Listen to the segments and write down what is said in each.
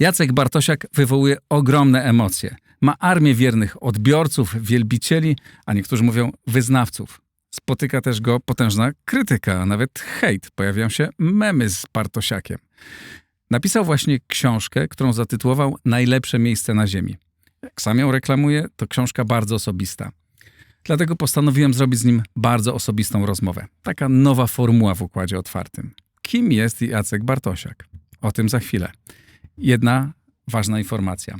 Jacek Bartosiak wywołuje ogromne emocje. Ma armię wiernych odbiorców, wielbicieli, a niektórzy mówią wyznawców. Spotyka też go potężna krytyka, a nawet hejt. Pojawiają się memy z Bartosiakiem. Napisał właśnie książkę, którą zatytułował Najlepsze miejsce na ziemi. Jak sam ją reklamuje, to książka bardzo osobista. Dlatego postanowiłem zrobić z nim bardzo osobistą rozmowę. Taka nowa formuła w Układzie Otwartym. Kim jest Jacek Bartosiak? O tym za chwilę. Jedna ważna informacja.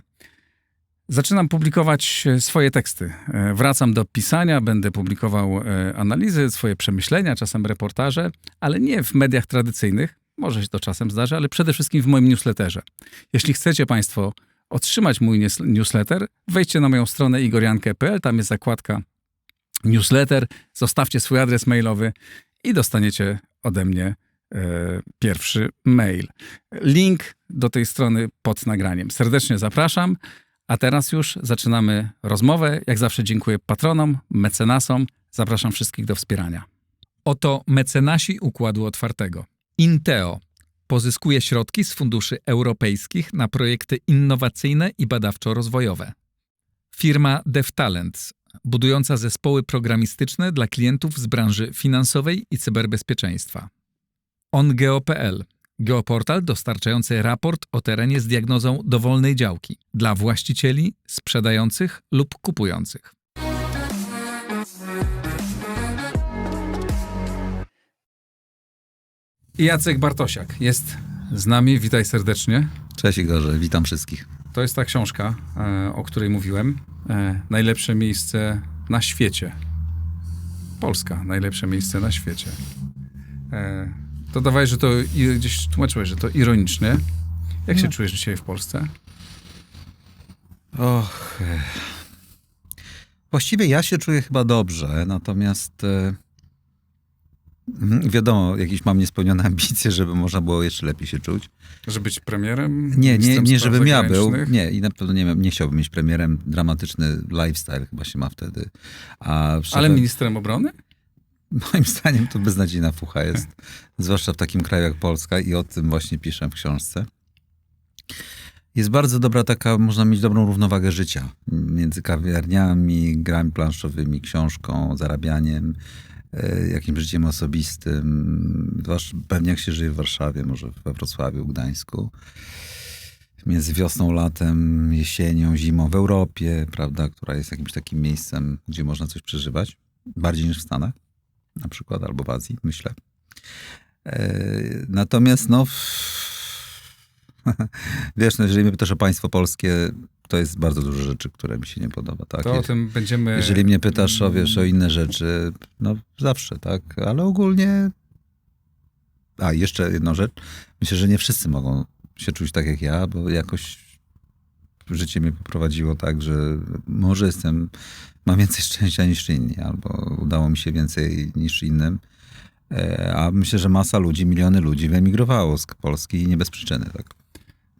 Zaczynam publikować swoje teksty. Wracam do pisania, będę publikował analizy, swoje przemyślenia, czasem reportaże, ale nie w mediach tradycyjnych. Może się to czasem zdarzy, ale przede wszystkim w moim newsletterze. Jeśli chcecie Państwo otrzymać mój newsletter, wejdźcie na moją stronę igorianke.pl, tam jest zakładka newsletter, zostawcie swój adres mailowy i dostaniecie ode mnie pierwszy mail. Link do tej strony pod nagraniem. Serdecznie zapraszam, a teraz już zaczynamy rozmowę. Jak zawsze dziękuję patronom, mecenasom. Zapraszam wszystkich do wspierania. Oto mecenasi Układu Otwartego. Inteo pozyskuje środki z funduszy europejskich na projekty innowacyjne i badawczo-rozwojowe. Firma DevTalents, budująca zespoły programistyczne dla klientów z branży finansowej i cyberbezpieczeństwa. OnGeo.pl, geoportal dostarczający raport o terenie z diagnozą dowolnej działki dla właścicieli, sprzedających lub kupujących. Jacek Bartosiak jest z nami. Witaj serdecznie. Cześć Igorze, witam wszystkich. To jest ta książka, o której mówiłem. Najlepsze miejsce na świecie. Polska, najlepsze miejsce na świecie. Dodawaj, że to gdzieś tłumaczyłeś, że to ironicznie. Jak się czujesz dzisiaj w Polsce? Właściwie ja się czuję chyba dobrze, natomiast wiadomo, jakieś mam niespełnione ambicje, żeby można było jeszcze lepiej się czuć. Żeby być premierem? Nie, żebym ja był. Nie, i na pewno nie chciałbym mieć premierem. Dramatyczny lifestyle chyba się ma wtedy. Ale ministrem obrony? Moim zdaniem to beznadziejna fucha jest. Zwłaszcza w takim kraju jak Polska i o tym właśnie piszę w książce. Jest bardzo dobra taka, można mieć dobrą równowagę życia między kawiarniami, grami planszowymi, książką, zarabianiem, jakimś życiem osobistym. Zwłaszcza pewnie jak się żyje w Warszawie, może we Wrocławiu, Gdańsku. Między wiosną, latem, jesienią, zimą w Europie, prawda, która jest jakimś takim miejscem, gdzie można coś przeżywać. Bardziej niż w Stanach na przykład, albo w Azji, myślę. Natomiast wiesz, jeżeli mnie pytasz o państwo polskie, to jest bardzo dużo rzeczy, które mi się nie podoba. Tak? To o tym będziemy... Jeżeli mnie pytasz o inne rzeczy, zawsze, tak? Ale ogólnie... jeszcze jedną rzecz. Myślę, że nie wszyscy mogą się czuć tak jak ja, bo jakoś życie mnie poprowadziło tak, że może mam więcej szczęścia niż inni, albo udało mi się więcej niż innym. A myślę, że masa ludzi, miliony ludzi wyemigrowało z Polski i nie bez przyczyny, tak?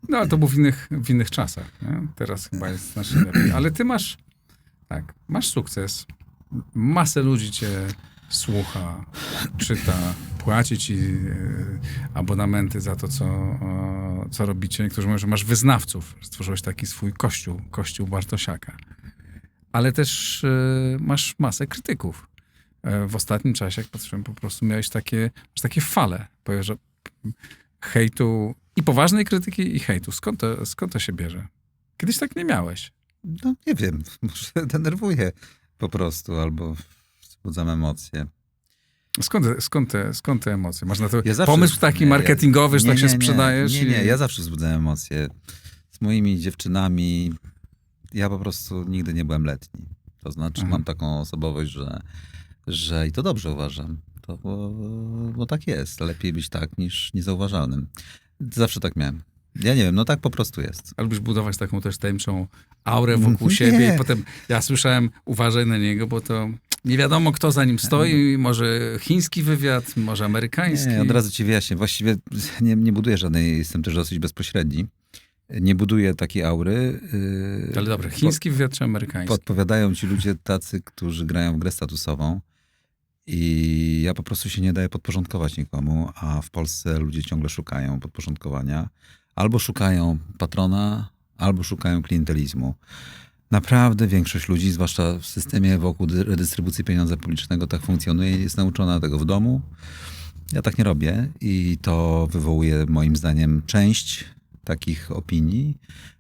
No, to było w innych czasach. Nie? Teraz chyba jest znacznie lepiej. Ale ty masz sukces. Masę ludzi cię słucha, czyta, płaci ci abonamenty za to, co robicie. Niektórzy mówią, że masz wyznawców, że stworzyłeś taki swój kościół Bartosiaka. Ale też masz masę krytyków. W ostatnim czasie, jak patrzyłem, po prostu miałeś takie fale. Powiem, że hejtu i poważnej krytyki i hejtu. Skąd to się bierze? Kiedyś tak nie miałeś. Nie wiem, może denerwuję po prostu, albo wzbudzam emocje. Skąd te emocje? Masz na to pomysł taki marketingowy, że tak się sprzedajesz? Nie, ja zawsze wzbudzam emocje. Z moimi dziewczynami ja po prostu nigdy nie byłem letni. To znaczy mam taką osobowość, że i to dobrze uważam. Bo tak jest. Lepiej być tak niż niezauważalnym. Zawsze tak miałem. Ja nie wiem, tak po prostu jest. Ale lubisz budować taką też tajemniczą aurę wokół siebie i potem ja słyszałem, uważaj na niego, bo to nie wiadomo, kto za nim stoi. Może chiński wywiad, może amerykański. Nie, od razu ci wyjaśnię. Właściwie nie buduję żadnej, jestem też dosyć bezpośredni. Nie buduję takiej aury. Ale dobra, chiński wywiad czy amerykański? Podpowiadają ci ludzie tacy, którzy grają w grę statusową. I ja po prostu się nie daję podporządkować nikomu, a w Polsce ludzie ciągle szukają podporządkowania, Albo szukają patrona, albo szukają klientelizmu. Naprawdę większość ludzi, zwłaszcza w systemie wokół redystrybucji pieniądza publicznego, tak funkcjonuje, jest nauczona tego w domu. Ja tak nie robię i to wywołuje moim zdaniem część takich opinii,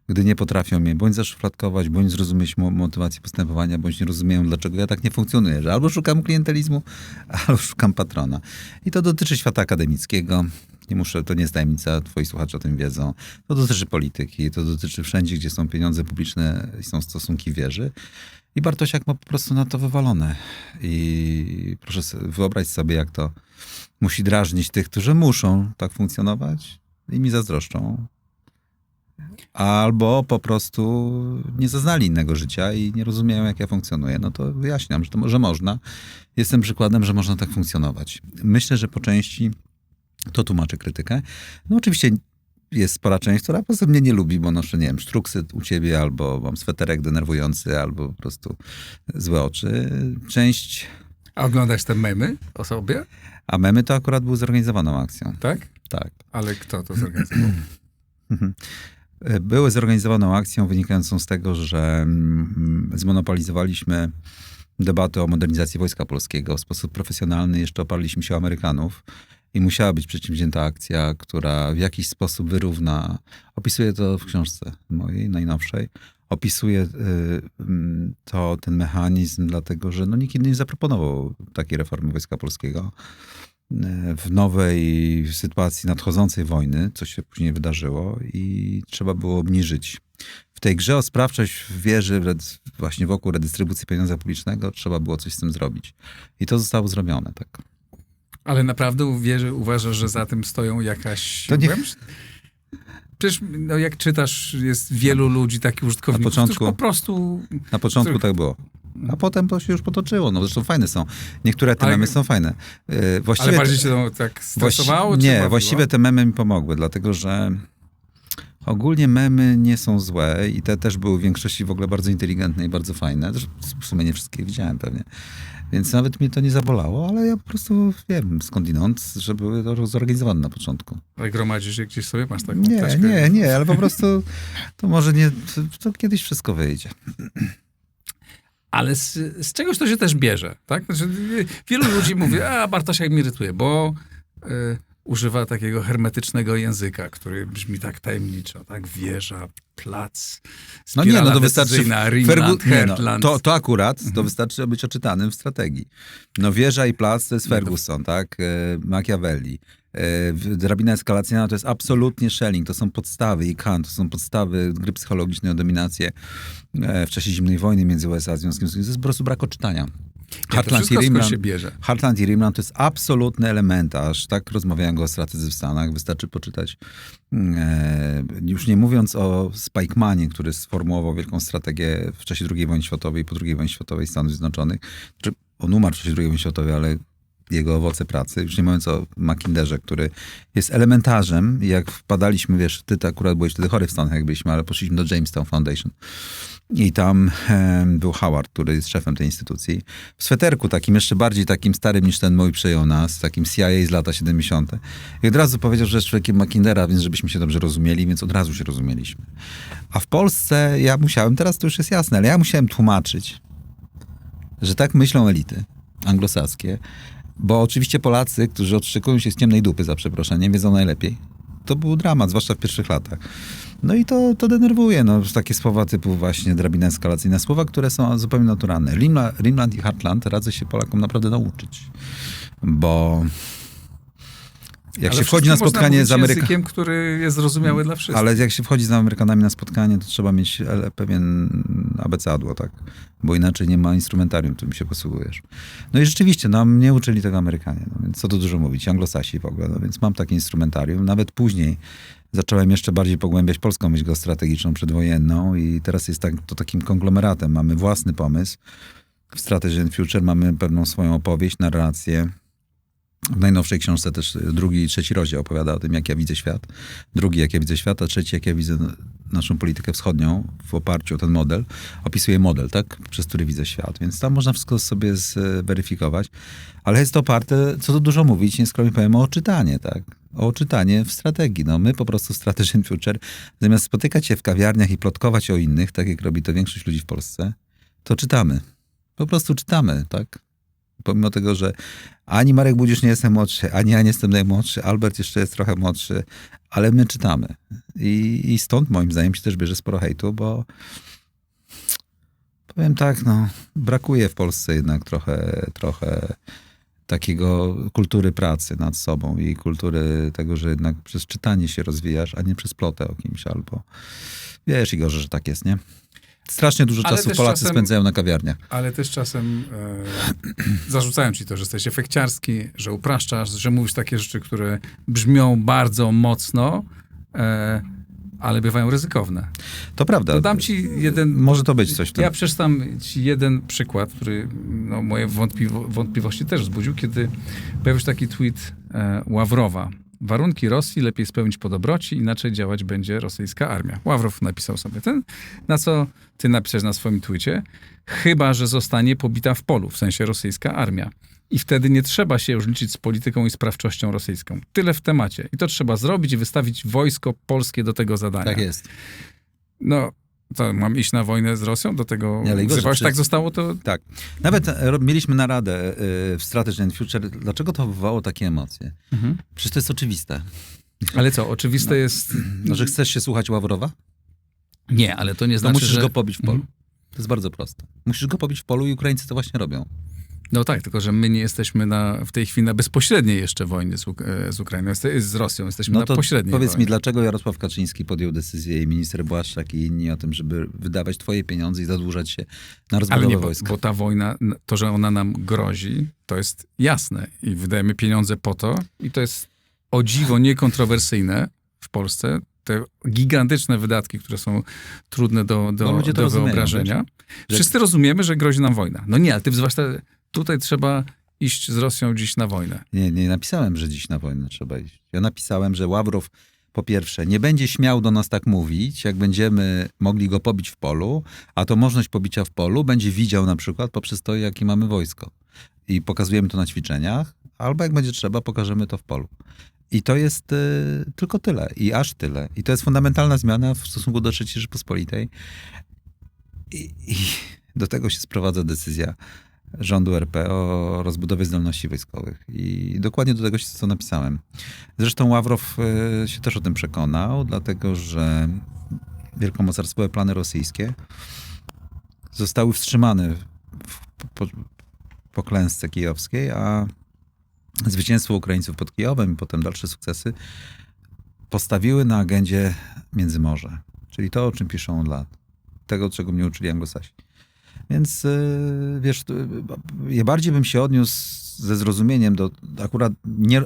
gdy nie potrafią mnie bądź zaszufladkować, bądź zrozumieć motywację postępowania, bądź nie rozumieją, dlaczego ja tak nie funkcjonuję, że albo szukam klientelizmu, albo szukam patrona. I to dotyczy świata akademickiego. Nie muszę, to nie jest tajemnica, twoi słuchacze o tym wiedzą. To dotyczy polityki, to dotyczy wszędzie, gdzie są pieniądze publiczne i są stosunki wierzy. I Bartosiak ma po prostu na to wywalone. I proszę wyobraź sobie, jak to musi drażnić tych, którzy muszą tak funkcjonować i mi zazdroszczą. Albo po prostu nie zaznali innego życia i nie rozumieją, jak ja funkcjonuję. No to wyjaśniam, że można. Jestem przykładem, że można tak funkcjonować. Myślę, że po części to tłumaczy krytykę. No oczywiście jest spora część, która po prostu mnie nie lubi, bo noszę, nie wiem, sztruksy u ciebie, albo mam sweterek denerwujący, albo po prostu złe oczy. Część... A oglądasz te memy o sobie? A memy to akurat były zorganizowaną akcją. Tak? Tak. Ale kto to zorganizował? Były zorganizowaną akcją wynikającą z tego, że zmonopolizowaliśmy debatę o modernizacji Wojska Polskiego w sposób profesjonalny. Jeszcze oparliśmy się o Amerykanów i musiała być przedsięwzięta akcja, która w jakiś sposób wyrówna, opisuję to w książce mojej, najnowszej, opisuję ten mechanizm, dlatego że nikt inny nie zaproponował takiej reformy Wojska Polskiego. W nowej sytuacji nadchodzącej wojny, co się później wydarzyło i trzeba było obniżyć. W tej grze o sprawczość wieży właśnie wokół redystrybucji pieniądza publicznego trzeba było coś z tym zrobić. I to zostało zrobione, tak. Ale naprawdę uważasz, że za tym stoją jakaś... To nie... Przecież jak czytasz, jest wielu ludzi, takich użytkowników, którzy po prostu... Na początku tak było. A potem to się już potoczyło. No zresztą fajne są. Niektóre te memy są fajne. Ale bardziej się to tak stresowało? Nie, właściwie te memy mi pomogły, dlatego że ogólnie memy nie są złe i te też były w większości w ogóle bardzo inteligentne i bardzo fajne. W sumie nie wszystkie widziałem pewnie. Więc nawet mnie to nie zabolało, ale ja po prostu wiem skądinąd, że były to zorganizowane na początku. Ale gromadzisz je gdzieś sobie? Masz taką Nie, ale po prostu to może nie, to kiedyś wszystko wyjdzie. Ale z czegoś to się też bierze, tak? Znaczy, wielu ludzi mówi, Bartosiak mnie irytuje, bo używa takiego hermetycznego języka, który brzmi tak tajemniczo, tak? Wieża, plac, spirala to wystarczy Rimland, Heartland. To akurat, to wystarczy być oczytanym w strategii. Wieża i plac to jest Ferguson, tak? Machiavelli. Drabina eskalacyjna to jest absolutnie Schelling, to są podstawy i Kant, to są podstawy gry psychologicznej o dominację w czasie zimnej wojny między USA a Związkiem Sowieckim. To jest po prostu brak odczytania. Heartland i Rimland to jest absolutny elementarz. Tak rozmawiają geostrategzy w Stanach. Wystarczy poczytać, już nie mówiąc o Spikemanie, który sformułował wielką strategię w czasie II wojny światowej i po II wojnie światowej Stanów Zjednoczonych. On umarł w czasie II wojny światowej, ale jego owoce pracy, już nie mówiąc o Mackinderze, który jest elementarzem. I jak wpadaliśmy, wiesz, ty akurat byłeś wtedy chory w Stanach, jak byliśmy, ale poszliśmy do Jamestown Foundation. I tam był Howard, który jest szefem tej instytucji. W sweterku takim, jeszcze bardziej takim starym niż ten mój przejął nas, takim CIA z lata 70. I od razu powiedział, że jest człowiekiem Mackindera, więc żebyśmy się dobrze rozumieli, więc od razu się rozumieliśmy. A w Polsce ja musiałem, teraz to już jest jasne, ale ja musiałem tłumaczyć, że tak myślą elity anglosaskie, bo oczywiście Polacy, którzy otrzykują się z ciemnej dupy, za przeproszeniem, wiedzą najlepiej. To był dramat, zwłaszcza w pierwszych latach. No i to denerwuje, takie słowa typu właśnie drabina eskalacyjna. Słowa, które są zupełnie naturalne. Rimland i Heartland radzę się Polakom naprawdę nauczyć. Bo jak się wchodzi na spotkanie z językiem, który jest zrozumiały dla wszystkich. Ale jak się wchodzi z Amerykanami na spotkanie, to trzeba mieć pewien abecadło, tak? Bo inaczej nie ma instrumentarium, którym się posługujesz. No i rzeczywiście, mnie uczyli tego Amerykanie, więc co tu dużo mówić, anglosasi w ogóle, więc mam takie instrumentarium. Nawet później zacząłem jeszcze bardziej pogłębiać polską myśl geostrategiczną przedwojenną i teraz jest to takim konglomeratem. Mamy własny pomysł. W Strategy and Future mamy pewną swoją opowieść, narrację. W najnowszej książce też 2. i 3. rozdział opowiada o tym, jak ja widzę świat. 2. jak ja widzę świat, a 3. jak ja widzę naszą politykę wschodnią w oparciu o ten model. Opisuje model, tak? Przez który widzę świat. Więc tam można wszystko sobie zweryfikować. Ale jest to oparte, co tu dużo mówić, nie skromnie powiem, o czytanie, tak? O czytanie w strategii. No, my po prostu w Strategy and Future, zamiast spotykać się w kawiarniach i plotkować o innych, tak jak robi to większość ludzi w Polsce, to czytamy. Po prostu czytamy, tak? Pomimo tego, że ani Marek Budzisz nie jest najmłodszy, ani ja nie jestem najmłodszy, Albert jeszcze jest trochę młodszy, ale my czytamy. I stąd moim zdaniem się też bierze sporo hejtu, bo powiem tak, no, brakuje w Polsce jednak trochę takiego kultury pracy nad sobą i kultury tego, że jednak przez czytanie się rozwijasz, a nie przez plotę o kimś albo... Wiesz, Igorze, że tak jest, nie? Strasznie dużo Ale czasu też Polacy czasem- spędzają na kawiarniach. Ale też czasem zarzucają ci to, że jesteś efekciarski, że upraszczasz, że mówisz takie rzeczy, które brzmią bardzo mocno, ale bywają ryzykowne. To prawda. To dam ci jeden... Może to być coś w tym. Ja przeczytam ci jeden przykład, który no, moje wątpliwości też wzbudził, kiedy pojawił się taki tweet Ławrowa. Warunki Rosji lepiej spełnić po dobroci, inaczej działać będzie rosyjska armia. Ławrow napisał sobie ten, na co ty napisałeś na swoim tweetie, chyba że zostanie pobita w polu, w sensie rosyjska armia. I wtedy nie trzeba się już liczyć z polityką i sprawczością rosyjską. Tyle w temacie. I to trzeba zrobić i wystawić wojsko polskie do tego zadania. Tak jest. No, to mam iść na wojnę z Rosją? Do tego Nie, ale Igorze, wzywałeś? Tak przecież- zostało to... Tak. Nawet mieliśmy naradę w Strategy and Future. Dlaczego to wywołało takie emocje? Przecież to jest oczywiste. Ale co, oczywiste jest... No, że chcesz się słuchać Ławrowa? Nie, ale to nie To znaczy, musisz że... go pobić w polu. To jest bardzo proste. Musisz go pobić w polu i Ukraińcy to właśnie robią. No tak, tylko że my nie jesteśmy w tej chwili na bezpośredniej jeszcze wojnie z Ukrainą, z Rosją. Jesteśmy No na to pośredniej powiedz wojnie. mi, dlaczego Jarosław Kaczyński podjął decyzję i minister Błaszczak i inni o tym, żeby wydawać twoje pieniądze i zadłużać się na Ale rozbudowę nie, wojska? bo ta wojna, to, że ona nam grozi, to jest jasne. I wydajemy pieniądze po to i to jest o dziwo niekontrowersyjne w Polsce. Te gigantyczne wydatki, które są trudne do ludzie to rozumieją, wyobrażenia. Że- Wszyscy rozumiemy, że grozi nam wojna. No nie, ale ty wzywasz, tutaj trzeba iść z Rosją dziś na wojnę. Nie napisałem, że dziś na wojnę trzeba iść. Ja napisałem, że Ławrow po pierwsze nie będzie śmiał do nas tak mówić, jak będziemy mogli go pobić w polu, a to możliwość pobicia w polu będzie widział na przykład poprzez to, jakie mamy wojsko. I pokazujemy to na ćwiczeniach, albo jak będzie trzeba, pokażemy to w polu. I to jest tylko tyle. I aż tyle. I to jest fundamentalna zmiana w stosunku do III Rzeczypospolitej. I do tego się sprowadza decyzja rządu RP o rozbudowie zdolności wojskowych. I dokładnie do tego się co napisałem. Zresztą Ławrow się też o tym przekonał, dlatego że wielkomocarstwowe plany rosyjskie zostały wstrzymane po klęsce kijowskiej, a zwycięstwo Ukraińców pod Kijowem i potem dalsze sukcesy postawiły na agendzie Międzymorze. Czyli to, o czym piszą od lat. Tego, czego mnie uczyli Anglosasi. Więc wiesz, ja bardziej bym się odniósł ze zrozumieniem do... Akurat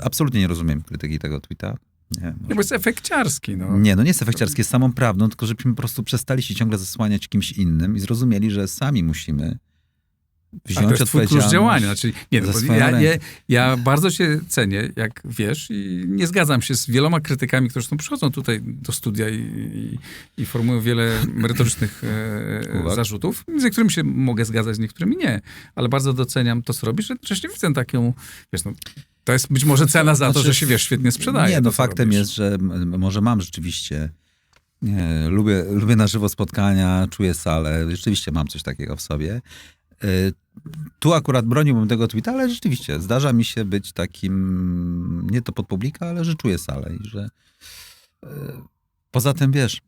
absolutnie nie rozumiem krytyki tego tweeta. Nie, No bo jest efekciarski, no. nie jest efekciarskie, jest samą prawdą, tylko żebyśmy po prostu przestali się ciągle zasłaniać kimś innym i zrozumieli, że sami musimy A to wziąć jest twój klucz działania. odpowiedzialność. Znaczy, nie, no, za bo swoją rękę. ja bardzo cię cenię, jak wiesz, i nie zgadzam się z wieloma krytykami, którzy tu przychodzą tutaj do studia i formują wiele merytorycznych Uwag. zarzutów. Z niektórymi się mogę zgadzać, z niektórymi nie. Ale bardzo doceniam to, co robisz, że wcześniej widzę taką, wiesz, no, to jest być może cena za to, Znaczy, że się, wiesz, świetnie sprzedaje. Nie, no to, co faktem robisz. jest, że może mam rzeczywiście... lubię na żywo spotkania, czuję salę. Rzeczywiście mam coś takiego w sobie. Tu akurat broniłbym tego tweeta, ale rzeczywiście zdarza mi się być takim, nie to pod publika, ale że czuję salę i że poza tym, wiesz,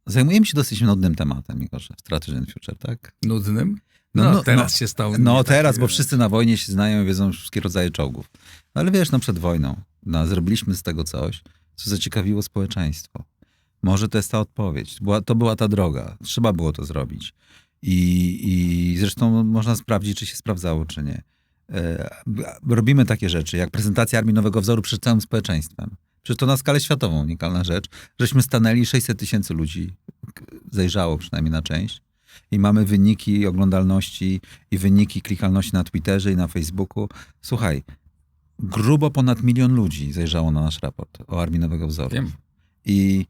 zajmujemy się dosyć nudnym tematem, Igorze, w Strategy and Future, tak? Nudnym? No, No, teraz się stał... No nie teraz, taki, bo wszyscy na wojnie się znają i wiedzą wszystkie rodzaje czołgów. No, ale wiesz, no przed wojną zrobiliśmy z tego coś, co zaciekawiło społeczeństwo. Może to jest ta odpowiedź. To była ta droga. Trzeba było to zrobić. I zresztą można sprawdzić, czy się sprawdzało, czy nie. Robimy takie rzeczy, jak prezentacja Armii Nowego Wzoru przed całym społeczeństwem. Przecież to na skalę światową unikalna rzecz. Żeśmy stanęli, 600 000 ludzi zajrzało przynajmniej na część. I mamy wyniki oglądalności i wyniki klikalności na Twitterze i na Facebooku. Słuchaj, grubo ponad 1 milion ludzi zajrzało na nasz raport o Armii Nowego Wzoru. Wiem. I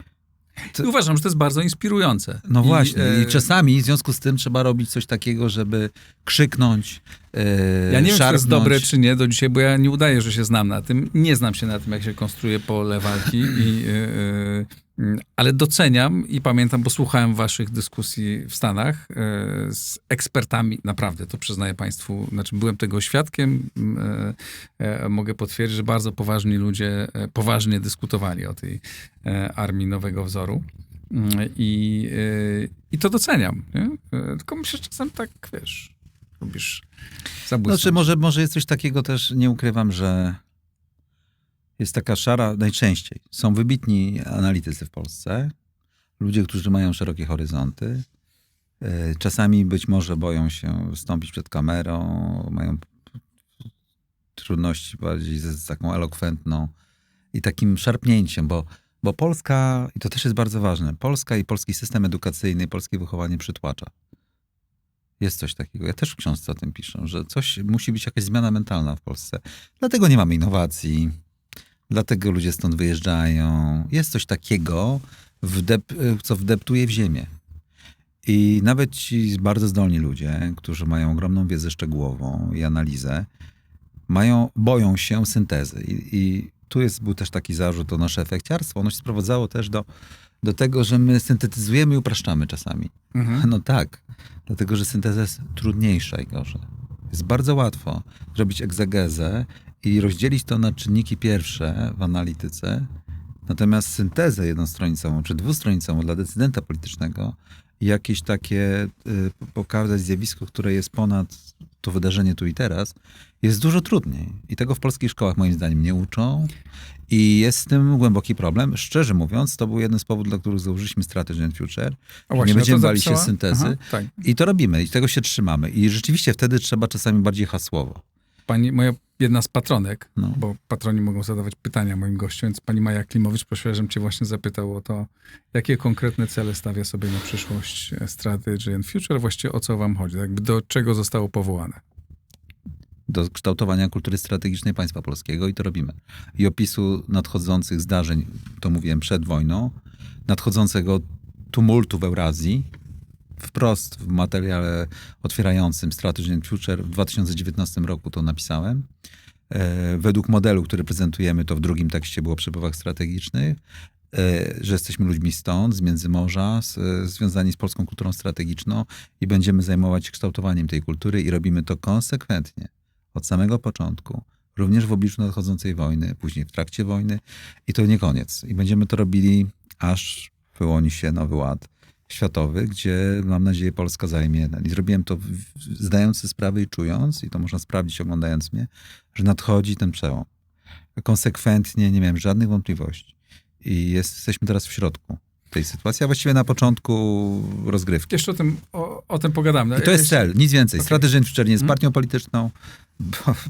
I uważam, że to jest bardzo inspirujące. no właśnie, i czasami w związku z tym trzeba robić coś takiego, żeby krzyknąć, Ja nie wiem, czy to jest szarpnąć. dobre, czy nie do dzisiaj, bo ja nie udaję, że się znam na tym. Nie znam się na tym, jak się konstruuje pole walki, ale doceniam i pamiętam, bo słuchałem waszych dyskusji w Stanach z ekspertami, naprawdę, to przyznaję państwu, znaczy byłem tego świadkiem, mogę potwierdzić, że bardzo poważni ludzie poważnie dyskutowali o tej Armii Nowego Wzoru. I to doceniam. Nie? Tylko myślę, że czasem tak, wiesz, lubisz zabłysnąć. Znaczy, może jest coś takiego też, nie ukrywam, że jest taka szara, najczęściej. Są wybitni analitycy w Polsce, ludzie, którzy mają szerokie horyzonty. Czasami być może boją się wystąpić przed kamerą, mają trudności bardziej z taką elokwentną i takim szarpnięciem, bo Polska, i to też jest bardzo ważne, Polska i polski system edukacyjny, polskie wychowanie przytłacza. Jest coś takiego. Ja też w książce o tym piszę, że musi być jakaś zmiana mentalna w Polsce. Dlatego nie mamy innowacji, dlatego ludzie stąd wyjeżdżają. Jest coś takiego, co wdeptuje w ziemię. I nawet ci bardzo zdolni ludzie, którzy mają ogromną wiedzę szczegółową i analizę, boją się syntezy. I tu był też taki zarzut o nasze efekciarstwo. Ono się sprowadzało też do tego, że my syntetyzujemy i upraszczamy czasami. No tak, dlatego że synteza jest trudniejsza i gorzej. Jest bardzo łatwo zrobić egzegezę i rozdzielić to na czynniki pierwsze w analityce, natomiast syntezę jednostronicową czy dwustronicową dla decydenta politycznego i jakieś takie pokazać zjawisko, które jest ponad to wydarzenie tu i teraz, jest dużo trudniej. I tego w polskich szkołach moim zdaniem nie uczą. I jest z tym głęboki problem. Szczerze mówiąc, to był jeden z powodów, dla których założyliśmy Strategy and Future. Nie będziemy bali się syntezy. Aha, tak. I to robimy. I tego się trzymamy. I rzeczywiście wtedy trzeba czasami bardziej hasłowo. Moja jedna z patronek, No. bo patroni mogą zadawać pytania moim gościom, więc pani Maja Klimowicz prosiła, żebym cię właśnie zapytał o to, jakie konkretne cele stawia sobie na przyszłość Strategy and Future, właściwie o co wam chodzi, jakby do czego zostało powołane. Do kształtowania kultury strategicznej państwa polskiego i to robimy. I opisu nadchodzących zdarzeń, to mówiłem przed wojną, nadchodzącego tumultu w Eurazji, wprost w materiale otwierającym Strategy and Future w 2019 roku to napisałem. Według modelu, który prezentujemy, to w drugim tekście było o przepływach strategicznych, że jesteśmy ludźmi stąd, z Międzymorza, związani z polską kulturą strategiczną i będziemy zajmować się kształtowaniem tej kultury i robimy to konsekwentnie. Od samego początku, również w obliczu nadchodzącej wojny, później w trakcie wojny i to nie koniec. I będziemy to robili, aż wyłoni się nowy ład światowy, gdzie mam nadzieję Polska zajmie. I zrobiłem to zdając sobie sprawę i czując, i to można sprawdzić oglądając mnie, że nadchodzi ten przełom. Konsekwentnie, nie miałem żadnych wątpliwości. I jesteśmy teraz w środku tej sytuacji, a właściwie na początku rozgrywki. Jeszcze o tym pogadamy. I to jest cel, nic więcej. Okay. Strategy and Future nie jest partią polityczną,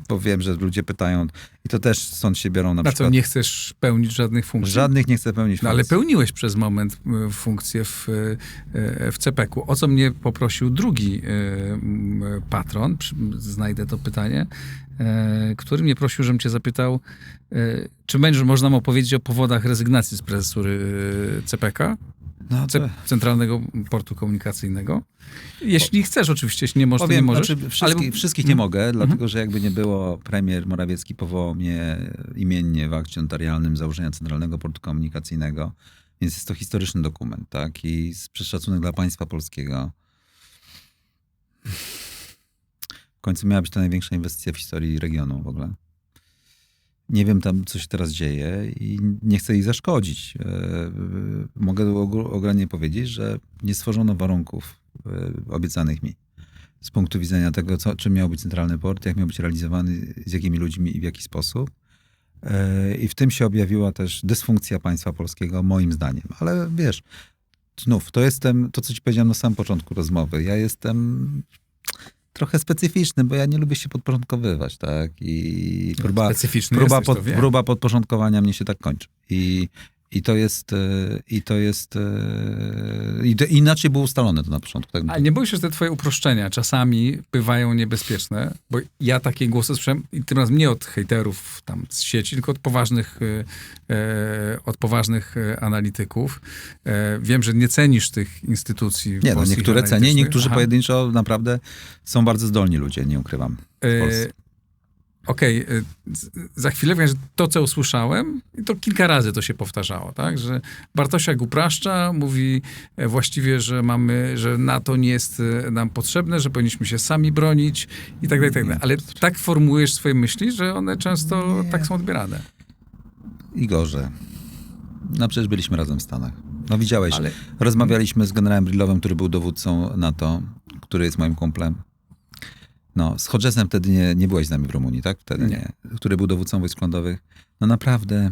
bo wiem, że ludzie pytają i to też stąd się biorą na Na przykład. co nie chcesz pełnić żadnych funkcji? Żadnych nie chcę pełnić funkcji. No, ale pełniłeś przez moment funkcję w CPK-u. O co mnie poprosił drugi patron, znajdę to pytanie, który mnie prosił, żebym cię zapytał, czy będzie można mu opowiedzieć o powodach rezygnacji z prezesury CPK? No to... Centralnego Portu Komunikacyjnego. Jeśli chcesz, oczywiście, jeśli nie możesz, to nie możesz. Znaczy wszystkich nie mogę, dlatego że jakby nie było, premier Morawiecki powołał mnie imiennie w akcie notarialnym założenia Centralnego Portu Komunikacyjnego, więc jest to historyczny dokument, tak? I przez szacunek dla państwa polskiego. W końcu miała być to największa inwestycja w historii regionu w ogóle. Nie wiem tam, co się teraz dzieje i nie chcę jej zaszkodzić. Mogę ogromnie powiedzieć, że nie stworzono warunków obiecanych mi. Z punktu widzenia tego, czym miał być Centralny Port, jak miał być realizowany, z jakimi ludźmi i w jaki sposób. I w tym się objawiła też dysfunkcja państwa polskiego, moim zdaniem. Ale wiesz, znów, to co ci powiedziałem na samym początku rozmowy. Ja jestem trochę specyficzny, bo ja nie lubię się podporządkowywać, tak? I próba podporządkowania mnie się tak kończy. Inaczej było ustalone to na początku. Tak? A nie boisz się, że te twoje uproszczenia czasami bywają niebezpieczne? Bo ja takie głosy słyszałem, i tym razem nie od hejterów tam z sieci, tylko od poważnych analityków. Wiem, że nie cenisz tych instytucji Nie, no polskich niektóre cenię, analitycznych. niektórzy pojedynczo naprawdę są bardzo zdolni ludzie, nie ukrywam. W Polsce. Okej, za chwilę wiem, że to, co usłyszałem, i to kilka razy to się powtarzało, tak? Że Bartosiak upraszcza, mówi właściwie, że NATO nie jest nam potrzebne, że powinniśmy się sami bronić i tak dalej, i tak dalej. Ale tak formułujesz swoje myśli, że one często tak są odbierane. Igorze, no przecież byliśmy razem w Stanach. No widziałeś, Ale- rozmawialiśmy z generałem Brillowem, który był dowódcą NATO, który jest moim kumplem. No, z Hodgesem wtedy nie byłeś z nami w Rumunii, tak? Wtedy nie. Który był dowódcą wojsk lądowych. No naprawdę,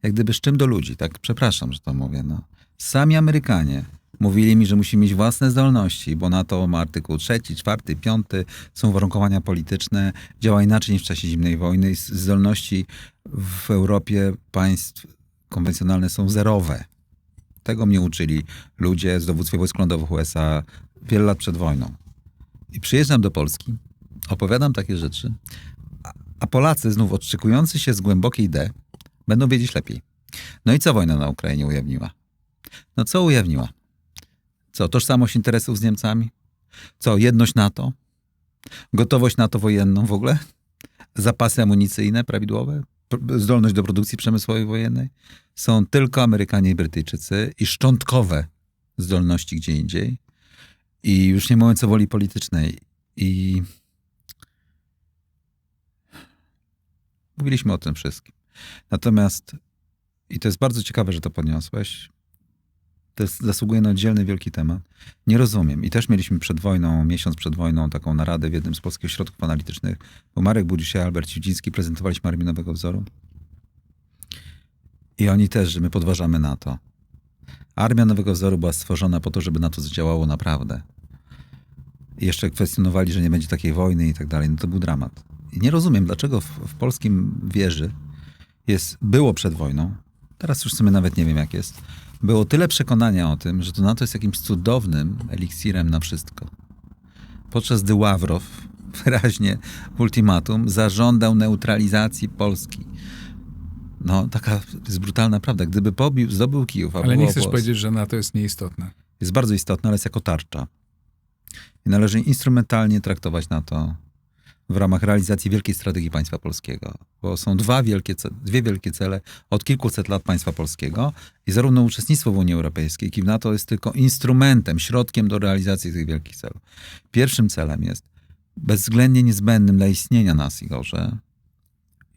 jak gdyby z czym do ludzi, tak? Przepraszam, że to mówię, no. Sami Amerykanie mówili mi, że musimy mieć własne zdolności, bo NATO ma artykuł 3, 4, 5, są uwarunkowania polityczne, działa inaczej niż w czasie zimnej wojny i zdolności w Europie państw konwencjonalne są zerowe. Tego mnie uczyli ludzie z dowództwa wojsk lądowych USA wiele lat przed wojną. I przyjeżdżam do Polski, opowiadam takie rzeczy, a Polacy znów odczykujący się z głębokiej D będą wiedzieć lepiej. No i co wojna na Ukrainie ujawniła? No co ujawniła? Co, tożsamość interesów z Niemcami? Co, jedność NATO? Gotowość NATO wojenną w ogóle? Zapasy amunicyjne prawidłowe? Zdolność do produkcji przemysłowej wojennej? Są tylko Amerykanie i Brytyjczycy i szczątkowe zdolności gdzie indziej. I już nie mówiąc o woli politycznej. I mówiliśmy o tym wszystkim. Natomiast, i to jest bardzo ciekawe, że to podniosłeś, to zasługuje na oddzielny wielki temat. Nie rozumiem. I też mieliśmy przed wojną, miesiąc przed wojną, taką naradę w jednym z polskich ośrodków analitycznych, bo Marek Budzisz i Albert Ciwdziński prezentowaliśmy Armię Nowego Wzoru. I oni też, że my podważamy NATO. Armia Nowego Wzoru była stworzona po to, żeby NATO zadziałało naprawdę. I jeszcze kwestionowali, że nie będzie takiej wojny i tak dalej. No to był dramat. I nie rozumiem, dlaczego w polskim wieży było przed wojną, teraz już sobie nawet nie wiem jak jest, było tyle przekonania o tym, że to NATO jest jakimś cudownym eliksirem na wszystko. Podczas gdy Ławrow wyraźnie w ultimatum zażądał neutralizacji Polski. No, taka jest brutalna prawda. Gdyby zdobył Kijów, Ale nie chcesz powiedzieć, że NATO jest nieistotne. Jest bardzo istotna, ale jest jako tarcza. I należy instrumentalnie traktować NATO w ramach realizacji wielkiej strategii państwa polskiego. Bo są dwie wielkie cele od kilkuset lat państwa polskiego i zarówno uczestnictwo w Unii Europejskiej, jak i w NATO jest tylko instrumentem, środkiem do realizacji tych wielkich celów. Pierwszym celem jest bezwzględnie niezbędnym dla istnienia nas, Igorze,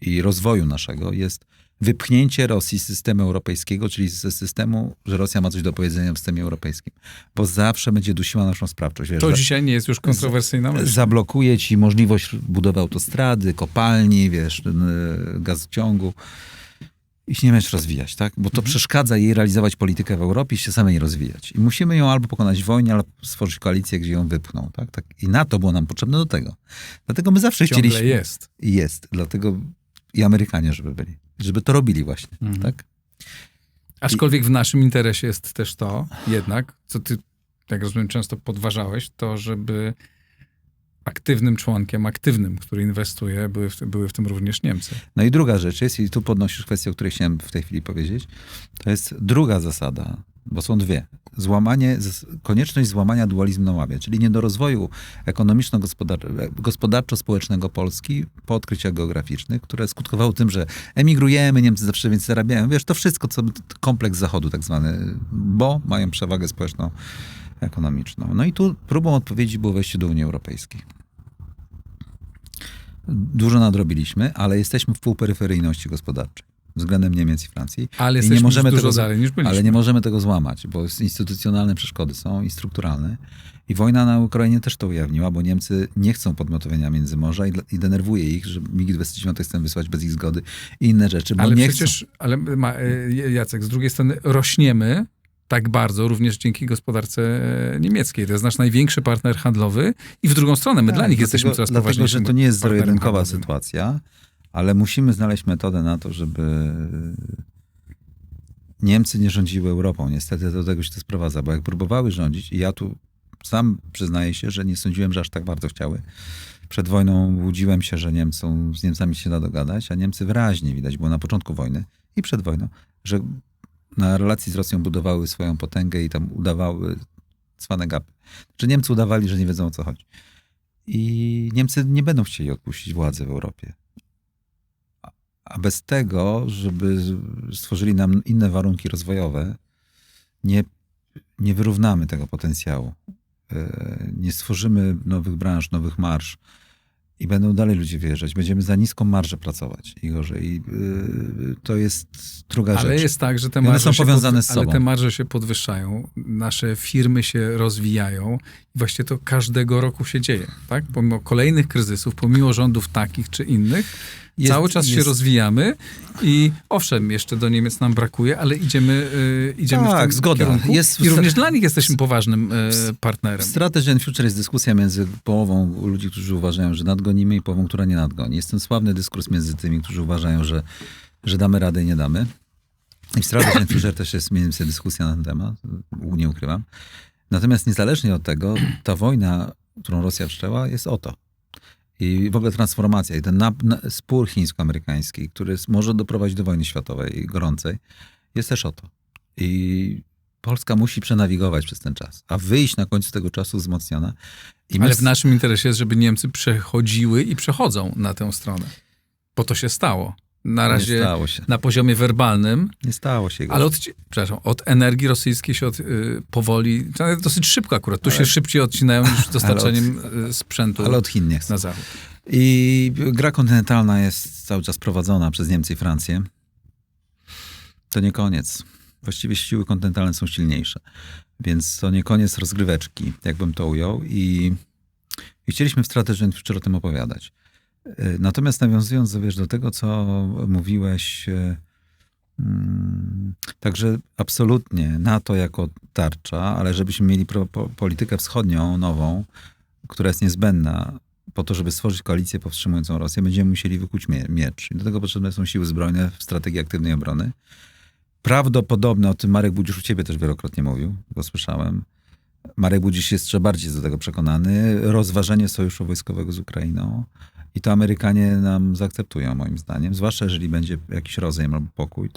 i rozwoju naszego jest wypchnięcie Rosji z systemu europejskiego, czyli ze systemu, że Rosja ma coś do powiedzenia w systemie europejskim. Bo zawsze będzie dusiła naszą sprawczość. Wiesz, To dzisiaj nie jest już kontrowersyjna myśl. Zablokuje ci możliwość budowy autostrady, kopalni, wiesz, gazociągu i się nie będziesz rozwijać, tak? Bo to przeszkadza jej realizować politykę w Europie i się samej rozwijać. I musimy ją albo pokonać w wojnie, albo stworzyć koalicję, gdzie ją wypchną, tak? I NATO było nam potrzebne do tego. Dlatego my zawsze Ciągle chcieliśmy... jest. Jest. Dlatego i Amerykanie, żeby byli. Żeby to robili właśnie, tak? Aczkolwiek w naszym interesie jest też to jednak, co ty, jak rozumiem, często podważałeś, to żeby aktywnym członkiem, który inwestuje, były w tym również Niemcy. No i druga rzecz jest, i tu podnosisz kwestię, o której chciałem w tej chwili powiedzieć, to jest druga zasada, bo są dwie. Konieczność złamania dualizmu na ławie, czyli nie do rozwoju gospodarczo-społecznego Polski po odkryciach geograficznych, które skutkowało tym, że emigrujemy, Niemcy zawsze więcej zarabiają. Wiesz, to wszystko, co kompleks Zachodu tak zwany, bo mają przewagę społeczną, ekonomiczną. No i tu próbą odpowiedzi było wejście do Unii Europejskiej. Dużo nadrobiliśmy, ale jesteśmy w półperyferyjności gospodarczej względem Niemiec i Francji. Ale I jesteśmy nie możemy dużo tego, dalej niż byliśmy. ale nie możemy tego złamać, bo instytucjonalne przeszkody są i strukturalne. I wojna na Ukrainie też to ujawniła, bo Niemcy nie chcą podmiotowienia Międzymorza i denerwuje ich, że MiG-29 chcą wysłać bez ich zgody i inne rzeczy, bo ale nie przecież, Jacek, z drugiej strony rośniemy tak bardzo, również dzięki gospodarce niemieckiej. To jest nasz największy partner handlowy i w drugą stronę, my dla nich jesteśmy coraz poważniejszym Dlatego, że to nie jest partnerem zero-jedynkowa handlowym. sytuacja, ale musimy znaleźć metodę na to, żeby Niemcy nie rządziły Europą. Niestety do tego się to sprowadza, bo jak próbowały rządzić, i ja tu sam przyznaję się, że nie sądziłem, że aż tak bardzo chciały. Przed wojną łudziłem się, że z Niemcami się da dogadać, a Niemcy wyraźnie widać było na początku wojny i przed wojną, że na relacji z Rosją budowały swoją potęgę i tam udawały cwane gapy. Że Niemcy udawali, że nie wiedzą, o co chodzi. I Niemcy nie będą chcieli odpuścić władzy w Europie. A bez tego, żeby stworzyli nam inne warunki rozwojowe, nie wyrównamy tego potencjału. Nie stworzymy nowych branż, nowych marż i będą dalej ludzie wyjeżdżać. Będziemy za niską marżę pracować i gorzej. I to jest druga rzecz. Ale jest tak, że te One marże, są powiązane z sobą. ale te marże się podwyższają, nasze firmy się rozwijają i właściwie to każdego roku się dzieje. Tak? Pomimo kolejnych kryzysów, pomimo rządów takich czy innych, cały czas się rozwijamy i owszem, jeszcze do Niemiec nam brakuje, ale idziemy w tym zgoda. kierunku. I również dla nich jesteśmy poważnym partnerem. W Strategy and Future jest dyskusja między połową ludzi, którzy uważają, że nadgonimy, i połową, która nie nadgoni. Jest ten sławny dyskurs między tymi, którzy uważają, że damy radę i nie damy. I w Strategy and Future też jest mniej więcej dyskusja na ten temat, nie ukrywam. Natomiast niezależnie od tego, ta wojna, którą Rosja wszczęła, jest o to. I w ogóle transformacja i ten spór chińsko-amerykański, który może doprowadzić do wojny światowej gorącej, jest też o to. I Polska musi przenawigować przez ten czas, a wyjść na końcu tego czasu wzmocniona. Ale w naszym interesie jest, żeby Niemcy przechodziły i przechodzą na tę stronę. Bo to się stało. Na razie nie stało się. Na poziomie werbalnym. Nie stało się. Ale od energii rosyjskiej się powoli, dosyć szybko akurat, tu się szybciej odcinają niż dostarczeniem sprzętu ale od Chin nie chcą. Na zachód. I gra kontynentalna jest cały czas prowadzona przez Niemcy i Francję. To nie koniec. Właściwie siły kontynentalne są silniejsze. Więc to nie koniec rozgryweczki, jakbym to ujął. I chcieliśmy w Strategy and Future o tym opowiadać. Natomiast nawiązując, wiesz, do tego, co mówiłeś, także absolutnie NATO jako tarcza, ale żebyśmy mieli politykę wschodnią, nową, która jest niezbędna po to, żeby stworzyć koalicję powstrzymującą Rosję, będziemy musieli wykuć miecz. I do tego potrzebne są siły zbrojne w strategii aktywnej obrony. Prawdopodobne, o tym Marek Budzisz u ciebie też wielokrotnie mówił, bo słyszałem. Marek Budzisz jest jeszcze bardziej do tego przekonany. Rozważenie sojuszu wojskowego z Ukrainą. I to Amerykanie nam zaakceptują, moim zdaniem. Zwłaszcza jeżeli będzie jakiś rozejm albo pokój,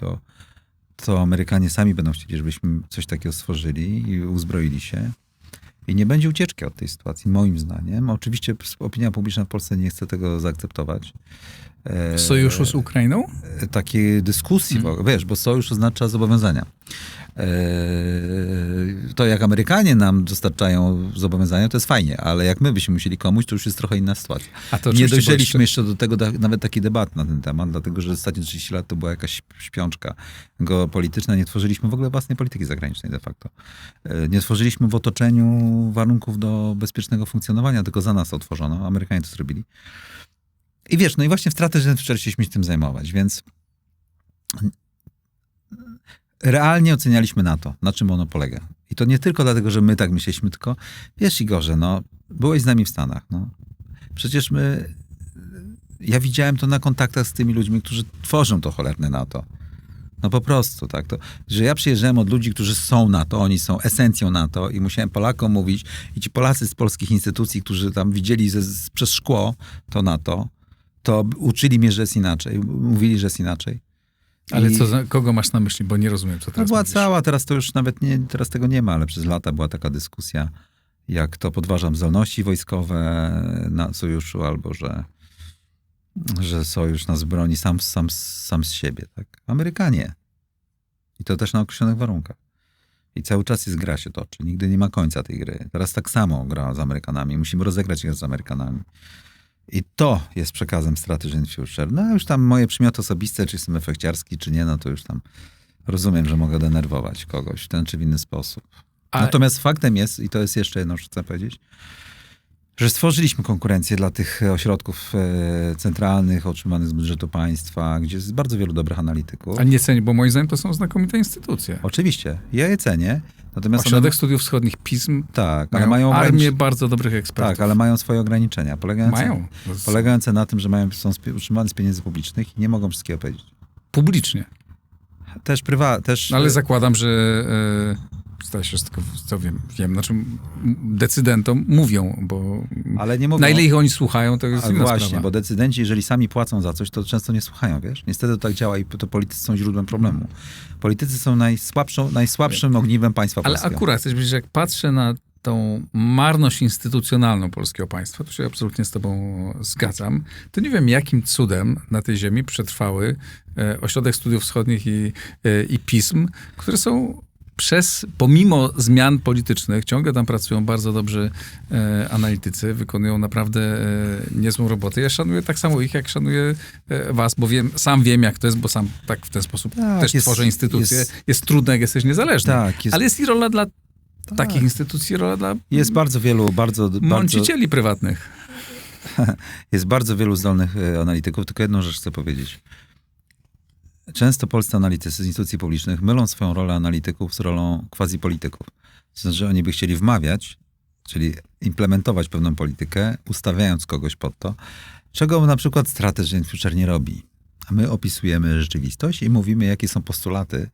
to Amerykanie sami będą chcieli, żebyśmy coś takiego stworzyli i uzbroili się. I nie będzie ucieczki od tej sytuacji, moim zdaniem. Oczywiście opinia publiczna w Polsce nie chce tego zaakceptować. Sojuszu z Ukrainą? Takiej dyskusji, wiesz, bo sojusz oznacza zobowiązania. To jak Amerykanie nam dostarczają zobowiązania, to jest fajnie, ale jak my byśmy musieli komuś, to już jest trochę inna sytuacja. Nie dojrzeliśmy jeszcze do tego, nawet takiej debaty na ten temat, dlatego że ostatnie 30 lat to była jakaś śpiączka geopolityczna. Nie tworzyliśmy w ogóle własnej polityki zagranicznej de facto. Nie tworzyliśmy w otoczeniu warunków do bezpiecznego funkcjonowania, tylko za nas to tworzono. Amerykanie to zrobili. I wiesz, no i właśnie w Strategy and Future chcieliśmy się tym zajmować, więc realnie ocenialiśmy NATO, na czym ono polega. I to nie tylko dlatego, że my tak myśleliśmy, tylko wiesz, Igorze, no, byłeś z nami w Stanach, no. Przecież ja widziałem to na kontaktach z tymi ludźmi, którzy tworzą to cholerne NATO. No po prostu, tak. Że ja przyjeżdżałem od ludzi, którzy są NATO, oni są esencją NATO i musiałem Polakom mówić i ci Polacy z polskich instytucji, którzy tam widzieli przez szkło to NATO, to uczyli mnie, że jest inaczej. Mówili, że jest inaczej. Ale kogo masz na myśli? Bo nie rozumiem, co teraz była mówisz. cała, teraz to już nawet nie, teraz tego nie ma, ale przez lata była taka dyskusja, jak to podważam zdolności wojskowe na sojuszu, albo że sojusz nas broni sam z siebie. Tak? Amerykanie. I to też na określonych warunkach. I cały czas gra się toczy. Nigdy nie ma końca tej gry. Teraz tak samo gra z Amerykanami. Musimy rozegrać je z Amerykanami. I to jest przekazem Strategy and Future. No już tam moje przymioty osobiste, czy jestem efekciarski, czy nie, no to już tam rozumiem, że mogę denerwować kogoś w ten czy w inny sposób. Natomiast faktem jest, i to jest jeszcze jedno, co chcę powiedzieć, że stworzyliśmy konkurencję dla tych ośrodków centralnych, otrzymanych z budżetu państwa, gdzie jest bardzo wielu dobrych analityków. A nie cenię, bo moim zdaniem to są znakomite instytucje. Oczywiście, ja je cenię. Natomiast Ośrodek Studiów Wschodnich PISM, tak, ale mają armię bardzo dobrych ekspertów. Tak, ale mają swoje ograniczenia, polegające na tym, że są utrzymane z pieniędzy publicznych i nie mogą wszystkiego powiedzieć. Publicznie. też... Ale zakładam, że zdaje się, co wiem, znaczy decydentom mówią, bo Ale nie mówią. na ile ich oni słuchają, to jest inna właśnie, sprawa. bo decydenci, jeżeli sami płacą za coś, to często nie słuchają, wiesz? Niestety to tak działa i to politycy są źródłem problemu. Politycy są najsłabszym ogniwem państwa Ale polskiego. akurat, chcesz powiedzieć, że jak patrzę na tą marność instytucjonalną polskiego państwa, to się absolutnie z tobą zgadzam, to nie wiem, jakim cudem na tej ziemi przetrwały Ośrodek Studiów Wschodnich i pism, które są pomimo zmian politycznych, ciągle tam pracują bardzo dobrzy analitycy, wykonują naprawdę niezłą robotę. Ja szanuję tak samo ich, jak szanuję was, bo sam wiem, jak to jest, bo sam tak w ten sposób też tworzę instytucje. Jest trudne, jak jesteś niezależny. Ale jest i rola dla takich instytucji, rola dla jest bardzo wielu, mącicieli prywatnych. Jest bardzo wielu zdolnych analityków, tylko jedną rzecz chcę powiedzieć. Często polscy analitycy z instytucji publicznych mylą swoją rolę analityków z rolą quasi-polityków. To znaczy, że oni by chcieli wmawiać, czyli implementować pewną politykę, ustawiając kogoś pod to, czego na przykład Strategy and Future nie robi. A my opisujemy rzeczywistość i mówimy, jakie są postulaty,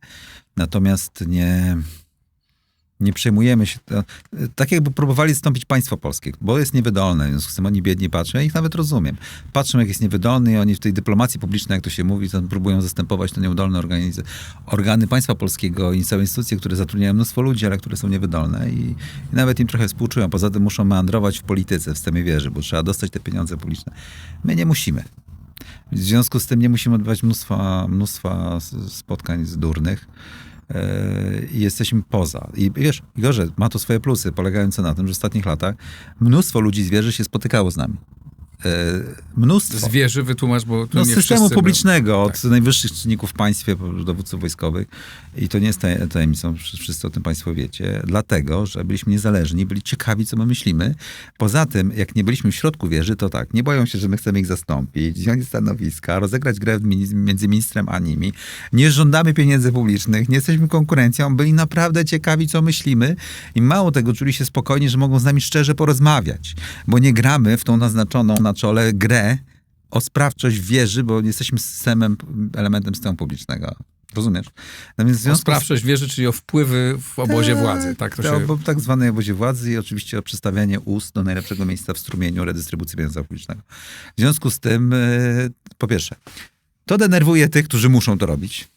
natomiast nie przejmujemy się. Tak jakby próbowali zastąpić państwo polskie, bo jest niewydolne, w związku z tym oni biednie patrzą, ja ich nawet rozumiem. Patrzą, jak jest niewydolny i oni w tej dyplomacji publicznej, jak to się mówi, to próbują zastępować te nieudolne organy państwa polskiego i całe instytucje, które zatrudniają mnóstwo ludzi, ale które są niewydolne i nawet im trochę współczują. Poza tym muszą meandrować w polityce, w systemie wieży, bo trzeba dostać te pieniądze publiczne. My nie musimy. W związku z tym nie musimy odbywać mnóstwa spotkań z durnych. I jesteśmy poza. I wiesz, Igorze, ma to swoje plusy, polegające na tym, że w ostatnich latach mnóstwo ludzi z wieży się spotykało z nami. Mnóstwo. Z wieży wytłumacz, bo tu nie z systemu wszyscy publicznego, od najwyższych czynników w państwie, dowódców wojskowych. I to nie jest tajemnicą, wszyscy o tym państwo wiecie. Dlatego, że byliśmy niezależni, byli ciekawi, co my myślimy. Poza tym, jak nie byliśmy w środku wieży, to tak, nie boją się, że my chcemy ich zastąpić, wziąć stanowiska, rozegrać grę między ministrem a nimi. Nie żądamy pieniędzy publicznych, nie jesteśmy konkurencją. Byli naprawdę ciekawi, co myślimy. I mało tego, czuli się spokojni, że mogą z nami szczerze porozmawiać. Bo nie gramy w tą naznaczoną na czole grę o sprawczość wieży, bo jesteśmy elementem systemu publicznego. Rozumiesz? No więc o sprawczość wieży, czyli o wpływy w obozie władzy. Tak, tak zwanej obozie władzy i oczywiście o przestawianie ust do najlepszego miejsca w strumieniu redystrybucji pieniądza publicznego. W związku z tym, po pierwsze, to denerwuje tych, którzy muszą to robić.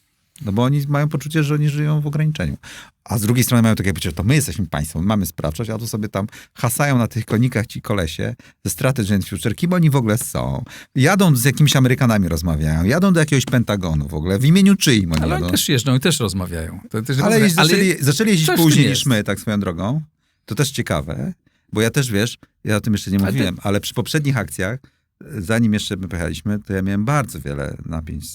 No bo oni mają poczucie, że oni żyją w ograniczeniu. A z drugiej strony mają takie poczucie, że to my jesteśmy państwem, mamy sprawczość, a tu sobie tam hasają na tych konikach ci kolesie ze Strategy and Future, kim oni w ogóle są. Jadą z jakimiś Amerykanami rozmawiają, jadą do jakiegoś Pentagonu w ogóle, w imieniu czyim oni ale jadą. oni też jeżdżą i też rozmawiają. Ale zaczęli jeździć później niż my, tak swoją drogą. To też ciekawe, bo ja też, wiesz, ja o tym jeszcze nie mówiłem, ale przy poprzednich akcjach, zanim jeszcze my pojechaliśmy, to ja miałem bardzo wiele napięć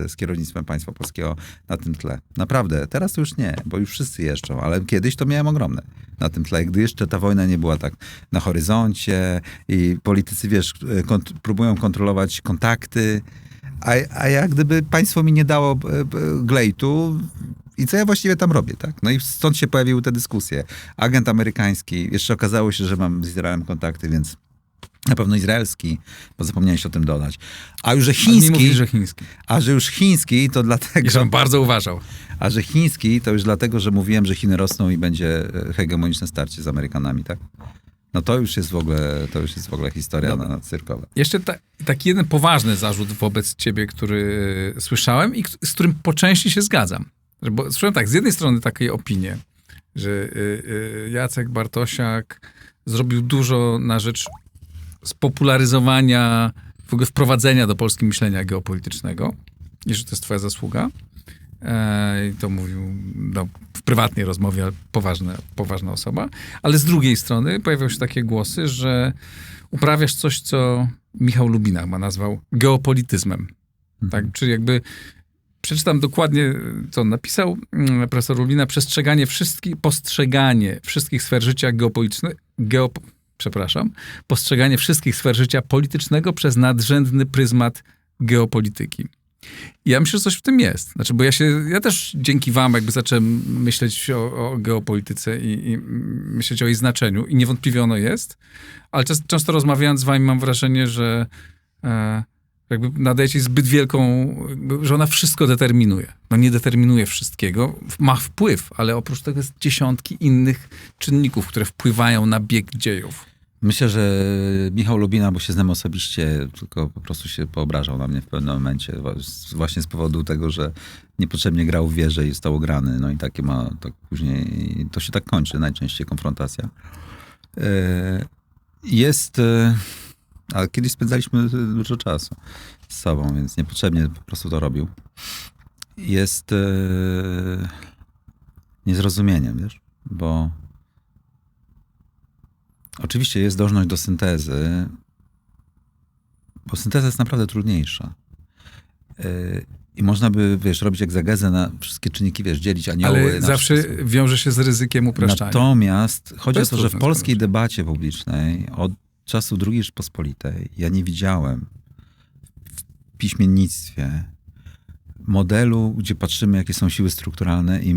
z kierownictwem państwa polskiego na tym tle. Naprawdę. Teraz to już nie, bo już wszyscy jeżdżą, ale kiedyś to miałem ogromne na tym tle, gdy jeszcze ta wojna nie była tak na horyzoncie i politycy, wiesz, próbują kontrolować kontakty, a jak gdyby państwo mi nie dało glejtu, i co ja właściwie tam robię, tak? No i stąd się pojawiły te dyskusje. Agent amerykański, jeszcze okazało się, że mam z Izraelem kontakty, więc na pewno izraelski, bo zapomniałeś o tym dodać. A już, że chiński... Nie mówisz, że chiński. A że już chiński, to dlatego... I że on bardzo uważał. A że chiński, to już dlatego, że mówiłem, że Chiny rosną i będzie hegemoniczne starcie z Amerykanami, tak? No to już jest w ogóle historia cyrkowa. Jeszcze taki jeden poważny zarzut wobec ciebie, który słyszałem i z którym po części się zgadzam. Bo słyszałem tak, z jednej strony takie opinie, że Jacek Bartosiak zrobił dużo na rzecz spopularyzowania, w ogóle wprowadzenia do Polski myślenia geopolitycznego i że to jest twoja zasługa. I to mówił w prywatnej rozmowie, ale poważna osoba. Ale z drugiej strony pojawiały się takie głosy, że uprawiasz coś, co Michał Lubina ma nazwał geopolityzmem. Tak? Czyli jakby przeczytam dokładnie, co on napisał. Profesor Lubina, postrzeganie wszystkich sfer życia postrzeganie wszystkich sfer życia politycznego przez nadrzędny pryzmat geopolityki. I ja myślę, że coś w tym jest. Znaczy, bo ja też dzięki wam jakby zacząłem myśleć o geopolityce i myśleć o jej znaczeniu. I niewątpliwie ono jest. Ale często rozmawiając z wami mam wrażenie, że Jakby nadajecie zbyt wielką, że ona wszystko determinuje. No nie determinuje wszystkiego, ma wpływ, ale oprócz tego jest dziesiątki innych czynników, które wpływają na bieg dziejów. Myślę, że Michał Lubina, bo się znam osobiście, tylko po prostu się poobrażał na mnie w pewnym momencie. Właśnie z powodu tego, że niepotrzebnie grał w wieżę i został grany. No i takie ma, tak później, to się tak kończy najczęściej konfrontacja. Ale kiedyś spędzaliśmy dużo czasu z sobą, więc niepotrzebnie po prostu to robił. Jest niezrozumieniem, wiesz, bo oczywiście jest dążność do syntezy, bo synteza jest naprawdę trudniejsza. I można by, wiesz, robić egzegezę na wszystkie czynniki, wiesz, dzielić anioły. Ale zawsze wszystko. wiąże się z ryzykiem upraszczania. Natomiast chodzi o to, że w trudne polskiej debacie publicznej od czasów II Rzeczypospolitej ja nie widziałem w piśmiennictwie modelu, gdzie patrzymy, jakie są siły strukturalne i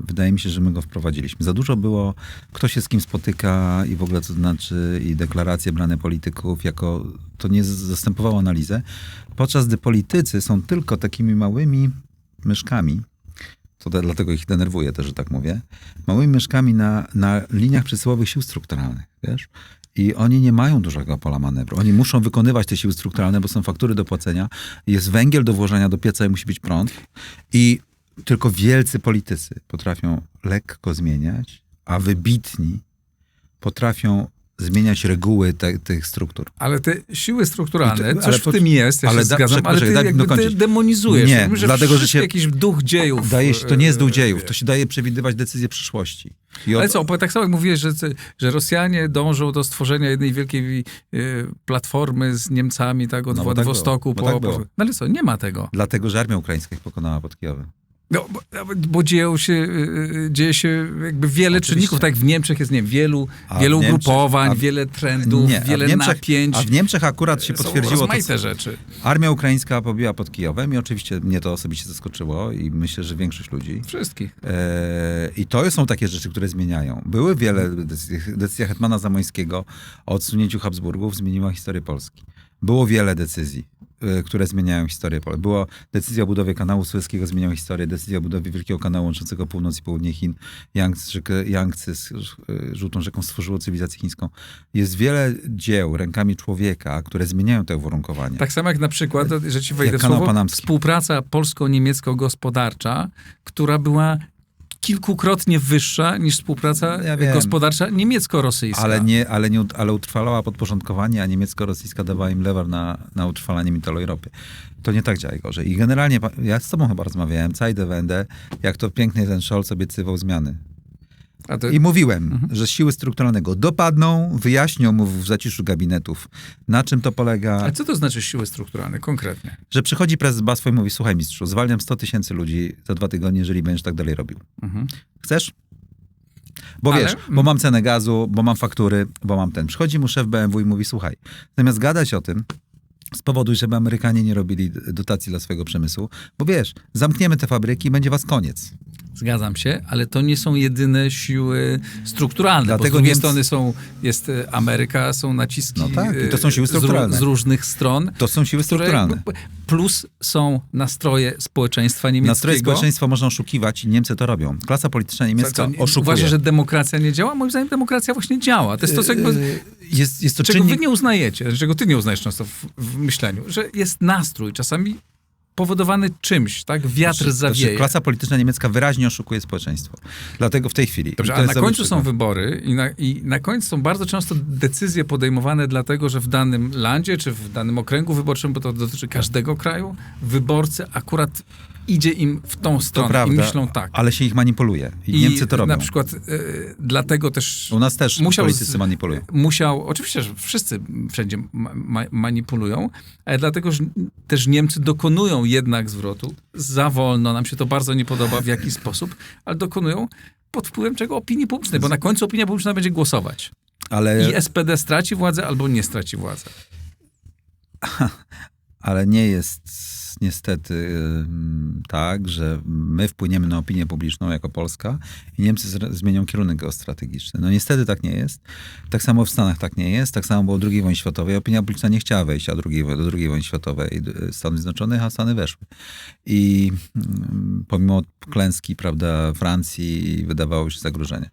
wydaje mi się, że my go wprowadziliśmy. Za dużo było, kto się z kim spotyka i w ogóle co to znaczy i deklaracje brane polityków, jako to nie zastępowało analizę, podczas gdy politycy są tylko takimi małymi myszkami, to dlatego ich denerwuje też, że tak mówię, małymi myszkami na liniach przesyłowych sił strukturalnych, wiesz? I oni nie mają dużego pola manewru. Oni muszą wykonywać te siły strukturalne, bo są faktury do płacenia. Jest węgiel do włożenia do pieca i musi być prąd. I tylko wielcy politycy potrafią lekko zmieniać, a wybitni potrafią zmieniać reguły tych struktur. Ale te siły strukturalne, ale coś w tym jest, ja się zgadzam, ale ty daj mi jakby dokończyć. ty demonizujesz. Nie, że dlatego, że się jakiś duch dziejów. to nie jest duch dziejów, to się daje przewidywać decyzje przyszłości. Ale co, bo tak samo jak mówiłeś, że Rosjanie dążą do stworzenia jednej wielkiej platformy z Niemcami, tak, od Władywostoku tak było. No ale co, nie ma tego. Dlatego, że armia ukraińska ich pokonała pod Kijowem. No, bo dzieje się jakby wiele Oczywiście. czynników, tak jak w Niemczech jest, nie wiem, wielu ugrupowań, wiele trendów, wiele napięć. A w Niemczech akurat się potwierdziło są to, rozmaite rzeczy. Armia ukraińska pobiła pod Kijowem i oczywiście mnie to osobiście zaskoczyło i myślę, że większość ludzi. Wszystkich. I to są takie rzeczy, które zmieniają. Były wiele decyzja hetmana Zamoyskiego o odsunięciu Habsburgów, zmieniła historię Polski. Było wiele decyzji, które zmieniają historię Polski. Była decyzja o budowie kanału Sueskiego, zmieniała historię. Decyzja o budowie wielkiego kanału łączącego północ i południe Chin. Yangtze z żółtą rzeką stworzyło cywilizację chińską. Jest wiele dzieł rękami człowieka, które zmieniają te uwarunkowania. Tak samo jak na przykład, że ci wejdę w kanał słowo, panamski. współpraca polsko-niemiecko-gospodarcza, która była kilkukrotnie wyższa niż współpraca gospodarcza niemiecko-rosyjska. Ale utrwalała podporządkowanie, a niemiecko-rosyjska dawała im lewar na utrwalanie metalo i ropy. To nie tak działa gorzej. I generalnie, ja z tobą chyba rozmawiałem, Zeit Wende, jak to pięknie ten Scholz obiecywał zmiany. I mówiłem, że siły strukturalne go dopadną, wyjaśnią mu w zaciszu gabinetów, na czym to polega. Ale co to znaczy siły strukturalne konkretnie? Że przychodzi prezes BASF i mówi, słuchaj mistrzu, zwalniam 100 000 ludzi za 2 tygodnie, jeżeli będziesz tak dalej robił. Chcesz? Bo wiesz, bo mam cenę gazu, bo mam faktury, bo mam ten. Przychodzi mu szef BMW i mówi, słuchaj, zamiast gadać o tym, spowoduj, żeby Amerykanie nie robili dotacji dla swojego przemysłu, bo wiesz, zamkniemy te fabryki i będzie was koniec. Zgadzam się, ale to nie są jedyne siły strukturalne. Dlatego bo z drugiej strony jest Ameryka, są naciski no tak, i to są siły strukturalne. Z różnych stron. To są siły strukturalne. Plus są nastroje społeczeństwa niemieckiego. Nastroje społeczeństwa można oszukiwać i Niemcy to robią. Klasa polityczna niemiecka oszukuje. Uważasz, że demokracja nie działa? Moim zdaniem demokracja właśnie działa. To jest to, co jakby, jest to czego czynnik... wy nie uznajecie, czego ty nie uznajesz często w myśleniu, że jest nastrój, czasami powodowany czymś, tak? Wiatr zawieje. Klasa polityczna niemiecka wyraźnie oszukuje społeczeństwo. Dlatego w tej chwili... Dobrze, a na końcu są wybory i na końcu są bardzo często decyzje podejmowane dlatego, że w danym landzie, czy w danym okręgu wyborczym, bo to dotyczy każdego kraju, wyborcy akurat idzie im w tą stronę prawda, i myślą tak. Ale się ich manipuluje. I Niemcy to robią. Na przykład dlatego też... U nas też politycy manipulują. Oczywiście, że wszyscy wszędzie manipulują, ale dlatego że też Niemcy dokonują jednak zwrotu. Za wolno, nam się to bardzo nie podoba w jaki sposób, ale dokonują pod wpływem czego? Opinii publicznej, bo na końcu opinia publiczna będzie głosować. I SPD straci władzę albo nie straci władzę. ale nie jest niestety tak, że my wpłyniemy na opinię publiczną jako Polska i Niemcy zmienią kierunek geostrategiczny. No niestety tak nie jest. Tak samo w Stanach tak nie jest. Tak samo było w II wojnie światowej. Opinia publiczna nie chciała wejść do II wojny światowej Stanów Zjednoczonych, a Stany weszły. I pomimo klęski, prawda, Francji wydawało się zagrożenie.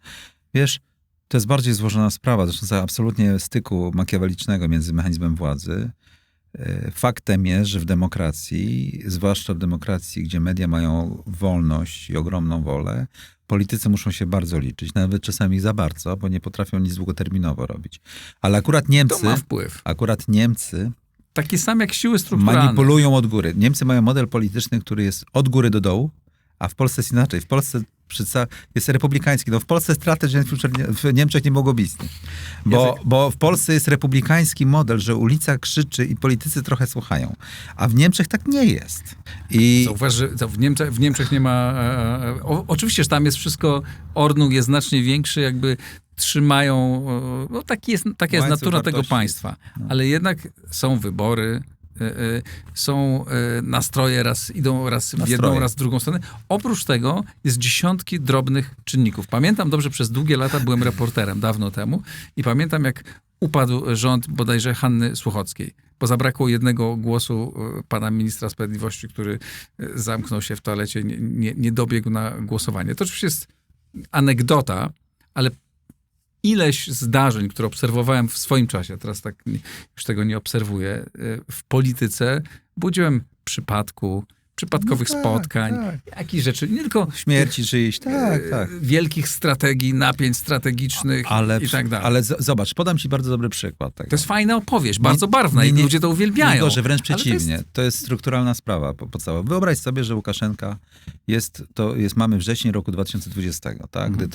Wiesz, to jest bardziej złożona sprawa, zresztą absolutnie styku makiawelicznego między mechanizmem władzy. Faktem jest, że w demokracji, zwłaszcza w demokracji, gdzie media mają wolność i ogromną wolę, politycy muszą się bardzo liczyć, nawet czasami za bardzo, bo nie potrafią nic długoterminowo robić. Ale To ma wpływ. Akurat Niemcy Taki sam jak siły strukturalne. manipulują od góry. Niemcy mają model polityczny, który jest od góry do dołu, a w Polsce jest inaczej. W Polsce jest republikański. No w Polsce straty, że w Niemczech nie mogłoby istnieć. Bo w Polsce jest republikański model, że ulica krzyczy i politycy trochę słuchają. A w Niemczech tak nie jest. Zauważ, że w Niemczech nie ma... oczywiście, że tam jest wszystko, Ordnung jest znacznie większy, jakby trzymają... No, taka jest natura tego państwa. No. Ale jednak są wybory, są nastroje, raz idą raz w jedną, raz w drugą stronę. Oprócz tego jest dziesiątki drobnych czynników. Pamiętam dobrze, przez długie lata byłem reporterem, dawno temu, i pamiętam, jak upadł rząd bodajże Hanny Słuchockiej, bo zabrakło jednego głosu pana ministra sprawiedliwości, który zamknął się w toalecie, nie dobiegł na głosowanie. To oczywiście jest anegdota, ale ileś zdarzeń, które obserwowałem w swoim czasie, teraz tak już tego nie obserwuję, w polityce budziłem przypadkowych spotkań, jakichś rzeczy, nie tylko śmierci czyjś, tak. wielkich strategii, napięć strategicznych i tak dalej. Ale zobacz, podam ci bardzo dobry przykład tego. To jest fajna opowieść, bardzo barwna i ludzie to uwielbiają. Nie, wręcz przeciwnie. To jest strukturalna sprawa podstawowa. Wyobraź sobie, że Łukaszenka mamy wrzesień roku 2020, tak? Gdy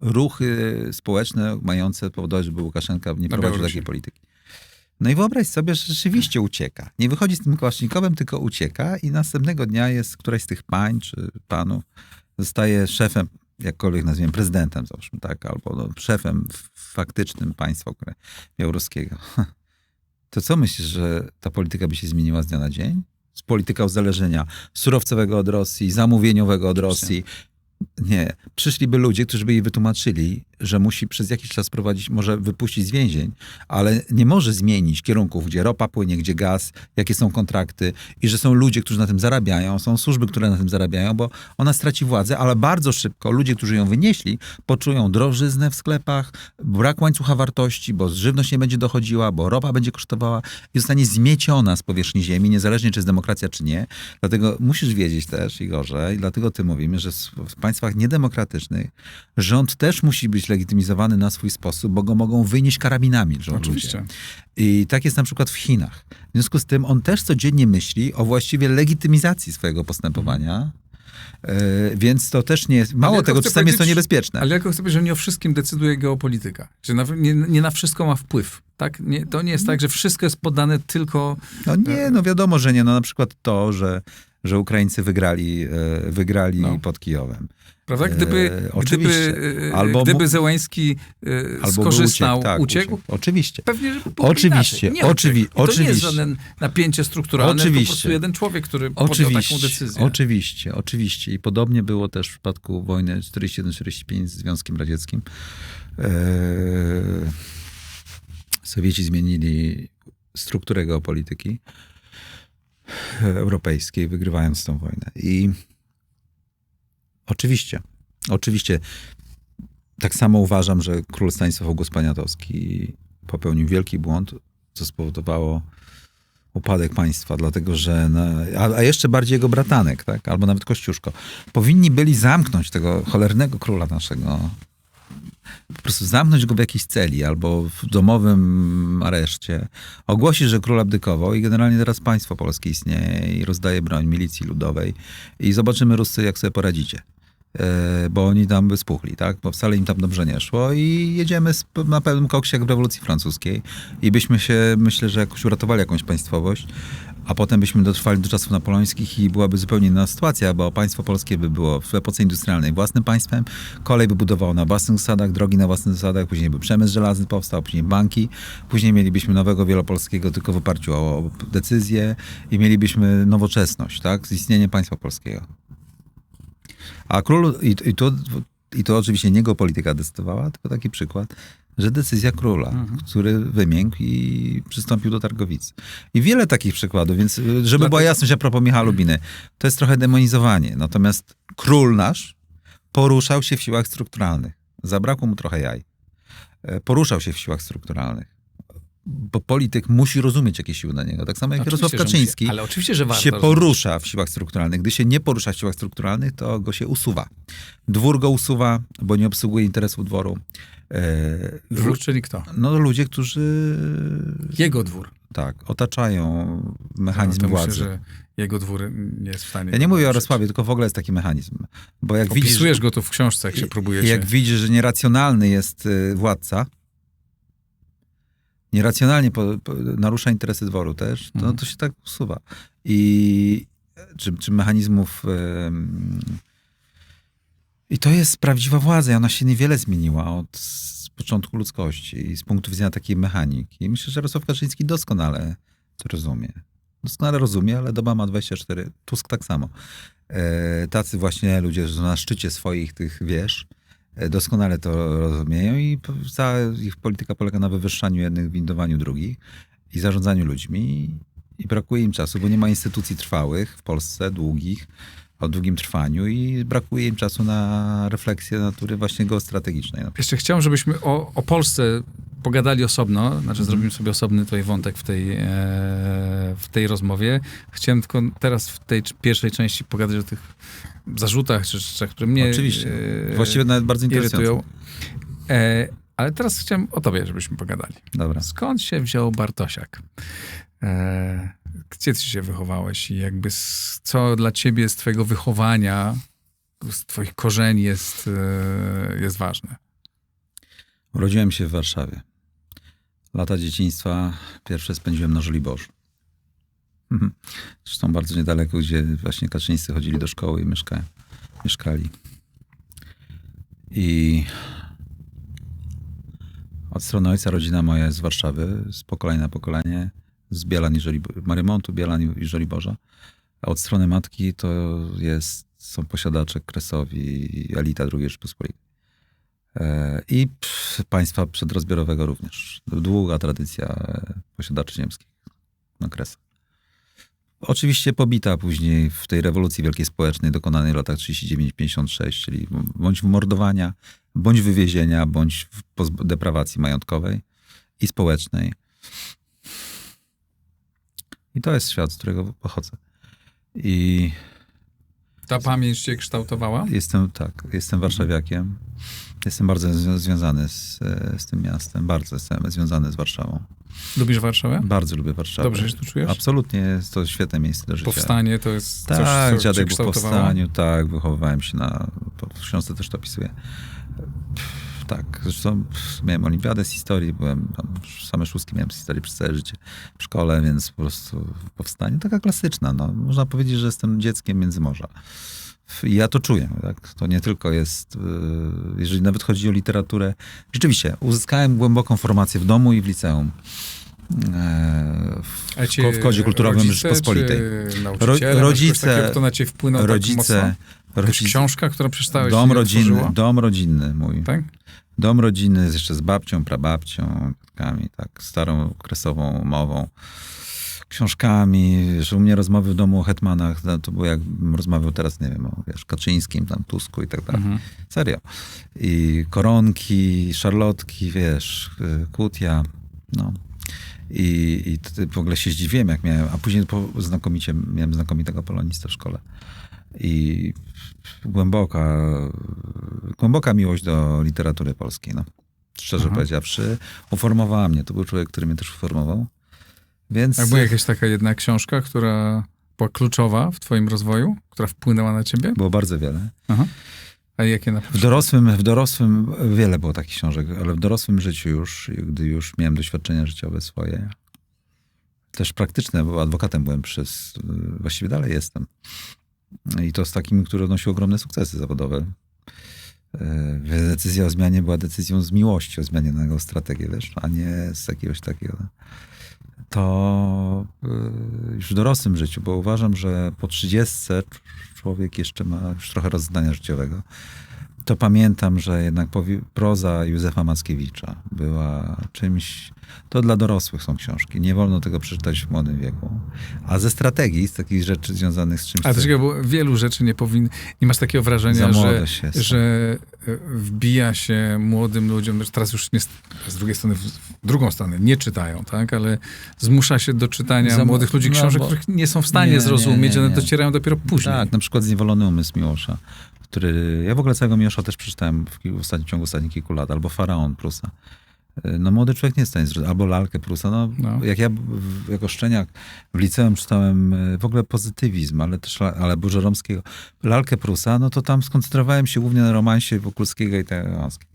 ruchy społeczne mające powodować, żeby Łukaszenka nie prowadził takiej polityki. No i wyobraź sobie, że rzeczywiście ucieka. Nie wychodzi z tym kałasznikowem, tylko ucieka i następnego dnia jest któraś z tych pań czy panów zostaje szefem, jakkolwiek nazwijmy, prezydentem, załóżmy, tak, albo szefem faktycznym państwa białoruskiego. To co myślisz, że ta polityka by się zmieniła z dnia na dzień? Z polityka uzależnienia surowcowego od Rosji, zamówieniowego od Rosji. Nie. Przyszliby ludzie, którzy by jej wytłumaczyli, że musi przez jakiś czas może wypuścić z więzień, ale nie może zmienić kierunków, gdzie ropa płynie, gdzie gaz, jakie są kontrakty i że są ludzie, którzy na tym zarabiają, są służby, które na tym zarabiają, bo ona straci władzę, ale bardzo szybko ludzie, którzy ją wynieśli, poczują drożyznę w sklepach, brak łańcucha wartości, bo żywność nie będzie dochodziła, bo ropa będzie kosztowała i zostanie zmieciona z powierzchni ziemi, niezależnie czy jest demokracja, czy nie. Dlatego musisz wiedzieć też, Igorze, i dlatego mówimy, że w państwach niedemokratycznych rząd też musi być legitymizowany na swój sposób, bo go mogą wynieść karabinami. Oczywiście. I tak jest na przykład w Chinach. W związku z tym on też codziennie myśli o właściwie legitymizacji swojego postępowania, więc to też nie jest... Mało tego, czasami jest to niebezpieczne. Ale jako chcę powiedzieć, że nie o wszystkim decyduje geopolityka. Że nie na wszystko ma wpływ. Tak? To nie jest tak, że wszystko jest poddane tylko... No wiadomo, że nie. No na przykład to, że Ukraińcy wygrali pod Kijowem. Prawda? Gdyby Zełenski skorzystał, uciekł? Oczywiście. Pewnie, że oczywiście. To nie jest żadne napięcie strukturalne, to po prostu jeden człowiek, który podjął taką decyzję. Oczywiście. I podobnie było też w przypadku wojny 47-45 z Związkiem Radzieckim. Sowieci zmienili strukturę geopolityki europejskiej, wygrywając tę wojnę. I oczywiście tak samo uważam, że król Stanisław August Poniatowski popełnił wielki błąd, co spowodowało upadek państwa, dlatego że... A jeszcze bardziej jego bratanek, tak? Albo nawet Kościuszko. Powinni byli zamknąć tego cholernego króla naszego, po prostu zamknąć go w jakiejś celi albo w domowym areszcie, ogłosić, że król abdykował i generalnie teraz państwo polskie istnieje i rozdaje broń milicji ludowej i zobaczymy, Ruscy, jak sobie poradzicie. bo oni tam by spuchli, tak? Bo wcale im tam dobrze nie szło i jedziemy na pełnym koksie jak w rewolucji francuskiej i byśmy się, myślę, że jakoś uratowali jakąś państwowość, a potem byśmy dotrwali do czasów napoleońskich i byłaby zupełnie inna sytuacja, bo państwo polskie by było w epoce industrialnej własnym państwem, kolej by budowało na własnych zasadach, drogi na własnych zasadach, później by przemysł żelazny powstał, później banki, później mielibyśmy nowego wielopolskiego tylko w oparciu o decyzje i mielibyśmy nowoczesność, tak? Istnienie państwa polskiego. A król, i to oczywiście nie geopolityka decydowała, tylko taki przykład, że decyzja króla, który wymiękł i przystąpił do Targowicy. I wiele takich przykładów, więc żeby była jasność a propos Michała Lubiny, to jest trochę demonizowanie. Natomiast król nasz poruszał się w siłach strukturalnych. Zabrakło mu trochę jaj. Poruszał się w siłach strukturalnych. Bo polityk musi rozumieć jakieś siły dla niego. Tak samo jak Jarosław Kaczyński ale oczywiście, że warto się porusza w siłach strukturalnych. Gdy się nie porusza w siłach strukturalnych, to go się usuwa. Dwór go usuwa, bo nie obsługuje interesów dworu. Dwór, czyli kto? No ludzie, którzy Jego dwór. tak, otaczają mechanizm to władzy. myślę, że jego dwór nie jest w stanie... Ja nie mówię o dotrzeć. Jarosławie, tylko w ogóle jest taki mechanizm. Bo jak Opisujesz go tu w książce, jak się próbujecie. Jak widzisz, że nieracjonalny jest władca, nieracjonalnie narusza interesy dworu też, to się tak usuwa. Czy mechanizmów... I to jest prawdziwa władza i ona się niewiele zmieniła od początku ludzkości z punktu widzenia takiej mechaniki. I myślę, że Jarosław Kaczyński doskonale to rozumie. Doskonale rozumie, ale doba ma 24. Tusk tak samo. Tacy właśnie ludzie, że na szczycie swoich tych wież doskonale to rozumieją i cała ich polityka polega na wywyższaniu jednych, windowaniu drugich i zarządzaniu ludźmi. I brakuje im czasu, bo nie ma instytucji trwałych w Polsce, długich, o długim trwaniu i brakuje im czasu na refleksję natury właśnie geostrategicznej. Jeszcze chciałem, żebyśmy o Polsce pogadali osobno, znaczy zrobimy sobie osobny tutaj wątek w tej rozmowie. Chciałem tylko teraz w tej pierwszej części pogadać o tych zarzutach, czy rzeczach, które mnie Oczywiście. Właściwie nawet bardzo irytują. interesujące. Ale teraz chciałem o tobie, żebyśmy pogadali. Dobra. Skąd się wziął Bartosiak? Gdzie ty się wychowałeś i jakby co dla ciebie z twojego wychowania, z twoich korzeni jest ważne? Urodziłem się w Warszawie. Lata dzieciństwa pierwsze spędziłem na Żoliborzu. Zresztą bardzo niedaleko, gdzie właśnie Kaczyńscy chodzili do szkoły i mieszkali. I od strony ojca rodzina moja jest z Warszawy, z pokolenia na pokolenie, z Bielan i Marymontu, Bielan i Żoliborza. A od strony matki to są posiadacze Kresowi i elita II Rzeczypospolitej. I państwa przedrozbiorowego również. Długa tradycja posiadaczy niemskich na Kresach. Oczywiście pobita później w tej rewolucji wielkiej społecznej dokonanej w latach 39-56, czyli bądź mordowania, bądź wywiezienia, bądź deprawacji majątkowej i społecznej. I to jest świat, z którego pochodzę. I ta pamięć cię kształtowała? Jestem warszawiakiem. Jestem bardzo związany z tym miastem. Bardzo jestem związany z Warszawą. Lubisz Warszawę? Bardzo lubię Warszawę. Dobrze się tu czujesz? Absolutnie. Jest to świetne miejsce do życia. Powstanie to jest coś, tak, co dziadek cię był w kształtowało? powstaniu. Tak, wychowywałem się w książce też to opisuję. Tak, zresztą miałem olimpiadę z historii, same szóstki miałem z historii przez całe życie w szkole, więc po prostu powstanie taka klasyczna. No. Można powiedzieć, że jestem dzieckiem Międzymorza. I ja to czuję. Tak? To nie tylko jest, jeżeli nawet chodzi o literaturę. Rzeczywiście, uzyskałem głęboką formację w domu i w liceum. W kodzie kulturowym Rzeczypospolitej. Rodzice, kto na ciebie wpłynął tak mocno? Książka, która przeczytałeś? Dom rodzinny mój. Tak? Dom rodzinny jeszcze z babcią, prababcią, tak, starą kresową mową, książkami. Że u mnie rozmowy w domu o hetmanach, to było jak rozmawiał teraz, nie wiem, o Kaczyńskim, tam Tusku i tak dalej. Serio. I koronki, szarlotki, kutia, no. I w ogóle się zdziwiłem, jak miałem, a później miałem znakomitego polonistę w szkole. I głęboka miłość do literatury polskiej, no. Szczerze powiedziawszy, uformowała mnie. To był człowiek, który mnie też uformował. Więc... A była jakaś taka jedna książka, która była kluczowa w twoim rozwoju, która wpłynęła na ciebie? Było bardzo wiele. A jakie na przykład? W dorosłym wiele było takich książek, ale w dorosłym życiu już, gdy już miałem doświadczenia życiowe swoje, też praktyczne, bo adwokatem byłem właściwie dalej jestem. I to z takimi, które odnosiły ogromne sukcesy zawodowe. Decyzja o zmianie była decyzją z miłości o zmianie danego strategię, wiesz, a nie z jakiegoś takiego. To już w dorosłym życiu, bo uważam, że po 30 człowiek jeszcze ma już trochę rozdania życiowego. To pamiętam, że jednak proza Józefa Mackiewicza była czymś... To dla dorosłych są książki. Nie wolno tego przeczytać w młodym wieku. A ze strategii, z takich rzeczy związanych z czymś... Ale też bo wielu rzeczy nie powinno... Nie masz takiego wrażenia, że wbija się młodym ludziom, że teraz już nie, z drugiej strony, w drugą stronę nie czytają, tak? Ale zmusza się do czytania młodych ludzi książek, których nie są w stanie zrozumieć, one docierają dopiero później. Tak, na przykład Zniewolony umysł Miłosza, który... Ja w ogóle całego Miłosza też przeczytałem w ciągu ostatnich kilku lat. Albo Faraon Prusa. No młody człowiek nie jest w stanie zrozumieć. Albo Lalkę Prusa. No. Jak ja jako szczeniak w liceum czytałem w ogóle pozytywizm, ale Bużeromskiego. Lalkę Prusa, no to tam skoncentrowałem się głównie na romansie Wokulskiego i Teońskiej.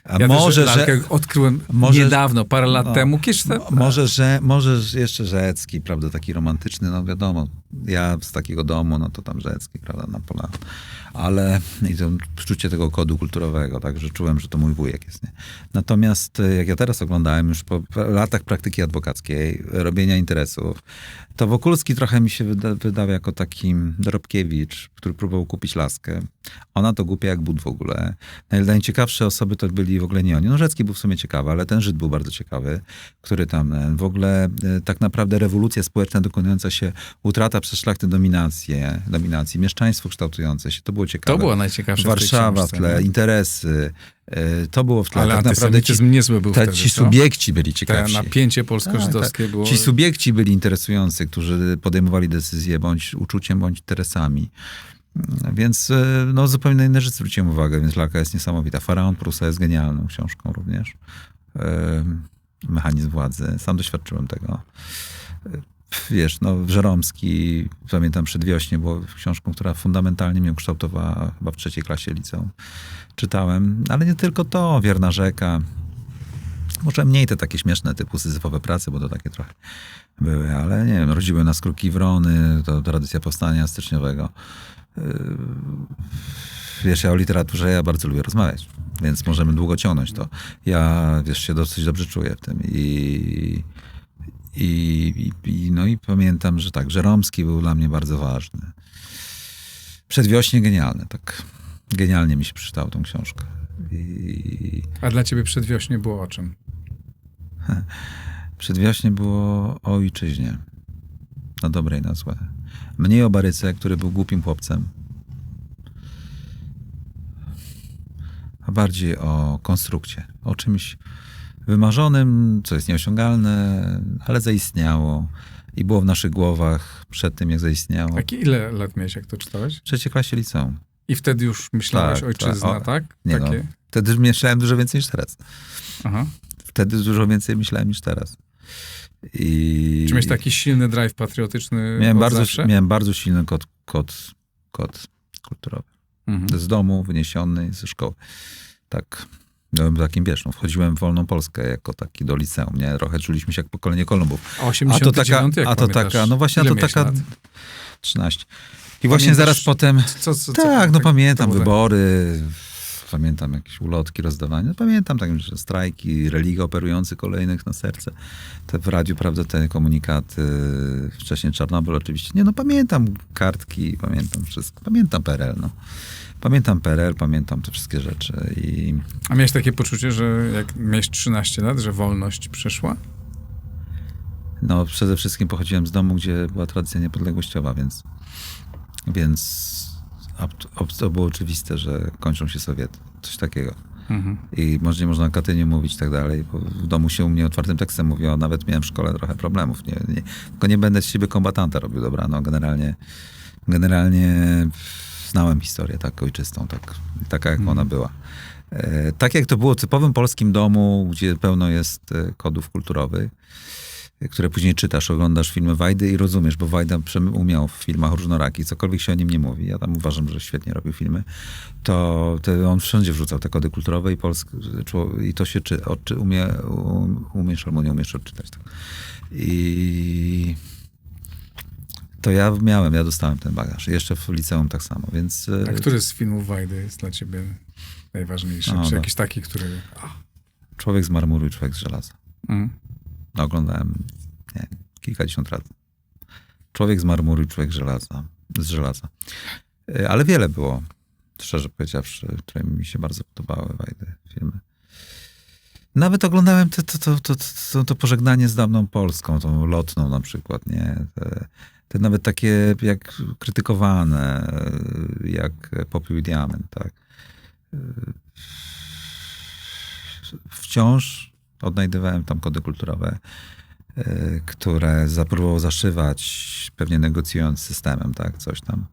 A ja może, też Lalkę odkryłem niedawno, parę lat temu. Może jeszcze Rzecki, prawda, taki romantyczny, no wiadomo. Ja z takiego domu, no to tam Rzecki, prawda, Napoleon. Ale i to poczucie tego kodu kulturowego, tak, że czułem, że to mój wujek jest, nie? Natomiast jak ja teraz oglądałem już po latach praktyki adwokackiej, robienia interesów, to Wokulski trochę mi się wydał jako taki Dorobkiewicz, który próbował kupić laskę. Ona to głupia jak but w ogóle. Najciekawsze osoby to byli w ogóle nie oni. No Rzecki był w sumie ciekawy, ale ten Żyd był bardzo ciekawy, który tam w ogóle tak naprawdę rewolucja społeczna dokonująca się, utrata przez szlachty dominacji, mieszczaństwo kształtujące się, to było ciekawe. To było najciekawsze Warszawa w tle, interesy. To było w tle. Ale tak naprawdę niezły był wtedy, ci subiekci byli ciekawsi. Napięcie polsko-żydowskie było... Ci subiekci byli interesujący, którzy podejmowali decyzje bądź uczuciem, bądź interesami. Więc no, zupełnie na inne rzeczy zwróciłem uwagę, więc Lalka jest niesamowita. Faraon Prusa jest genialną książką również. Mechanizm władzy. Sam doświadczyłem tego. Wiesz, no Żeromski, pamiętam Przedwiośnie, było książką, która fundamentalnie mnie ukształtowała chyba w 3. klasie liceum. Czytałem, ale nie tylko to. Wierna rzeka. Może mniej te takie śmieszne typu syzyfowe prace, bo to takie trochę były, ale nie wiem, Rodziły nas kruki wrony, to tradycja powstania styczniowego. Wiesz, ja o literaturze ja bardzo lubię rozmawiać, więc możemy długo ciągnąć to. Ja, wiesz, się dosyć dobrze czuję w tym no i pamiętam, że tak, Żeromski był dla mnie bardzo ważny. Przedwiośnie genialne, tak. Genialnie mi się przeczytało tą książkę. A dla ciebie Przedwiośnie było o czym? Przedwiośnie było o ojczyźnie. Na dobre i na złe. Mniej o Baryce, który był głupim chłopcem. A bardziej o konstrukcie. O czymś wymarzonym, co jest nieosiągalne, ale zaistniało. I było w naszych głowach przed tym, jak zaistniało. Ile lat miałeś, jak to czytałeś? W 3. klasie liceum. I wtedy już myślałeś ojczyzna, tak? Nie takie? no, wtedy myślałem dużo więcej niż teraz. Aha. Wtedy dużo więcej myślałem niż teraz. Czy miałeś taki silny drive patriotyczny Miałem bardzo silny kod kulturowy. Mhm. Z domu, wyniesiony ze szkoły. Tak. Byłem takim, wiesz, no, wchodziłem w wolną Polskę jako taki do liceum, nie? Trochę czuliśmy się jak pokolenie Kolumbów. 89, no właśnie, ile a to taka... lat? 13. I właśnie zaraz potem... No pamiętam wybory, pamiętam jakieś ulotki, rozdawanie. No, pamiętam tak, że strajki, religia operujący kolejnych na serce. Te w radiu, prawda, te komunikaty, wcześniej Czarnobyl oczywiście. Nie, no pamiętam kartki, pamiętam wszystko. Pamiętam PRL, no. Pamiętam te wszystkie rzeczy. A miałeś takie poczucie, że jak miałeś 13 lat, że wolność przyszła? No przede wszystkim pochodziłem z domu, gdzie była tradycja niepodległościowa, więc to było oczywiste, że kończą się Sowiety. Coś takiego. Mhm. I może nie można na Katyniu mówić i tak dalej, bo w domu się u mnie otwartym tekstem mówiło, nawet miałem w szkole trochę problemów. Tylko nie będę z siebie kombatanta robił, dobra, no generalnie znałem historię tak ojczystą, taka jak ona była. Tak jak to było w typowym polskim domu, gdzie pełno jest kodów kulturowych. które później czytasz, oglądasz filmy Wajdy i rozumiesz, bo Wajda umiał w filmach różnoraki, cokolwiek się o nim nie mówi. Ja tam uważam, że świetnie robił filmy. To on wszędzie wrzucał te kody kulturowe i to się umiesz albo nie umiesz odczytać. Tak. I to ja dostałem ten bagaż. Jeszcze w liceum tak samo, więc... A który z filmów Wajdy jest dla ciebie najważniejszy? Czy jakiś taki, który... Człowiek z marmuru i Człowiek z żelaza. Mm. Oglądałem kilkadziesiąt razy. Człowiek z marmuru i Człowiek z żelaza. Ale wiele było, szczerze powiedziawszy, które mi się bardzo podobały, Wajdy, filmy. Nawet oglądałem to pożegnanie z dawną Polską, tą Lotną na przykład, nie? Te nawet takie jak krytykowane, jak Popiół i Diament, tak? Wciąż odnajdywałem tam kody kulturowe, które próbował zaszywać, pewnie negocjując z systemem, tak, coś tam.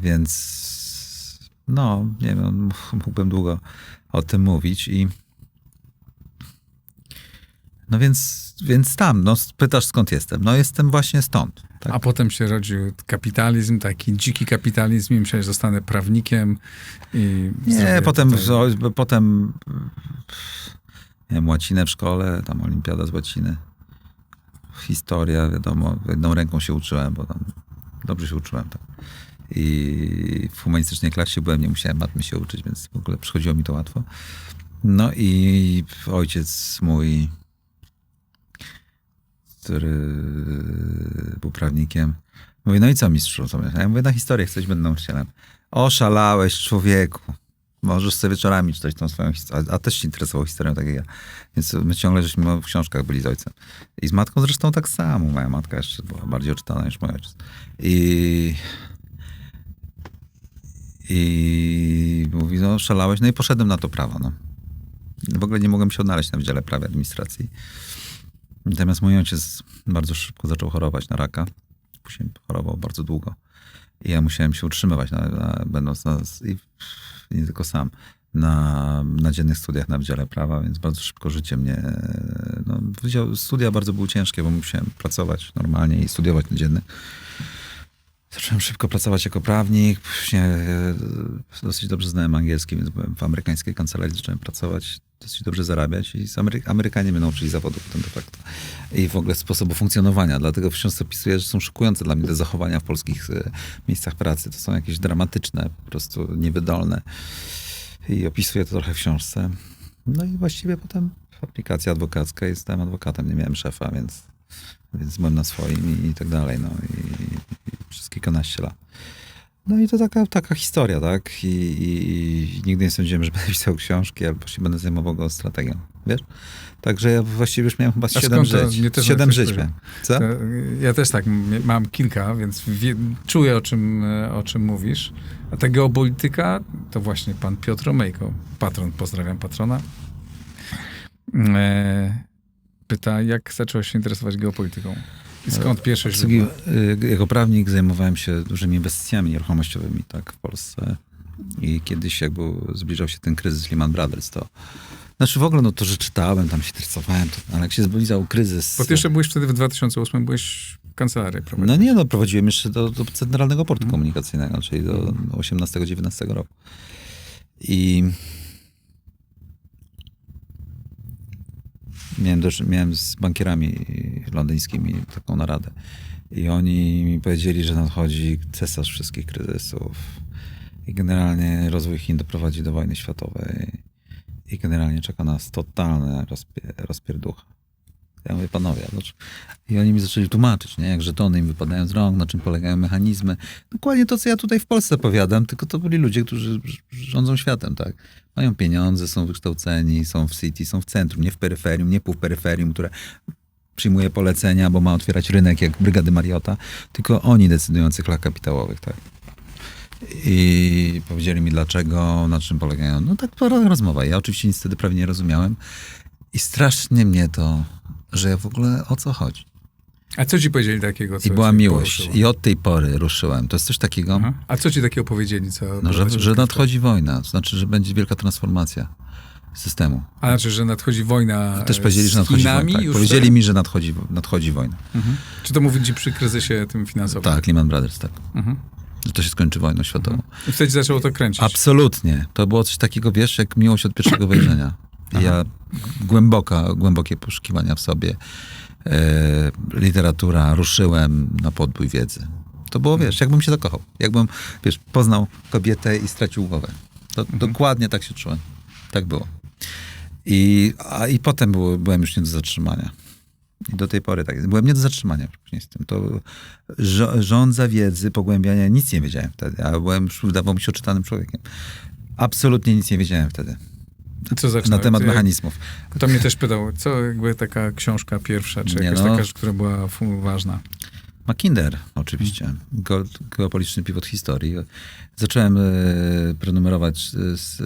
Więc no, nie wiem, mógłbym długo o tym mówić i no więc tam, no pytasz skąd jestem. No jestem właśnie stąd. Tak? A potem się rodził kapitalizm, taki dziki kapitalizm i myślałeś, że zostanę prawnikiem i... Nie, potem nie wiem, łacinę w szkole, tam olimpiada z łaciny. Historia, wiadomo, jedną ręką się uczyłem, bo tam dobrze się uczyłem. Tak. I w humanistycznej klasie byłem, nie musiałem matmy się uczyć, więc w ogóle przychodziło mi to łatwo. No i ojciec mój, który był prawnikiem, mówi, no i co mistrzu? Ja mówię, na historię chcesz, będę nauczycielem. Oszalałeś, człowieku. Możesz sobie wieczorami czytać tą swoją historię. A też się interesował historią, tak jak ja. Więc my ciągle żeśmy w książkach byli z ojcem. I z matką zresztą tak samo. Moja matka jeszcze była bardziej oczytana niż mój ojciec. I mówi, no szalałeś. No i poszedłem na to prawo. No. W ogóle nie mogłem się odnaleźć na Wydziale Prawa i Administracji. Natomiast mój ojciec bardzo szybko zaczął chorować na raka. Później chorował bardzo długo. I ja musiałem się utrzymywać, będąc nie tylko sam, na dziennych studiach na Wydziale Prawa, więc bardzo szybko życie mnie... studia bardzo były ciężkie, bo musiałem pracować normalnie i studiować na dziennych. Zacząłem szybko pracować jako prawnik. Później dosyć dobrze znałem angielski, więc byłem w amerykańskiej kancelarii, zacząłem pracować, dosyć dobrze zarabiać i Amerykanie mnie nauczyli zawodu potem de facto. I w ogóle sposobu funkcjonowania. Dlatego w książce opisuję, że są szokujące dla mnie te zachowania w polskich miejscach pracy. To są jakieś dramatyczne, po prostu niewydolne. I opisuję to trochę w książce. No i właściwie potem aplikacja adwokacka i zostałem adwokatem. Nie miałem szefa, więc byłem na swoim i tak dalej. No i przez kilkanaście lat. No i to taka historia, tak? I nigdy nie sądziłem, że będę pisał książki, albo się będę zajmował go strategią, wiesz? Także ja właściwie już miałem chyba 7 żyć. 7 żyć miałem. Co? Ja też tak, mam kilka, więc czuję, o czym mówisz. A ta geopolityka to właśnie pan Piotr Omejko, patron, pozdrawiam patrona. Pyta, jak zacząłeś się interesować geopolityką? I skąd pierwsze źródło? Jako prawnik zajmowałem się dużymi inwestycjami nieruchomościowymi, tak, w Polsce. I kiedyś zbliżał się ten kryzys Lehman Brothers, to znaczy w ogóle, no to, że czytałem, tam się interesowałem, ale jak się zbliżał kryzys... Bo ty jeszcze byłeś wtedy w 2008, byłeś w kancelarii, prawda? No nie, no prowadziłem jeszcze do Centralnego Portu Komunikacyjnego, czyli do 18-19 roku. I miałem z bankierami londyńskimi taką naradę. I oni mi powiedzieli, że nadchodzi cesarz wszystkich kryzysów. I generalnie rozwój Chin doprowadzi do wojny światowej. I generalnie czeka nas totalne rozpierducha. Ja mówię, panowie, i oni mi zaczęli tłumaczyć, nie? Jak żetony im wypadają z rąk, na czym polegają mechanizmy. Dokładnie to, co ja tutaj w Polsce powiadam, tylko to byli ludzie, którzy rządzą światem, tak? Mają pieniądze, są wykształceni, są w city, są w centrum, nie w peryferium, nie półperyferium, które przyjmuje polecenia, bo ma otwierać rynek jak brygady Mariota, tylko oni decydują o cyklach kapitałowych, tak? I powiedzieli mi dlaczego, na czym polegają. No tak rozmowa. Ja oczywiście nic wtedy prawie nie rozumiałem i strasznie mnie to, że ja w ogóle o co chodzi. A co ci powiedzieli takiego? Co I była miłość. poruszyło? I od tej pory ruszyłem. To jest coś takiego... A co ci takiego powiedzieli? Co No, że nadchodzi wojna. To znaczy, że będzie wielka transformacja systemu. A znaczy, że nadchodzi wojna Też powiedzieli, że z nadchodzi Chinami? wojna. Tak. Już Powiedzieli mi, że nadchodzi wojna. Mhm. Czy to mówili ci przy kryzysie tym finansowym? Tak, Lehman Brothers, tak. Mhm. Że to się skończy wojną światową. I wtedy zaczęło to kręcić. Absolutnie. To było coś takiego, wiesz, jak miłość od pierwszego wejrzenia. Ja głębokie poszukiwania w sobie. Literatura, ruszyłem na podbój wiedzy. To było, wiesz, jakbym się zakochał. Jakbym, wiesz, poznał kobietę i stracił głowę. To dokładnie tak się czułem. Tak było. I potem byłem już nie do zatrzymania. I do tej pory tak jest. Byłem nie do zatrzymania później z tym. To żądza wiedzy, pogłębiania. Nic nie wiedziałem wtedy. A wydawał mi się oczytanym człowiekiem. Absolutnie nic nie wiedziałem wtedy. Co zaczynało? Na temat mechanizmów. To mnie też pytał, co jakby taka książka pierwsza, czy jakaś taka rzecz, która była ważna? Mackinder, oczywiście. Geopolityczny pivot historii. Zacząłem prenumerować z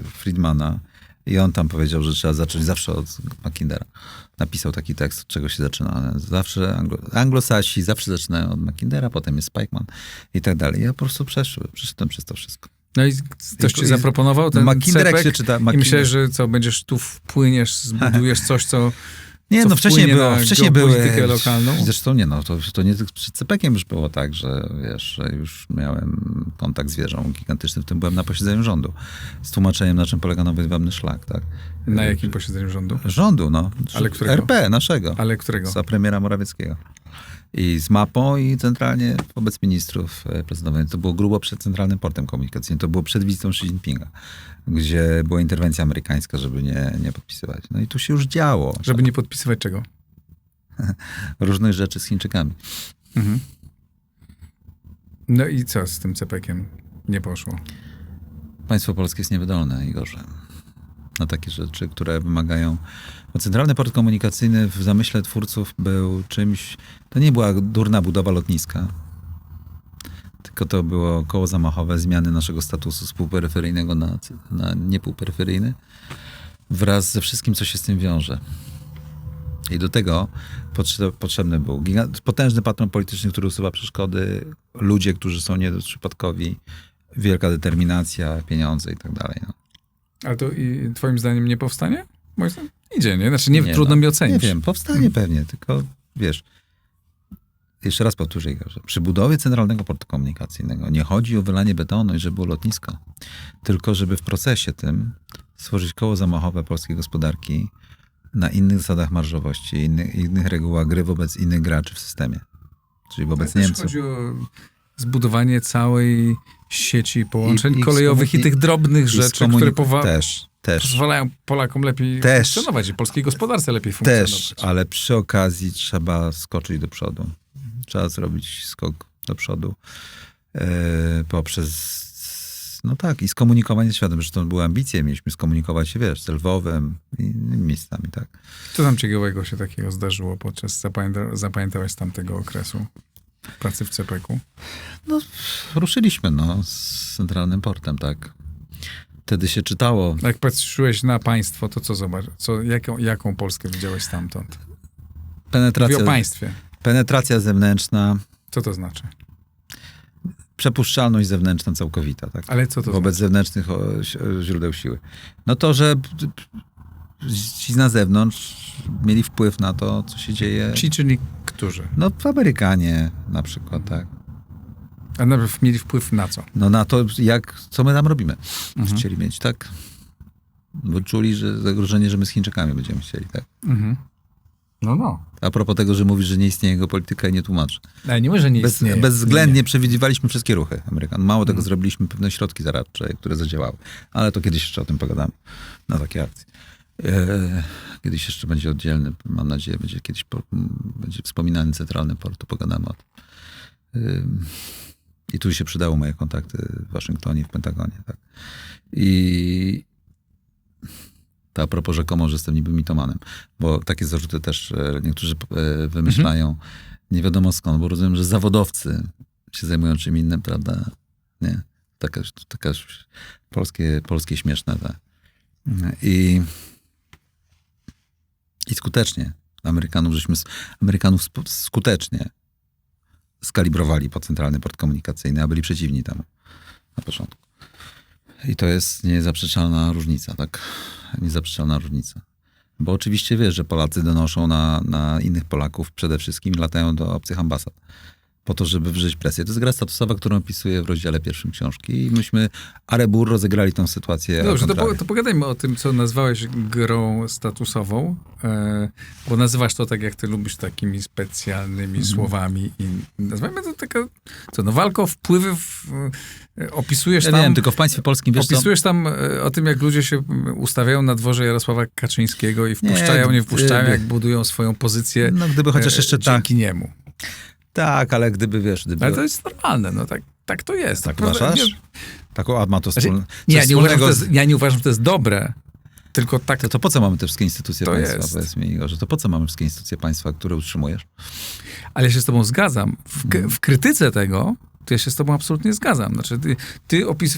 Friedmana i on tam powiedział, że trzeba zacząć zawsze od Mackindera. Napisał taki tekst, od czego się zaczyna. Zawsze anglosasi zawsze zaczynają od Mackindera, potem jest Spikeman i tak dalej. Ja po prostu przeszedłem przez to wszystko. No i ktoś ci zaproponował ten Mackinder, jak cepek się czyta, i myślałeś, że co, będziesz tu wpłyniesz, zbudujesz coś, co nie, co no wcześniej były. geopolitykę lokalną? Zresztą nie, no to nie przed CPK-iem już było tak, że wiesz, że już miałem kontakt z wieżą gigantycznym, w tym byłem na posiedzeniu rządu. Z tłumaczeniem, na czym polega nowy jedwabny szlak, tak? Na jakim posiedzeniu rządu? Rządu, no. Ale którego? RP, naszego. Ale którego? Za premiera Morawieckiego. I z mapą i centralnie wobec ministrów prezydentowych. To było grubo przed Centralnym Portem Komunikacyjnym. To było przed wizytą Xi Jinpinga, gdzie była interwencja amerykańska, żeby nie podpisywać. No i tu się już działo. Żeby nie podpisywać czego? Różnych rzeczy z Chińczykami. Mhm. No i co z tym cepekiem nie poszło? Państwo polskie jest niewydolne, Igorze. Na takie rzeczy, które wymagają... Bo Centralny Port Komunikacyjny w zamyśle twórców był czymś... To nie była durna budowa lotniska, tylko to było koło zamachowe zmiany naszego statusu z półperyferyjnego na niepółperyferyjny wraz ze wszystkim, co się z tym wiąże. I do tego potrzebny był potężny patron polityczny, który usuwa przeszkody, ludzie, którzy są nieprzypadkowi, wielka determinacja, pieniądze i tak dalej. No. Ale to i twoim zdaniem nie powstanie? Moim zdaniem idzie, nie? Znaczy nie trudno mi ocenić. Nie wiem, powstanie pewnie, tylko wiesz, jeszcze raz powtórzę, że przy budowie Centralnego Portu Komunikacyjnego nie chodzi o wylanie betonu i żeby było lotnisko, tylko żeby w procesie tym stworzyć koło zamachowe polskiej gospodarki na innych zasadach marżowości, innych regułach gry wobec innych graczy w systemie. Czyli wobec Niemców. Chodzi o zbudowanie całej sieci połączeń kolejowych i tych drobnych rzeczy, które pozwalają Polakom lepiej funkcjonować i polskiej gospodarce lepiej funkcjonować. Też, ale przy okazji trzeba skoczyć do przodu. Trzeba zrobić skok do przodu poprzez i skomunikowanie z światem. Zresztą były ambicje, mieliśmy skomunikować się, wiesz, z Lwowem i innymi miejscami, tak. Co tam ciekawego się takiego zdarzyło zapamiętałeś z tamtego okresu pracy w CPK-u? No, ruszyliśmy, z Centralnym Portem, tak. Wtedy się czytało. Jak patrzyłeś na państwo, to co zobacz? Jaką Polskę widziałeś stamtąd? Mówię o państwie. Penetracja zewnętrzna. Co to znaczy? Przepuszczalność zewnętrzna całkowita, tak? Ale co to wobec znaczy? zewnętrznych źródeł siły. No to, że ci na zewnątrz mieli wpływ na to, co się dzieje. Ci, czyli którzy? No Amerykanie na przykład, tak. A najpierw mieli wpływ na co? No na to, co my tam robimy. Chcieli mieć, tak? Bo czuli, że zagrożenie, że my z Chińczykami będziemy chcieli, tak? Mhm. No. A propos tego, że mówisz, że nie istnieje jego polityka i nie tłumaczy. Ale nie mówię, że nie istnieje. Bezwzględnie przewidywaliśmy wszystkie ruchy Amerykanów. Mało tego, zrobiliśmy pewne środki zaradcze, które zadziałały. Ale to kiedyś jeszcze o tym pogadamy. Na takie akcje. Kiedyś jeszcze będzie oddzielny, mam nadzieję, będzie wspominany Centralny Port, to pogadamy o tym. I tu się przydały moje kontakty w Waszyngtonie, w Pentagonie. Tak. I to a propos rzekomo, że jestem niby mitomanem, bo takie zarzuty też niektórzy wymyślają. Nie wiadomo skąd, bo rozumiem, że zawodowcy się zajmują czym innym, prawda? Nie. Taka polskie śmieszne. Tak. I skutecznie Amerykanów skutecznie skalibrowali pod Centralny Port Komunikacyjny, a byli przeciwni temu na początku. I to jest niezaprzeczalna różnica, tak? Niezaprzeczalna różnica. Bo oczywiście wiesz, że Polacy donoszą na innych Polaków przede wszystkim i latają do obcych ambasad. Po to, żeby wywrzeć presję. To jest gra statusowa, którą opisuję w rozdziale 1 książki. I myśmy Arebur rozegrali tą sytuację. Dobrze, to pogadajmy o tym, co nazwałeś grą statusową, bo nazywasz to tak, jak ty lubisz, takimi specjalnymi słowami. I nazwijmy to taka, walka o wpływy, opisujesz Ja tam... wiem, tylko w państwie polskim, wiesz co? Opisujesz tam o tym, jak ludzie się ustawiają na dworze Jarosława Kaczyńskiego i wpuszczają, nie wpuszczają, jak budują swoją pozycję No gdyby chociaż jeszcze dzięki niemu. Tak, ale gdyby, wiesz... Ale to jest normalne, no tak to jest. Tak Prawda? uważasz? A ma to Znaczy, wspólnego... ja nie uważam, że to jest dobre, tylko tak... To po co mamy te wszystkie instytucje To państwa? jest. Powiedz mi, Igorze, to po co mamy wszystkie instytucje państwa, które utrzymujesz? Ale ja się z tobą zgadzam. W krytyce tego, to ja się z tobą absolutnie zgadzam. Znaczy, ty opis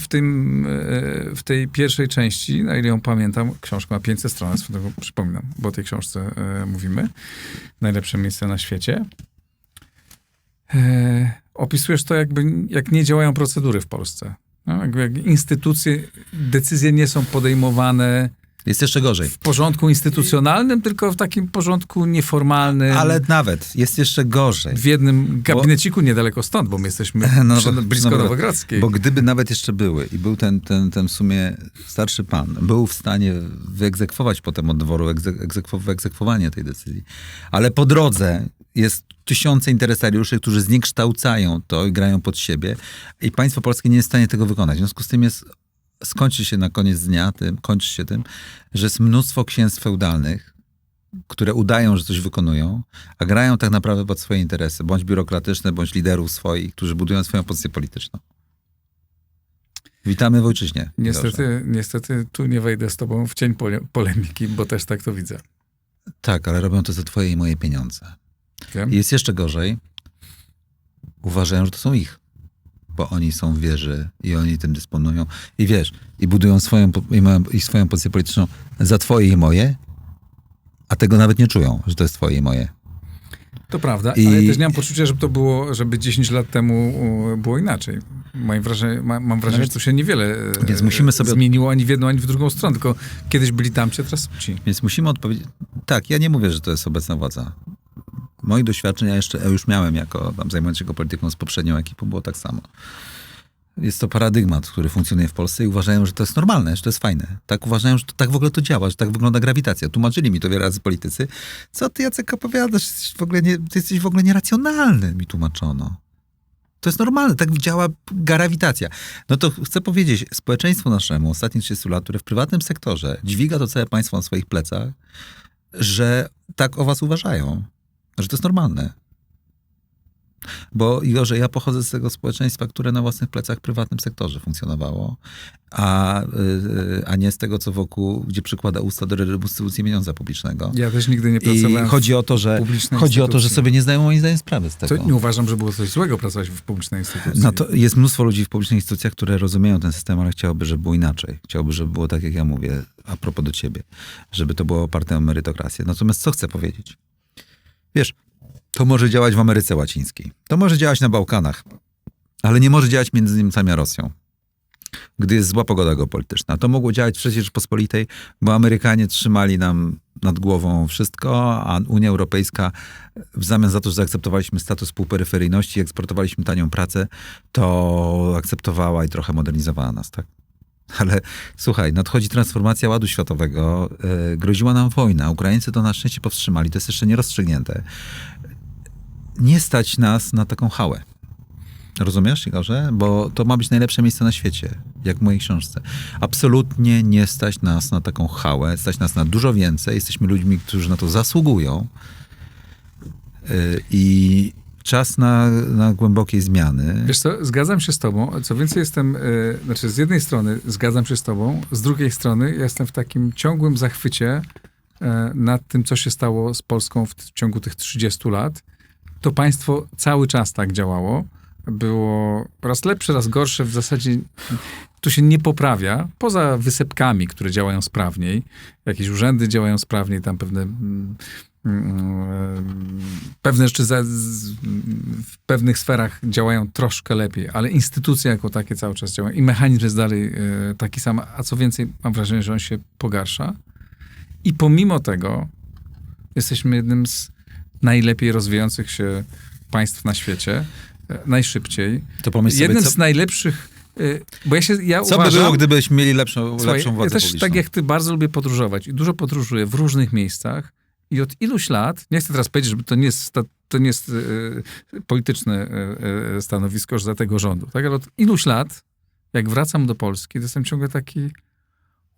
w tej pierwszej części, na ile ją pamiętam, książka ma 500 stron, tego przypominam, bo o tej książce mówimy. Najlepsze miejsce na świecie. Opisujesz to jak nie działają procedury w Polsce. No, jak instytucje, decyzje nie są podejmowane Jest jeszcze gorzej. w porządku instytucjonalnym, tylko w takim porządku nieformalnym. Ale nawet jest jeszcze gorzej. W jednym gabineciku niedaleko stąd, bo my jesteśmy blisko Nowogrodzkiej. Bo gdyby nawet jeszcze były i był ten w sumie starszy pan, był w stanie wyegzekwować potem od dworu wyegzekwowanie tej decyzji. Ale po drodze jest tysiące interesariuszy, którzy zniekształcają to i grają pod siebie i państwo polskie nie jest w stanie tego wykonać. W związku z tym skończy się na koniec dnia tym, że jest mnóstwo księstw feudalnych, które udają, że coś wykonują, a grają tak naprawdę pod swoje interesy, bądź biurokratyczne, bądź liderów swoich, którzy budują swoją pozycję polityczną. Witamy w ojczyźnie. Niestety tu nie wejdę z tobą w cień polemiki, bo też tak to widzę. Tak, ale robią to za twoje i moje pieniądze. Wiem. I jest jeszcze gorzej. Uważają, że to są ich. Bo oni są w wieży i oni tym dysponują. I wiesz, i budują swoją pozycję polityczną za twoje i moje, a tego nawet nie czują, że to jest twoje i moje. To prawda, ale też nie mam poczucia, żeby 10 lat temu było inaczej. Mam wrażenie, że to się niewiele Więc musimy sobie zmieniło ani w jedną, ani w drugą stronę, tylko kiedyś byli tamci, a teraz są ci. Więc musimy odpowiedzieć... Tak, ja nie mówię, że to jest obecna władza. Moich doświadczeń ja już miałem jako zajmując się polityką z poprzednią ekipą, było tak samo. Jest to paradygmat, który funkcjonuje w Polsce i uważają, że to jest normalne, że to jest fajne. Tak uważają, że tak w ogóle to działa, że tak wygląda grawitacja. Tłumaczyli mi to wiele razy politycy. Co ty, Jacek, opowiadasz? Ty jesteś w ogóle nieracjonalny, mi tłumaczono. To jest normalne, tak działa grawitacja. No to chcę powiedzieć, społeczeństwu naszemu ostatnich 30 lat, które w prywatnym sektorze dźwiga to całe państwo na swoich plecach, że tak o was uważają. Że to jest normalne. Bo Igorze, ja pochodzę z tego społeczeństwa, które na własnych plecach w prywatnym sektorze funkcjonowało, a nie z tego, co wokół, gdzie przykłada usta do redystrybucji pieniądza publicznego. Ja też nigdy nie pracowałem I chodzi o to, że sobie nie zdają moim zdaniem sprawy z tego. To nie uważam, że było coś złego pracować w publicznej instytucji. No to jest mnóstwo ludzi w publicznych instytucjach, które rozumieją ten system, ale chciałoby, żeby było inaczej. Chciałoby, żeby było tak, jak ja mówię, a propos do ciebie. Żeby to było oparte o merytokrację. Natomiast co chcę powiedzieć? Wiesz, to może działać w Ameryce Łacińskiej. To może działać na Bałkanach. Ale nie może działać między Niemcami a Rosją. Gdy jest zła pogoda geopolityczna. To mogło działać w III Rzeczypospolitej, bo Amerykanie trzymali nam nad głową wszystko, a Unia Europejska w zamian za to, że zaakceptowaliśmy status półperyferyjności i eksportowaliśmy tanią pracę, to akceptowała i trochę modernizowała nas, tak? Ale słuchaj, nadchodzi transformacja ładu światowego, groziła nam wojna, Ukraińcy to na szczęście powstrzymali, to jest jeszcze nierozstrzygnięte. Nie stać nas na taką hałę. Rozumiesz, Igorze? Bo to ma być najlepsze miejsce na świecie, jak w mojej książce. Absolutnie nie stać nas na taką hałę, stać nas na dużo więcej, jesteśmy ludźmi, którzy na to zasługują i czas na głębokie zmiany. Wiesz co, zgadzam się z tobą. Co więcej, z jednej strony zgadzam się z tobą, z drugiej strony jestem w takim ciągłym zachwycie nad tym, co się stało z Polską w ciągu tych 30 lat. To państwo cały czas tak działało. Było raz lepsze, raz gorsze. W zasadzie to się nie poprawia. Poza wysepkami, które działają sprawniej. Jakieś urzędy działają sprawniej, tam pewne pewne rzeczy w pewnych sferach działają troszkę lepiej, ale instytucje jako takie cały czas działają i mechanizm jest dalej taki sam, a co więcej, mam wrażenie, że on się pogarsza. I pomimo tego jesteśmy jednym z najlepiej rozwijających się państw na świecie, najszybciej. To pomyśl sobie, Jednym z najlepszych, bo ja co uważam, by było, gdybyśmy mieli lepszą Słuchaj, władzę ja też publiczną? tak jak ty bardzo lubię podróżować i dużo podróżuję w różnych miejscach i od iluś lat, nie chcę teraz powiedzieć, że to nie jest polityczne stanowisko że za tego rządu, tak? Ale od iluś lat, jak wracam do Polski, to jestem ciągle taki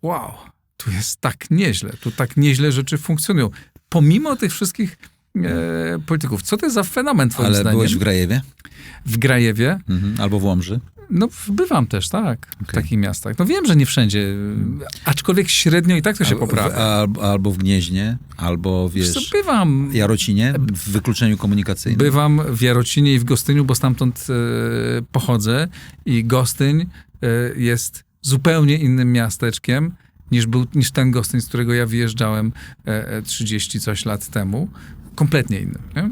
wow, tu jest tak nieźle, tu tak nieźle rzeczy funkcjonują. Pomimo tych wszystkich polityków. Co to jest za fenomen twoim Ale zdaniem? byłeś w Grajewie? W Grajewie? Albo w Łomży? No, bywam też, tak, w takich miastach. No wiem, że nie wszędzie, aczkolwiek średnio i tak to się poprawia. Albo w Gnieźnie, albo Wiesz co, wiesz, bywam. Jarocinie, w wykluczeniu komunikacyjnym. Bywam w Jarocinie i w Gostyniu, bo stamtąd pochodzę i Gostyń jest zupełnie innym miasteczkiem niż ten Gostyń, z którego ja wyjeżdżałem 30 coś lat temu. Kompletnie innym. Nie?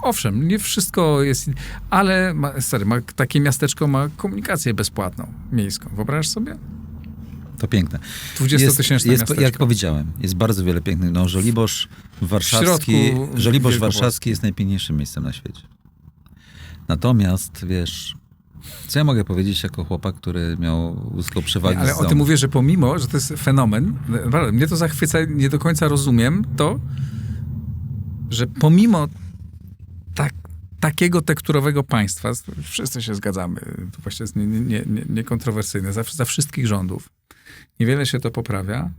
Owszem, nie wszystko jest, ale takie miasteczko ma komunikację bezpłatną, miejską. Wyobrażasz sobie? To piękne. 20-tysięczne miasteczko. Jak powiedziałem, jest bardzo wiele pięknych. No, Żoliborz Warszawski jest najpiękniejszym miejscem na świecie. Natomiast, wiesz, co ja mogę powiedzieć jako chłopak, który miał uzyskał przewagę Ale z o tym mówię, że pomimo, że to jest fenomen, mnie to zachwyca, nie do końca rozumiem to, że pomimo takiego tekturowego państwa, wszyscy się zgadzamy, to właśnie jest niekontrowersyjne, za wszystkich rządów, niewiele się to poprawia,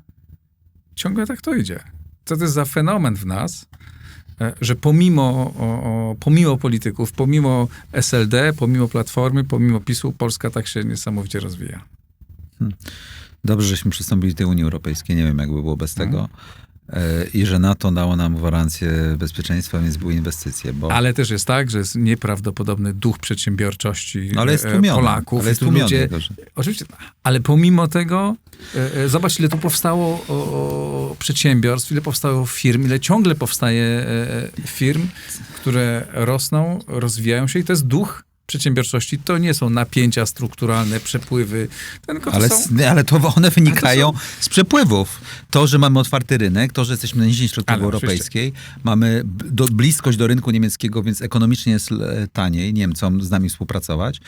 ciągle tak to idzie. Co to jest za fenomen w nas, że pomimo polityków, pomimo SLD, pomimo Platformy, pomimo PiS-u, Polska tak się niesamowicie rozwija. Dobrze, żeśmy przystąpili do tej Unii Europejskiej, nie wiem, jakby było bez tego. I że NATO dało nam gwarancję bezpieczeństwa, więc były inwestycje. Ale też jest tak, że jest nieprawdopodobny duch przedsiębiorczości ale jest tłumiony, Polaków. Ale jest tłumiony, ludzie, oczywiście, ale pomimo tego, zobacz, ile tu powstało przedsiębiorstw, ile powstało firm, ile ciągle powstaje firm, które rosną, rozwijają się i to jest duch przedsiębiorczości. To nie są napięcia strukturalne, przepływy. Ale to one wynikają z przepływów. To, że mamy otwarty rynek, to, że jesteśmy na niższej środkowej europejskiej, mamy bliskość do rynku niemieckiego, więc ekonomicznie jest taniej Niemcom z nami współpracować,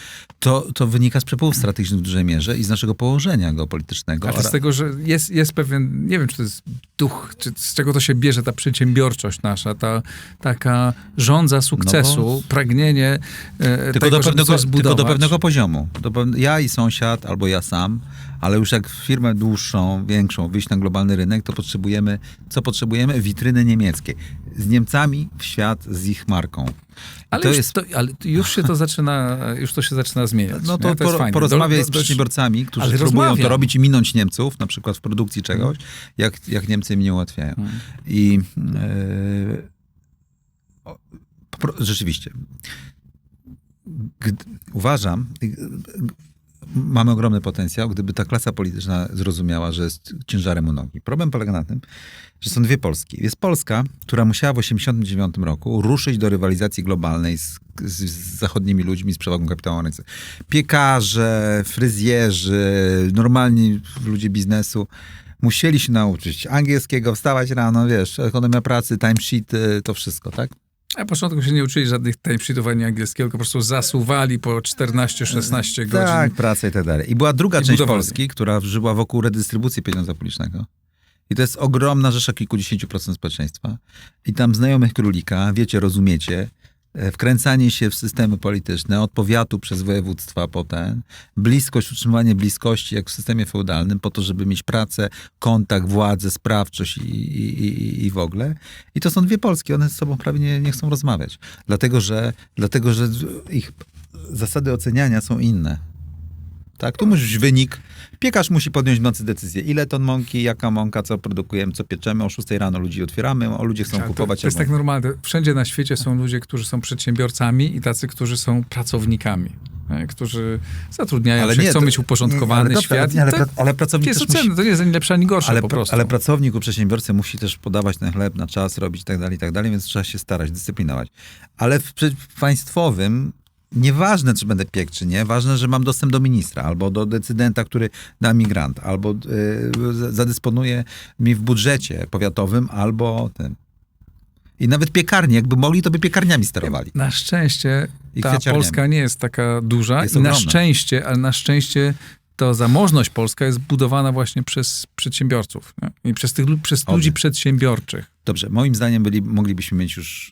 to wynika z przepływów strategicznych w dużej mierze i z naszego położenia geopolitycznego. Ale z tego, że jest pewien, nie wiem, czy to jest duch, czy z czego to się bierze, ta przedsiębiorczość nasza, taka żądza sukcesu, pragnienie tylko do pewnego poziomu. Ja i sąsiad, albo ja sam, ale już jak firmę dłuższą, większą, wyjść na globalny rynek, to potrzebujemy? Witryny niemieckiej. Z Niemcami w świat, z ich marką. Ale już się to zaczyna zmieniać. No to porozmawiaj z przedsiębiorcami, którzy próbują to robić i minąć Niemców, na przykład w produkcji czegoś, jak Niemcy im nie ułatwiają. I rzeczywiście uważam, mamy ogromny potencjał, gdyby ta klasa polityczna zrozumiała, że jest ciężarem u nogi. Problem polega na tym, że są dwie Polski. Jest Polska, która musiała w 1989 roku ruszyć do rywalizacji globalnej z zachodnimi ludźmi z przewagą kapitału na rynce. Piekarze, fryzjerzy, normalni ludzie biznesu musieli się nauczyć angielskiego, wstawać rano, wiesz, ekonomia pracy, timesheet, to wszystko, tak? A na początku się nie uczyli żadnych timesheetów ani angielskiego, tylko po prostu zasuwali po 14-16 godzin. Tak, praca i tak dalej. I była druga część Polski, która żyła wokół redystrybucji pieniądza publicznego. I to jest ogromna rzesza kilkudziesięciu procent społeczeństwa. I tam znajomych królika, wiecie, rozumiecie, wkręcanie się w systemy polityczne, od powiatu przez województwa potem, utrzymywanie bliskości jak w systemie feudalnym, po to, żeby mieć pracę, kontakt, władzę, sprawczość i w ogóle. I to są dwie Polski, one ze sobą prawie nie chcą rozmawiać. Dlatego, że ich zasady oceniania są inne. Tak? Tu musi być wynik. Piekarz musi podjąć w nocy decyzję. Ile ton mąki, jaka mąka, co produkujemy, co pieczemy. O 6 rano ludzi otwieramy, o ludzie chcą Ale kupować. To jest tak normalne. Wszędzie na świecie są ludzie, którzy są przedsiębiorcami i tacy, którzy są pracownikami. Którzy zatrudniają się, chcą mieć uporządkowany świat. Ale pracownik jest też musi... oceny, to nie jest ani lepsze, ani gorsze po prostu. Ale pracownik u przedsiębiorcy musi też podawać ten chleb na czas, robić i tak dalej, więc trzeba się starać, dyscyplinować. Ale w państwowym nieważne, czy będę piekł, czy nie, ważne, że mam dostęp do ministra, albo do decydenta, który da mi grant, albo zadysponuje mi w budżecie powiatowym, albo ten. I nawet piekarnie, jakby mogli, to by piekarniami sterowali. Na szczęście I ta kwiaciarniami. Polska nie jest taka duża Jest i ogromna. na szczęście to zamożność polska jest budowana właśnie przez przedsiębiorców, nie? I przez ludzi przedsiębiorczych. Dobrze, moim zdaniem moglibyśmy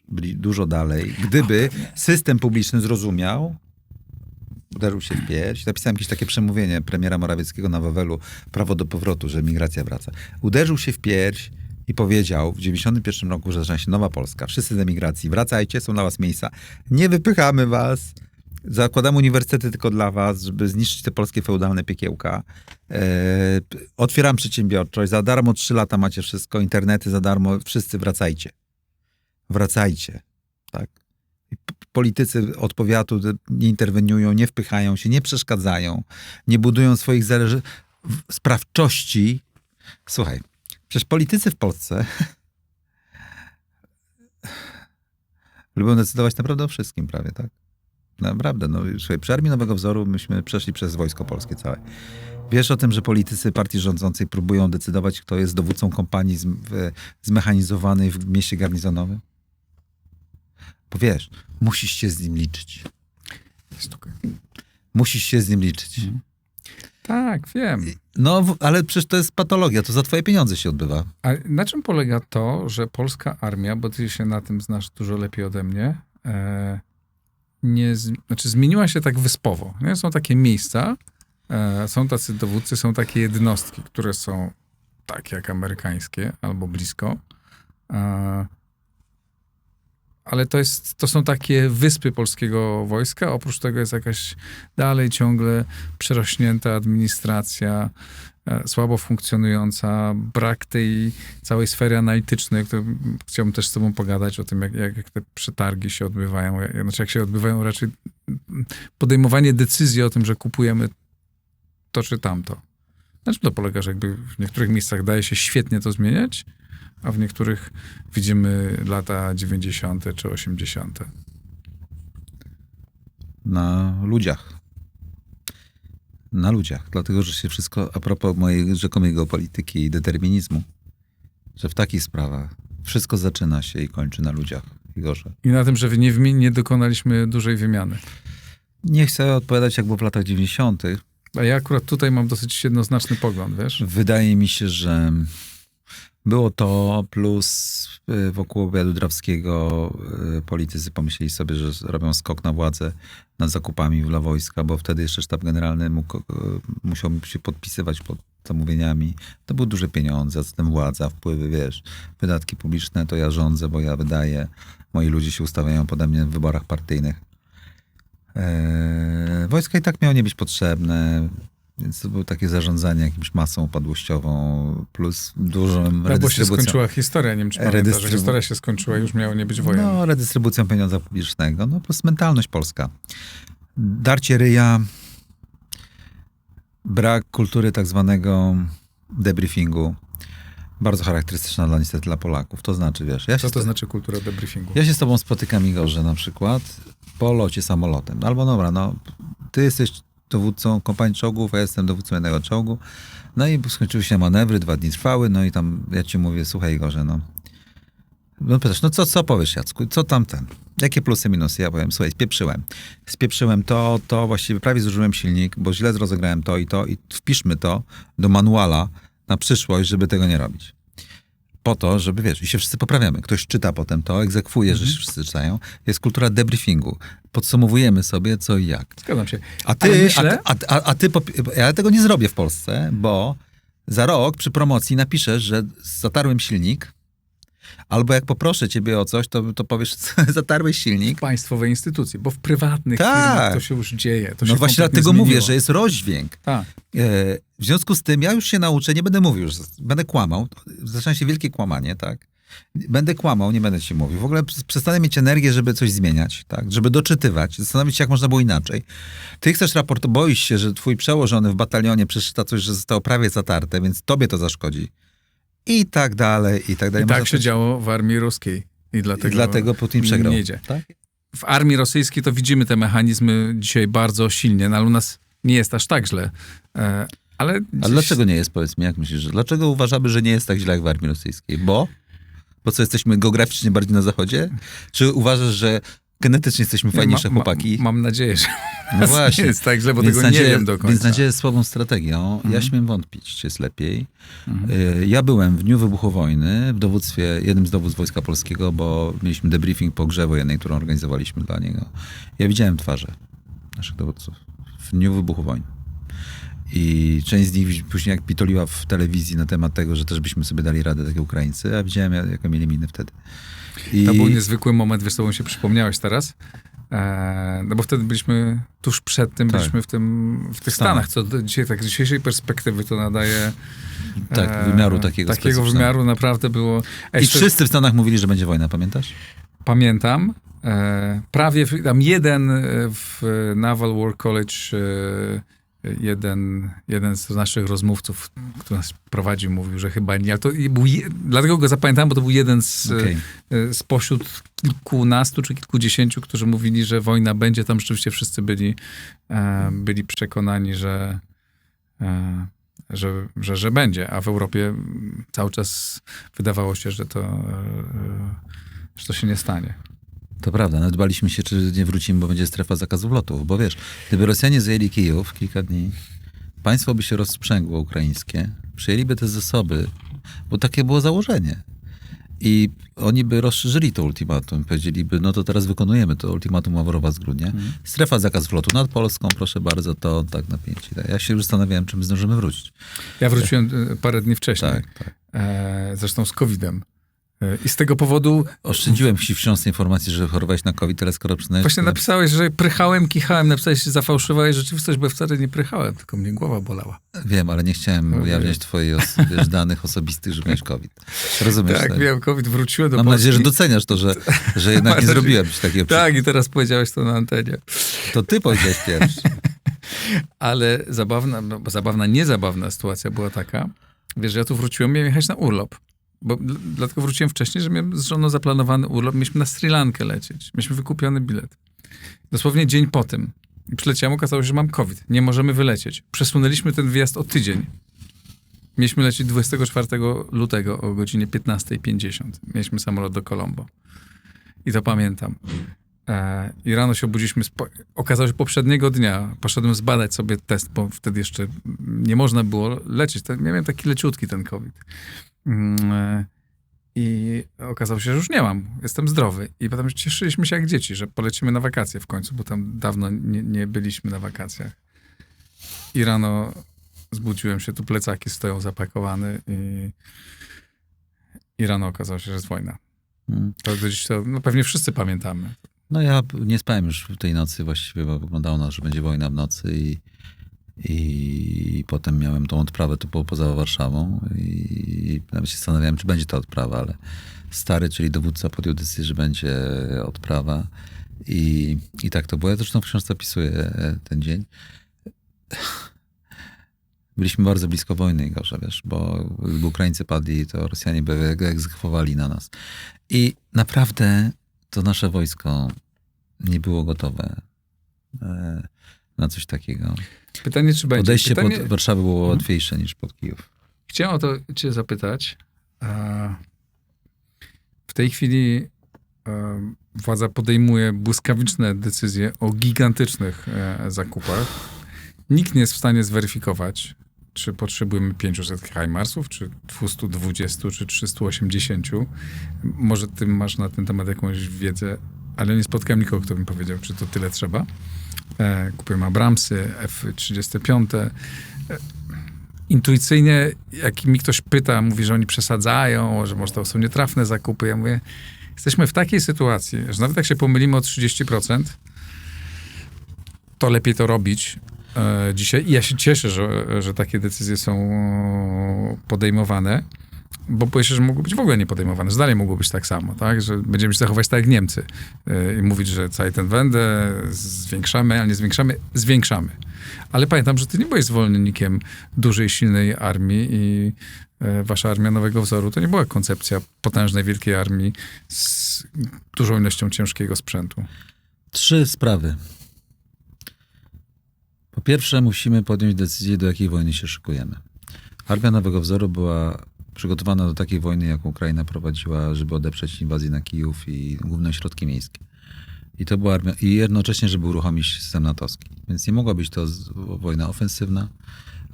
byli dużo dalej, gdyby system publiczny zrozumiał, uderzył się w pierś. Napisałem jakieś takie przemówienie premiera Morawieckiego na Wawelu, prawo do powrotu, że migracja wraca. Uderzył się w pierś i powiedział w 91 roku, że zaczyna się nowa Polska. Wszyscy z emigracji, wracajcie, są dla was miejsca. Nie wypychamy was. Zakładamy uniwersytety tylko dla was, żeby zniszczyć te polskie feudalne piekiełka. Otwieram przedsiębiorczość. Za darmo 3 lata macie wszystko. Internety za darmo. Wszyscy wracajcie. Wracajcie. Tak? Politycy od powiatu nie interweniują, nie wpychają się, nie przeszkadzają, nie budują swoich sprawczości. Słuchaj, przecież politycy w Polsce lubią decydować naprawdę o wszystkim prawie, tak? Naprawdę, no słuchaj, przy Armii Nowego Wzoru myśmy przeszli przez Wojsko Polskie całe. Wiesz o tym, że politycy partii rządzącej próbują decydować, kto jest dowódcą kompanii zmechanizowanej w mieście garnizonowym? Bo wiesz, musisz się z nim liczyć. Musisz się z nim liczyć. Tak, wiem. No, ale przecież to jest patologia, to za twoje pieniądze się odbywa. A na czym polega to, że polska armia, bo ty się na tym znasz dużo lepiej ode mnie, zmieniła się tak wyspowo. Nie? Są takie miejsca, są tacy dowódcy, są takie jednostki, które są takie jak amerykańskie albo blisko. Ale to są takie wyspy polskiego wojska. Oprócz tego jest jakaś dalej ciągle przerośnięta administracja, słabo funkcjonująca, brak tej całej sfery analitycznej, o której chciałbym też z tobą pogadać, o tym, jak te przetargi się odbywają. Znaczy, jak się odbywają raczej podejmowanie decyzji o tym, że kupujemy to czy tamto. Na czym to polega, że jakby w niektórych miejscach daje się świetnie to zmieniać, a w niektórych widzimy lata 90. czy 80. Na ludziach. Na ludziach. Dlatego, że się wszystko, a propos mojej rzekomej geopolityki i determinizmu, że w takich sprawach wszystko zaczyna się i kończy na ludziach. Igorze. I na tym, że nie dokonaliśmy dużej wymiany. Nie chcę odpowiadać, jak było w latach 90. A ja akurat tutaj mam dosyć jednoznaczny pogląd, wiesz? Wydaje mi się, że było to, plus wokół obiadu Drawskiego politycy pomyśleli sobie, że robią skok na władzę nad zakupami dla wojska, bo wtedy jeszcze sztab generalny musiał się podpisywać pod zamówieniami. To były duże pieniądze, zatem władza, wpływy, wiesz, wydatki publiczne, to ja rządzę, bo ja wydaję, moi ludzie się ustawiają pode mnie w wyborach partyjnych. Wojska i tak miało nie być potrzebne, więc to było takie zarządzanie jakimś masą upadłościową plus dużą redystrybucją. Bo się skończyła historia, nie wiem czy pamiętasz, że historia się skończyła, już miało nie być wojen. No, redystrybucją pieniądza publicznego, no plus mentalność polska. Darcie ryja, brak kultury tak zwanego debriefingu, bardzo charakterystyczna niestety dla Polaków. To znaczy, wiesz... Co to znaczy kultura debriefingu? Ja się z tobą spotykam, Igorze, na przykład po locie samolotem. Albo dobra, no, ty jesteś dowódcą kompanii czołgów, a ja jestem dowódcą jednego czołgu. No i skończyły się manewry, 2 dni trwały, no i tam ja ci mówię, słuchaj Igorze, no pytasz, no co powiesz Jacku, co tamten? Jakie plusy, minusy? Ja powiem, słuchaj, spieprzyłem to, właściwie prawie zużyłem silnik, bo źle rozegrałem to i wpiszmy to do manuala na przyszłość, żeby tego nie robić. Po to, żeby, wiesz, i się wszyscy poprawiamy. Ktoś czyta potem to, egzekwuje, że się wszyscy czytają. Jest kultura debriefingu. Podsumowujemy sobie co i jak. Zgadzam się. Ja tego nie zrobię w Polsce, bo za rok przy promocji napiszesz, że zatarłem silnik Albo jak poproszę ciebie o coś, to powiesz, zatarłeś silnik. Państwowe instytucje, bo w prywatnych Tak. firmach to się już dzieje. To No się właśnie kompletnie dlatego zmieniło. mówię, że jest rozdźwięk. Tak. W związku z tym ja już się nauczę, nie będę mówił, że będę kłamał. Zaczyna się wielkie kłamanie, tak? Będę kłamał, nie będę ci mówił. W ogóle przestanę mieć energię, żeby coś zmieniać, tak? Żeby doczytywać, zastanowić się, jak można było inaczej. Ty chcesz boisz się, że twój przełożony w batalionie przeczyta coś, że zostało prawie zatarte, więc tobie to zaszkodzi. I tak dalej, i tak dalej. I tak Można się coś- działo w armii ruskiej. I Dlatego Putin przegrał. Nie idzie. Tak? W armii rosyjskiej to widzimy te mechanizmy dzisiaj bardzo silnie, no ale u nas nie jest aż tak źle. Ale A dlaczego nie jest, powiedz mi, jak myślisz, dlaczego uważamy, że nie jest tak źle jak w armii rosyjskiej? Bo co, jesteśmy geograficznie bardziej na zachodzie? Czy uważasz, że genetycznie jesteśmy fajniejsze chłopaki? Mam nadzieję, że No właśnie. nie jest tak źle, bo Więc tego nie wiem do końca. Więc nadzieja jest słabą strategią. Ja śmiem wątpić, czy jest lepiej. Ja byłem w dniu wybuchu wojny w dowództwie, jednym z dowództw Wojska Polskiego, bo mieliśmy debriefing po grze wojennej, którą organizowaliśmy dla niego. Ja widziałem twarze naszych dowódców w dniu wybuchu wojny. I część z nich później jak pitoliła w telewizji na temat tego, że też byśmy sobie dali radę, takie Ukraińcy, a widziałem, jakie mieli miny wtedy. To był niezwykły moment, wiesz co, mi się przypomniałeś teraz. No bo wtedy byliśmy, tuż przed tym Tak. byliśmy w tych Stanach, co dzisiaj, tak z dzisiejszej perspektywy to nadaje wymiaru takiego specyficznego. wymiaru naprawdę było. I wszyscy w Stanach mówili, że będzie wojna, pamiętasz? Pamiętam. Prawie tam jeden w Naval War College, jeden z naszych rozmówców, który nas prowadził, mówił, że chyba nie. Ale to był dlatego go zapamiętałem, bo to był jeden z pośród kilkunastu czy kilkudziesięciu, którzy mówili, że wojna będzie. Tam rzeczywiście wszyscy byli przekonani, że będzie. A w Europie cały czas wydawało się, że to się nie stanie. To prawda, nawet baliśmy się, czy nie wrócimy, bo będzie strefa zakazu lotów. Bo wiesz, gdyby Rosjanie zajęli Kijów kilka dni, państwo by się rozprzęgło ukraińskie, przyjęliby te zasoby, bo takie było założenie. I oni by rozszerzyli to ultimatum. Powiedzieliby, no to teraz wykonujemy to ultimatum Ławrowa z grudnia. Strefa zakazu lotu nad Polską, proszę bardzo, to tak napięcie. Ja się już zastanawiałem, czy my zdążymy wrócić. Ja wróciłem parę dni wcześniej. Tak. Zresztą z COVID-em. I z tego powodu... Oszczędziłem ci w książce informacji, że chorowałeś na COVID, ale skoro przynajmniej... Właśnie napisałeś, że prychałem, kichałem, napisałeś, że zafałszowałeś rzeczywistość, bo wcale nie prychałem, tylko mnie głowa bolała. Wiem, ale nie chciałem ujawniać twoich danych osobistych, że miałeś COVID. Rozumiesz? Tak, miałem COVID, wróciłem do Mam Polski. nadzieję, że doceniasz to, że jednak nie zrobiłem ci takiego Tak, i teraz powiedziałeś to na antenie. To ty powiedziałeś pierwszy. Ale zabawna, niezabawna sytuacja była taka, wiesz, że ja tu wróciłem, miałem jechać na urlop. Bo dlatego wróciłem wcześniej, że miałem z żoną zaplanowany urlop. Mieliśmy na Sri Lankę lecieć. Mieliśmy wykupiony bilet. Dosłownie dzień po tym. I przyleciałem, okazało się, że mam COVID. Nie możemy wylecieć. Przesunęliśmy ten wyjazd o tydzień. Mieliśmy lecieć 24 lutego o godzinie 15:50. Mieliśmy samolot do Colombo. I to pamiętam. I rano się obudziliśmy. Okazało się, że poprzedniego dnia poszedłem zbadać sobie test, bo wtedy jeszcze nie można było lecieć. Miałem taki leciutki ten COVID. I okazało się, że już nie mam. Jestem zdrowy. I potem cieszyliśmy się jak dzieci, że polecimy na wakacje w końcu, bo tam dawno nie byliśmy na wakacjach. I rano zbudziłem się, tu plecaki stoją zapakowane i rano okazało się, że jest wojna. To pewnie wszyscy pamiętamy. No ja nie spałem już w tej nocy właściwie, bo wyglądało na to, że będzie wojna w nocy i potem miałem tą odprawę tu poza Warszawą i nawet się zastanawiałem, czy będzie ta odprawa, ale stary, czyli dowódca podjął decyzję, że będzie odprawa i tak to było. Ja zresztą w książce opisuję ten dzień. Byliśmy bardzo blisko wojny, Igorze, wiesz, bo gdyby Ukraińcy padli, to Rosjanie by egzekwowali na nas. I naprawdę to nasze wojsko nie było gotowe na coś takiego. Pytanie, czy będzie. Podejście pod Warszawę było łatwiejsze niż pod Kijów. Chciałem o to cię zapytać. W tej chwili władza podejmuje błyskawiczne decyzje o gigantycznych zakupach. Nikt nie jest w stanie zweryfikować, czy potrzebujemy 500 HIMARS-ów, czy 220, czy 380. Może ty masz na ten temat jakąś wiedzę, ale nie spotkałem nikogo, kto by mi powiedział, czy to tyle trzeba. Kupujemy Abramsy, F-35. intuicyjnie, jak mi ktoś pyta, mówi, że oni przesadzają, że może to są nietrafne zakupy, ja mówię, jesteśmy w takiej sytuacji, że nawet jak się pomylimy o 30%, to lepiej to robić dzisiaj. I ja się cieszę, że takie decyzje są podejmowane, bo boję się, że mogły być w ogóle nie podejmowane, że dalej mogło być tak samo, tak? Że będziemy się zachować tak jak Niemcy i mówić, że cały ten wędę zwiększamy, ale nie zwiększamy, zwiększamy. Ale pamiętam, że ty nie byłeś zwolennikiem dużej, silnej armii i wasza armia nowego wzoru to nie była koncepcja potężnej, wielkiej armii z dużą ilością ciężkiego sprzętu. 3 sprawy. Po pierwsze, musimy podjąć decyzję, do jakiej wojny się szykujemy. Armia nowego wzoru była przygotowana do takiej wojny, jaką Ukraina prowadziła, żeby odeprzeć inwazję na Kijów i główne ośrodki miejskie. I to była armia, i jednocześnie, żeby uruchomić system natowski. Więc nie mogła być to wojna ofensywna,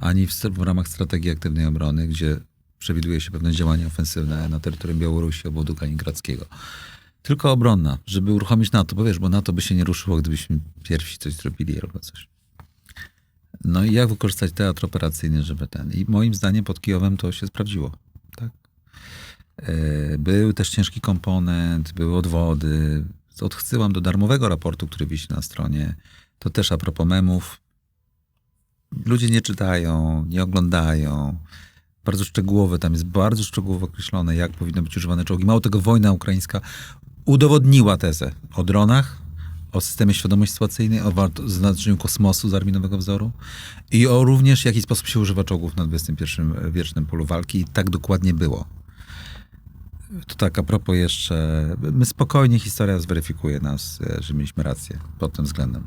ani w ramach strategii aktywnej obrony, gdzie przewiduje się pewne działania ofensywne na terytorium Białorusi, obwodu kaliningradzkiego. Tylko obronna, żeby uruchomić NATO, bo wiesz, bo NATO by się nie ruszyło, gdybyśmy pierwsi coś zrobili albo coś. No i jak wykorzystać teatr operacyjny, żeby ten... I moim zdaniem pod Kijowem to się sprawdziło. Tak? Był też ciężki komponent, były odwody. Odsyłam do darmowego raportu, który wisi na stronie. To też a propos memów. Ludzie nie czytają, nie oglądają. Bardzo szczegółowe, tam jest bardzo szczegółowo określone, jak powinny być używane czołgi. Mało tego, wojna ukraińska udowodniła tezę o dronach, o systemie świadomości sytuacyjnej, o znaczeniu kosmosu z armii nowego wzoru i o również w jaki sposób się używa czołgów na XXI-wiecznym polu walki. I tak dokładnie było. To tak a propos jeszcze, my spokojnie, historia zweryfikuje nas, że mieliśmy rację pod tym względem.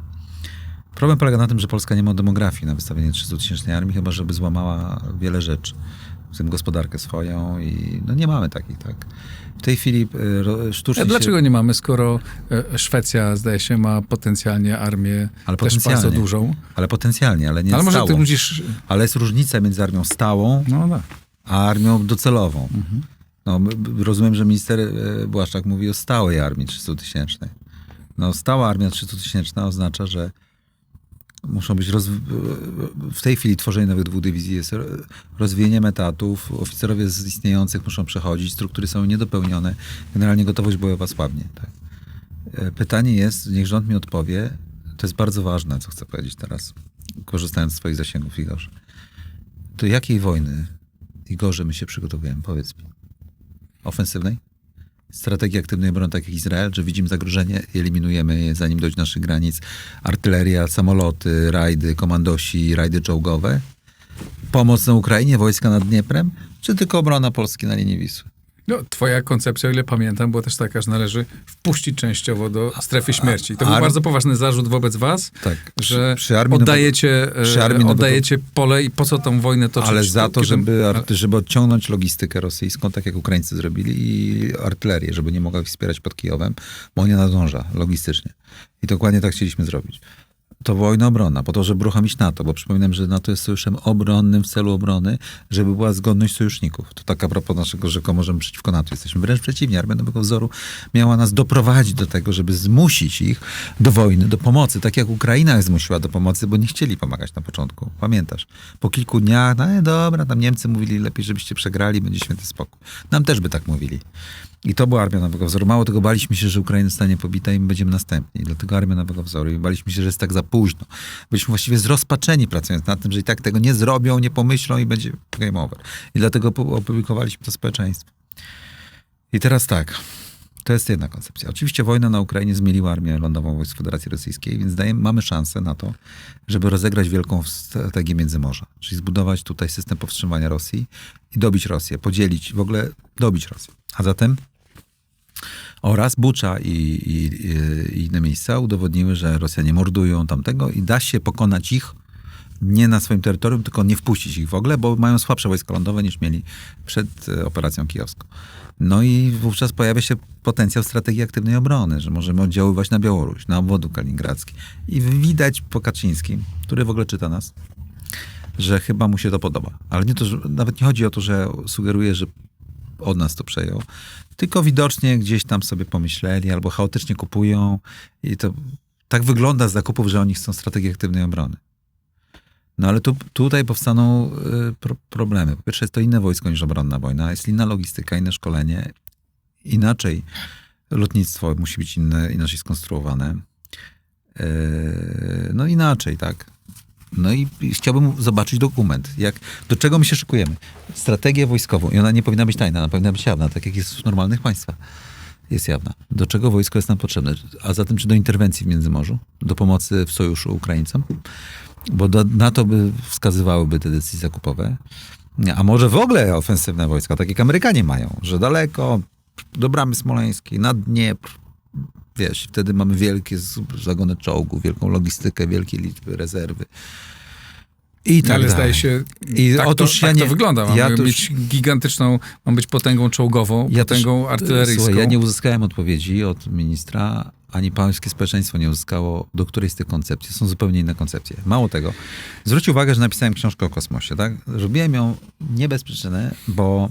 Problem polega na tym, że Polska nie ma demografii na wystawienie 300-tysięcznej armii, chyba żeby złamała wiele rzeczy. W tym gospodarkę swoją i no nie mamy takich, tak. W tej chwili sztucznie Dlaczego nie mamy, skoro Szwecja, zdaje się, ma potencjalnie armię też bardzo dużą? Ale potencjalnie, ale nie ale stałą. może ty musisz... Ale jest różnica między armią stałą a armią docelową. Mhm. No, rozumiem, że minister Błaszczak mówi o stałej armii 300-tysięcznej. No, stała armia 300-tysięczna oznacza, że muszą być w tej chwili tworzenie nowych 2 dywizji jest rozwijanie etatów, oficerowie z istniejących muszą przechodzić, struktury są niedopełnione, generalnie gotowość bojowa słabnie. Tak. Pytanie jest, niech rząd mi odpowie, to jest bardzo ważne, co chcę powiedzieć teraz, korzystając z swoich zasięgów, Igorze. Do jakiej wojny, Igorze, my się przygotowujemy? Powiedz mi. Ofensywnej? Strategii aktywnej obrony, tak jak Izrael, że widzimy zagrożenie i eliminujemy je, zanim dojdzie do naszych granic. Artyleria, samoloty, rajdy, komandosi, rajdy czołgowe. Pomoc na Ukrainie, wojska nad Dnieprem, czy tylko obrona Polski na linii Wisły? No, twoja koncepcja, o ile pamiętam, była też taka, że należy wpuścić częściowo do strefy śmierci. To był bardzo poważny zarzut wobec was, tak, że oddajecie pole i po co tą wojnę toczyć? Ale za to, żeby odciągnąć logistykę rosyjską, tak jak Ukraińcy zrobili, i artylerię, żeby nie mogła ich wspierać pod Kijowem, bo nie nadąża logistycznie. I dokładnie tak chcieliśmy zrobić. To wojna obronna, po to, żeby uruchomić NATO, bo przypominam, że NATO jest sojuszem obronnym w celu obrony, żeby była zgodność sojuszników. To tak a propos naszego rzekomo możemy przeciwko NATO. Jesteśmy wręcz przeciwnie. Armia nowego wzoru miała nas doprowadzić do tego, żeby zmusić ich do wojny, do pomocy. Tak jak Ukraina ich zmusiła do pomocy, bo nie chcieli pomagać na początku. Pamiętasz? Po kilku dniach, no dobra, tam Niemcy mówili, lepiej żebyście przegrali, będzie święty spokój. Nam też by tak mówili. I to była armia nowego wzoru. Mało tego, baliśmy się, że Ukraina zostanie pobita i my będziemy następni. Dlatego armia nowego wzoru. I baliśmy się, że jest tak za późno. Byliśmy właściwie zrozpaczeni, pracując nad tym, że i tak tego nie zrobią, nie pomyślą i będzie game over. I dlatego opublikowaliśmy to społeczeństwu. I teraz tak. To jest jedna koncepcja. Oczywiście wojna na Ukrainie zmieliła armię lądową wojsk Federacji Rosyjskiej, więc mamy szansę na to, żeby rozegrać wielką strategię Międzymorza. Czyli zbudować tutaj system powstrzymania Rosji i dobić Rosję, podzielić, w ogóle dobić Rosję. A zatem oraz Bucza i inne miejsca udowodniły, że Rosjanie mordują tamtego i da się pokonać ich nie na swoim terytorium, tylko nie wpuścić ich w ogóle, bo mają słabsze wojska lądowe niż mieli przed operacją kijowską. No i wówczas pojawia się potencjał strategii aktywnej obrony, że możemy oddziaływać na Białoruś, na obwód kaliningradzki. I widać po Kaczyńskim, który w ogóle czyta nas, że chyba mu się to podoba. Ale nie to, że, nawet nie chodzi o to, że sugeruje, że od nas to przejął, tylko widocznie gdzieś tam sobie pomyśleli albo chaotycznie kupują i to tak wygląda z zakupów, że oni chcą strategii aktywnej obrony. No ale tutaj powstaną problemy. Po pierwsze jest to inne wojsko niż obronna wojna, jest inna logistyka, inne szkolenie, inaczej lotnictwo musi być inne, inaczej skonstruowane. No inaczej, tak. No i chciałbym zobaczyć dokument, do czego my się szykujemy. Strategię wojskową. I ona nie powinna być tajna, ona powinna być jawna, tak jak jest w normalnych państwach. Jest jawna. Do czego wojsko jest nam potrzebne? A zatem czy do interwencji w Międzymorzu? Do pomocy w sojuszu Ukraińcom? Bo na to by wskazywałyby te decyzje zakupowe. A może w ogóle ofensywne wojska, tak jak Amerykanie mają, że daleko, do bramy smoleńskiej, na Dniepr, wiesz, wtedy mamy wielkie zagony czołgów, wielką logistykę, wielkie liczby, rezerwy. I tak ale dalej. zdaje się, tak, otóż to wygląda. Mamy mieć gigantyczną, mamy być potęgą czołgową, potęgą artyleryjską. Słuchaj, ja nie uzyskałem odpowiedzi od ministra, ani pańskie społeczeństwo nie uzyskało, do której z tych koncepcji. Są zupełnie inne koncepcje. Mało tego. Zwróć uwagę, że napisałem książkę o kosmosie. Tak? Robiłem ją nie bez przyczyny, bo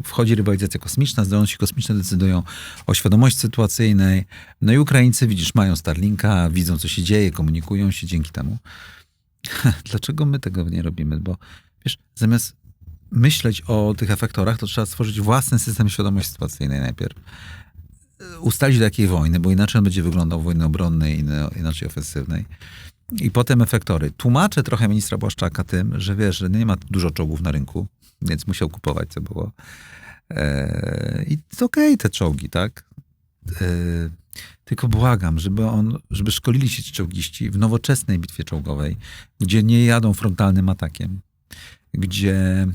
wchodzi rywalizacja kosmiczna, zdolności kosmiczne decydują o świadomości sytuacyjnej. No i Ukraińcy, widzisz, mają Starlinka, widzą, co się dzieje, komunikują się dzięki temu. Dlaczego my tego nie robimy? Bo wiesz, zamiast myśleć o tych efektorach, to trzeba stworzyć własny system świadomości sytuacyjnej najpierw. Ustalić do jakiej wojny, bo inaczej on będzie wyglądał wojny obronnej, inaczej ofensywnej. I potem efektory. Tłumaczę trochę ministra Błaszczaka tym, że wiesz, że nie ma dużo czołgów na rynku, więc musiał kupować, co było. I to okej, te czołgi, tak? Tylko błagam, żeby szkolili się ci czołgiści w nowoczesnej bitwie czołgowej, gdzie nie jadą frontalnym atakiem, gdzie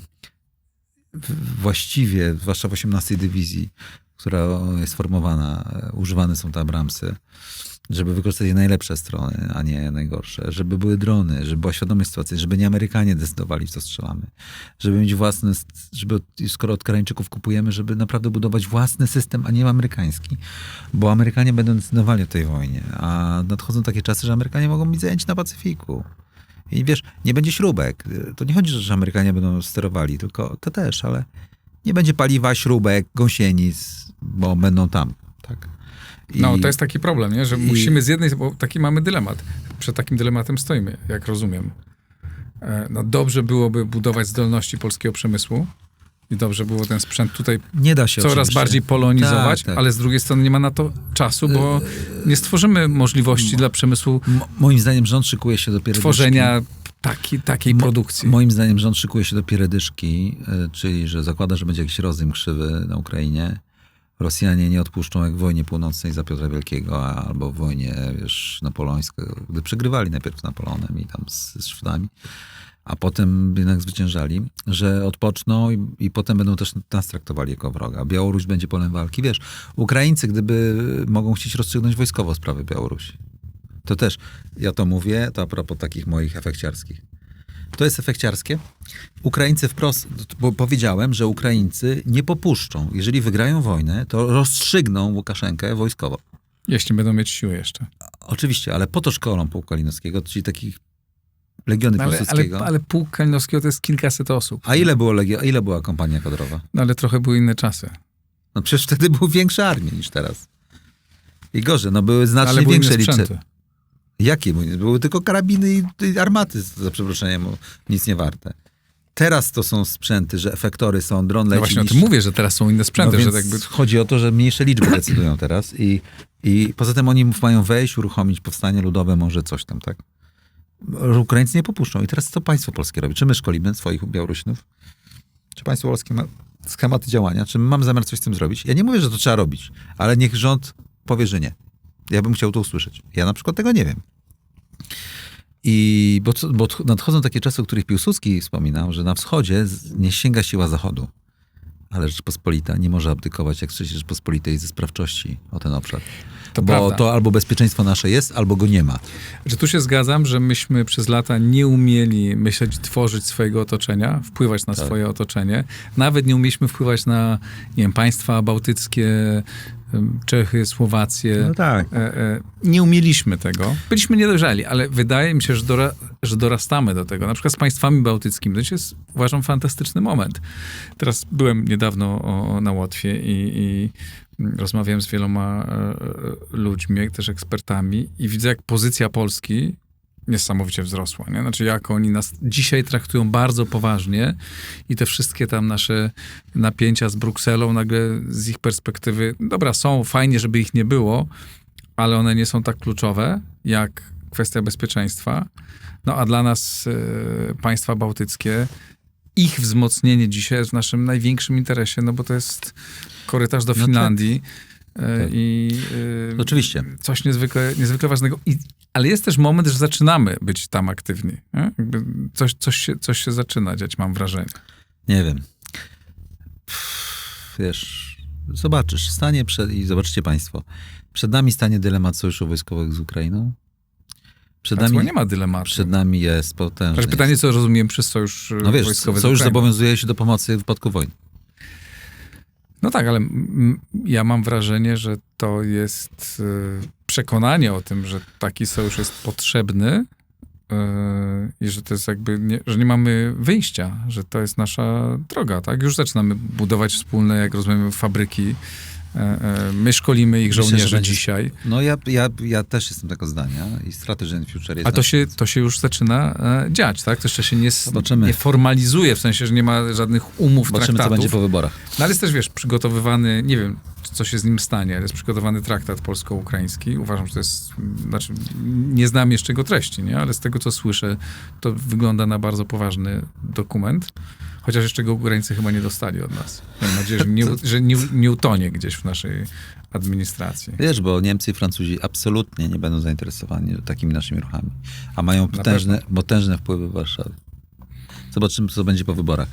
właściwie, zwłaszcza w 18 dywizji, która jest formowana, używane są te Abramsy, żeby wykorzystać je najlepsze strony, a nie najgorsze. Żeby były drony, żeby była świadomość sytuacji, żeby nie Amerykanie decydowali, w co strzelamy. Żeby mieć własny, skoro od Koreańczyków kupujemy, żeby naprawdę budować własny system, a nie amerykański. Bo Amerykanie będą decydowali o tej wojnie. A nadchodzą takie czasy, że Amerykanie mogą być zajęci na Pacyfiku. I wiesz, nie będzie śrubek. To nie chodzi, że Amerykanie będą sterowali, tylko to też, ale nie będzie paliwa, śrubek, gąsienic, bo będą tam, tak? No, to jest taki problem, nie? Że musimy z jednej, bo taki mamy dylemat. Przed takim dylematem stoimy, jak rozumiem. No, dobrze byłoby budować zdolności polskiego przemysłu i dobrze było ten sprzęt tutaj nie da się coraz oczywiście bardziej polonizować, tak. Ale z drugiej strony nie ma na to czasu, bo nie stworzymy możliwości dla przemysłu moim zdaniem rząd szykuje się do pierdyszki. Tworzenia takiej produkcji. Moim zdaniem rząd szykuje się do pierdyszki, czyli że zakłada, że będzie jakiś rozejm krzywy na Ukrainie. Rosjanie nie odpuszczą jak w wojnie północnej za Piotra Wielkiego, albo w wojnie, wiesz, napoleońskiej, gdy przegrywali najpierw z Napoleonem i tam z Szwedami, a potem jednak zwyciężali, że odpoczną i potem będą też nas traktowali jako wroga. Białoruś będzie polem walki. Wiesz, Ukraińcy, gdyby mogą chcieć rozstrzygnąć wojskowo sprawy Białorusi. To też, ja to mówię, to a propos takich moich efekciarskich. To jest efekciarskie. Ukraińcy wprost, bo powiedziałem, że Ukraińcy nie popuszczą. Jeżeli wygrają wojnę, to rozstrzygną Łukaszenkę wojskowo. Jeśli będą mieć siłę jeszcze. Oczywiście, ale po to szkolą pułk Kalinowskiego, czyli takich legiony Piłsudskiego. Ale pułk Kalinowskiego to jest kilkaset osób. A ile była kompania kadrowa? No ale trochę były inne czasy. No przecież wtedy były większe armie niż teraz. I gorzej, no były znacznie ale były większe inne liczby. sprzęty. Jakie? Były tylko karabiny i armaty, za przeproszeniem, nic nie warte. Teraz to są sprzęty, że efektory są, dron leci. No właśnie o tym mówię, że teraz są inne sprzęty. No że więc jakby... chodzi o to, że mniejsze liczby decydują teraz i poza tym oni mają wejść, uruchomić powstanie ludowe, może coś tam, tak? Ukraińcy nie popuszczą. I teraz co państwo polskie robi? Czy my szkolimy swoich Białorusinów? Czy państwo polskie ma schematy działania? Czy mamy zamiar coś z tym zrobić? Ja nie mówię, że to trzeba robić, ale niech rząd powie, że nie. Ja bym chciał to usłyszeć. Ja na przykład tego nie wiem. Bo nadchodzą takie czasy, o których Piłsudski wspominał, że na wschodzie nie sięga siła Zachodu. Ale Rzeczpospolita nie może abdykować jak III Rzeczpospolitej ze sprawczości o ten obszar. To bo prawda. to albo bezpieczeństwo nasze jest, albo go nie ma. Że tu się zgadzam, że myśmy przez lata nie umieli myśleć, tworzyć swojego otoczenia, wpływać na swoje otoczenie. Nawet nie umieliśmy wpływać na, nie wiem, państwa bałtyckie, Czechy, Słowację. No tak. Nie umieliśmy tego. Byliśmy niedojrzali, ale wydaje mi się, że dorastamy do tego. Na przykład z państwami bałtyckimi. To jest, uważam, fantastyczny moment. Teraz byłem niedawno na Łotwie i rozmawiałem z wieloma ludźmi, też ekspertami i widzę, jak pozycja Polski niesamowicie wzrosła. Nie? Znaczy, jak oni nas dzisiaj traktują bardzo poważnie i te wszystkie tam nasze napięcia z Brukselą, nagle z ich perspektywy, dobra, są, fajnie, żeby ich nie było, ale one nie są tak kluczowe, jak kwestia bezpieczeństwa. No a dla nas państwa bałtyckie, ich wzmocnienie dzisiaj jest w naszym największym interesie, no bo to jest korytarz do Finlandii. I Oczywiście. coś niezwykle ważnego. Ale jest też moment, że zaczynamy być tam aktywni. Nie? Jakby coś się zaczyna dziać, mam wrażenie. Nie wiem. Wiesz, zobaczysz, i zobaczcie państwo. Przed nami stanie dylemat sojuszu wojskowego z Ukrainą. Przed nami nie ma dylematu. Przed nami jest potężny. Znaczy pytanie, co rozumiem przez sojusz no wiesz, wojskowy z sojusz Ukrainą. zobowiązuje się do pomocy w wypadku wojny. No tak, ale ja mam wrażenie, że to jest przekonanie o tym, że taki sojusz jest potrzebny i że to jest jakby, że nie mamy wyjścia, że to jest nasza droga, tak? Już zaczynamy budować wspólne, jak rozumiem, fabryki. My szkolimy ich żołnierzy dzisiaj. No ja też jestem tego zdania i Strategy and Future jest... A to się już zaczyna dziać, tak? To jeszcze się nie formalizuje, w sensie, że nie ma żadnych umów, Zobaczymy, traktatów. co będzie po wyborach. No ale jest też, wiesz, przygotowywany, nie wiem, co się z nim stanie, ale jest przygotowany traktat polsko-ukraiński. Uważam, że to jest, znaczy, nie znam jeszcze jego treści, nie? Ale z tego, co słyszę, to wygląda na bardzo poważny dokument. Chociaż jeszcze go Ukraińcy chyba nie dostali od nas. Mam nadzieję, że nie utonie gdzieś w naszej administracji. Wiesz, bo Niemcy i Francuzi absolutnie nie będą zainteresowani takimi naszymi ruchami. A mają potężne wpływy w Warszawie. Zobaczymy, co będzie po wyborach.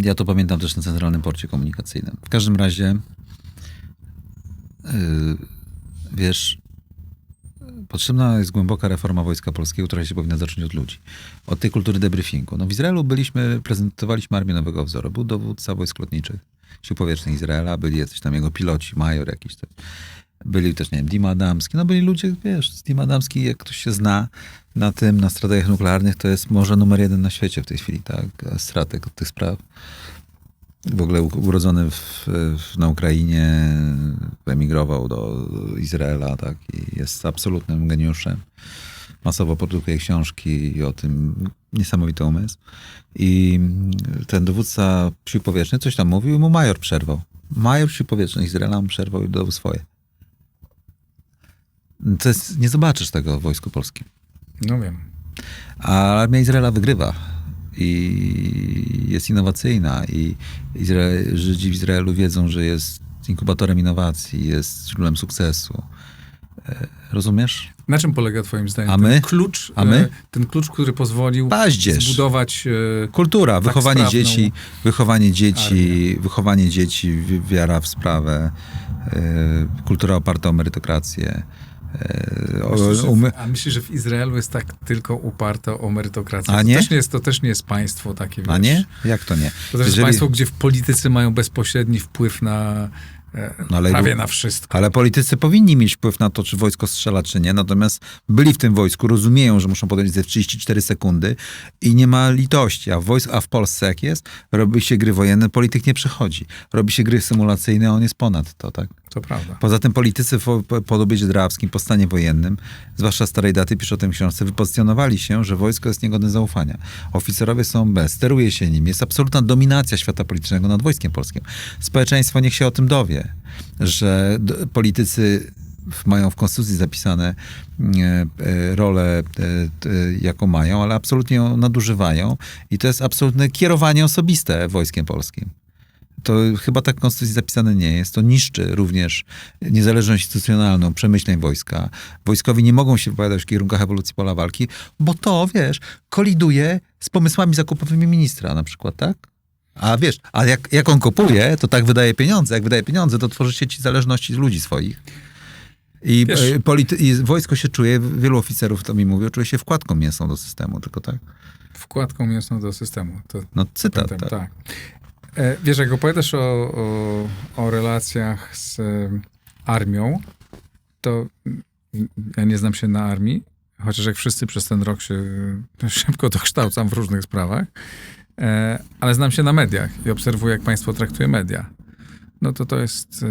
Ja to pamiętam też na Centralnym Porcie Komunikacyjnym. W każdym razie, wiesz, potrzebna jest głęboka reforma Wojska Polskiego, która się powinna zacząć od ludzi. Od tej kultury debriefingu. No w Izraelu prezentowaliśmy Armię Nowego Wzoru. Był dowódca wojsk lotniczych, Sił Powietrznych Izraela, byli jacyś tam jego piloci, major jakiś tam. Byli też, nie wiem, Dima Adamski. No byli ludzie, wiesz, Dima Adamski, jak ktoś się zna na strategiach nuklearnych, to jest może numer 1 na świecie w tej chwili, tak? Strateg od tych spraw. W ogóle urodzony na Ukrainie, emigrował do Izraela, tak? I jest absolutnym geniuszem. Masowo produkuje książki i o tym niesamowity umysł. I ten dowódca Sił Powietrznych coś tam mówił i mu major przerwał. Major Sił Powietrznych Izraela mu przerwał i dodał swoje. To jest, nie zobaczysz tego w Wojsku Polskim. No wiem. A armia Izraela wygrywa. I jest innowacyjna. I Żydzi w Izraelu wiedzą, że jest inkubatorem innowacji, jest źródłem sukcesu. Rozumiesz? Na czym polega twoim zdaniem ten klucz, który pozwolił zbudować kultura, tak wychowanie dzieci, wiara w sprawę, kultura oparta o merytokrację. A myślisz, że w Izraelu jest tak tylko uparte o merytokrację? A nie? To też nie jest państwo takie, wiesz. A nie? Jak to nie? To też jest państwo, gdzie politycy mają bezpośredni wpływ na prawie na wszystko. Ale politycy powinni mieć wpływ na to, czy wojsko strzela, czy nie. Natomiast byli w tym wojsku, rozumieją, że muszą podjąć ze 34 sekundy i nie ma litości. A w Polsce jak jest? Robi się gry wojenne, polityk nie przechodzi. Robi się gry symulacyjne, a on jest ponad to, tak? To prawda. Poza tym politycy po obiedzie drawskim, po stanie wojennym, zwłaszcza starej daty, pisze o tym w książce, wypozycjonowali się, że wojsko jest niegodne zaufania. Oficerowie są bez, steruje się nim. Jest absolutna dominacja świata politycznego nad Wojskiem Polskim. Społeczeństwo niech się o tym dowie, że politycy mają w konstytucji zapisane rolę, jaką mają, ale absolutnie ją nadużywają i to jest absolutne kierowanie osobiste Wojskiem Polskim. To chyba tak w konstytucji zapisane nie jest. To niszczy również niezależność instytucjonalną, przemyśleń wojska. Wojskowi nie mogą się wypowiadać w kierunkach ewolucji pola walki, bo to, wiesz, koliduje z pomysłami zakupowymi ministra na przykład, tak? A wiesz, a jak on tak wydaje pieniądze. Jak wydaje pieniądze, to tworzy sieci zależności z ludzi swoich. I wojsko się czuje, wielu oficerów to mi mówi, czuje się wkładką mięsną do systemu, tylko tak? Wkładką mięsną do systemu. No cytat, pamiętam, tak. Wiesz, jak opowiadasz o relacjach z armią, to ja nie znam się na armii, chociaż jak wszyscy przez ten rok się szybko dokształcam w różnych sprawach, ale znam się na mediach i obserwuję, jak państwo traktuje media. No to jest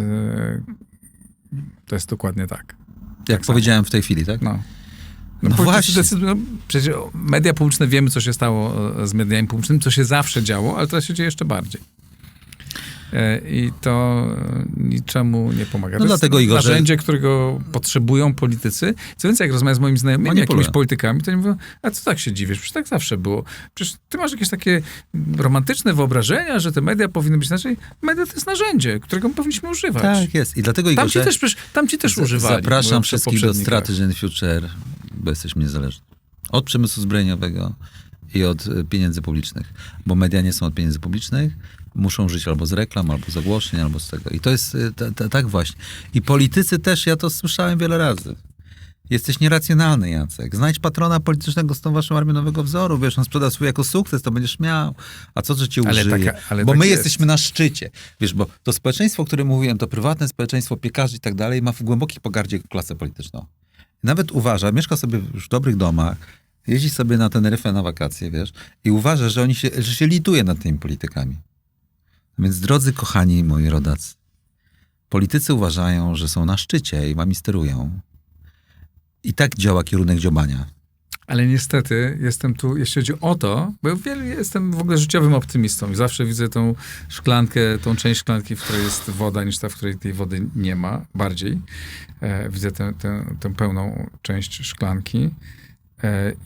dokładnie tak. Jak powiedziałem w tej chwili, tak? No. No politycy właśnie. decydują, przecież media publiczne, wiemy, co się stało z mediami publicznymi, co się zawsze działo, ale teraz się dzieje jeszcze bardziej. I to niczemu nie pomaga. No To dlatego, jest Igorze, narzędzie, którego potrzebują politycy. Co więcej, jak rozmawiam z moimi znajomymi, Manipulują. jakimiś politykami, to oni mówią, a co tak się dziwisz? Przecież tak zawsze było. Przecież ty masz jakieś takie romantyczne wyobrażenia, że te media powinny być inaczej. Media to jest narzędzie, którego my powinniśmy używać. Tak jest. I dlatego, Igorze, Tam ci też używali. zapraszam mówiąc o wszystkich do poprzednikach. Strategy and Future, bo jesteśmy niezależni. Od przemysłu zbrojeniowego i od pieniędzy publicznych. Bo media nie są od pieniędzy publicznych, muszą żyć albo z reklam, albo z ogłoszeń, albo z tego. I to jest tak właśnie. I politycy też, ja to słyszałem wiele razy. Jesteś nieracjonalny, Jacek. Znajdź patrona politycznego z tą waszą armią nowego wzoru. Wiesz, on sprzeda swój jako sukces, to będziesz miał. A co, że cię Ale użyje? ale Bo tak my jest. jesteśmy na szczycie. Wiesz, bo to społeczeństwo, o którym mówiłem, to prywatne społeczeństwo, piekarzy i tak dalej, ma w głębokiej pogardzie klasę polityczną. Nawet uważa, mieszka sobie już w dobrych domach, jeździ sobie na Teneryfę na wakacje, wiesz, i uważa, że że się lituje nad tymi politykami. Więc drodzy kochani moi rodacy, politycy uważają, że są na szczycie i wami sterują. I tak działa kierunek dziobania. Ale niestety jestem tu, jeśli chodzi o to, bo jestem w ogóle życiowym optymistą i zawsze widzę tą szklankę, tą część szklanki, w której jest woda, niż ta, w której tej wody nie ma, bardziej. Widzę tę pełną część szklanki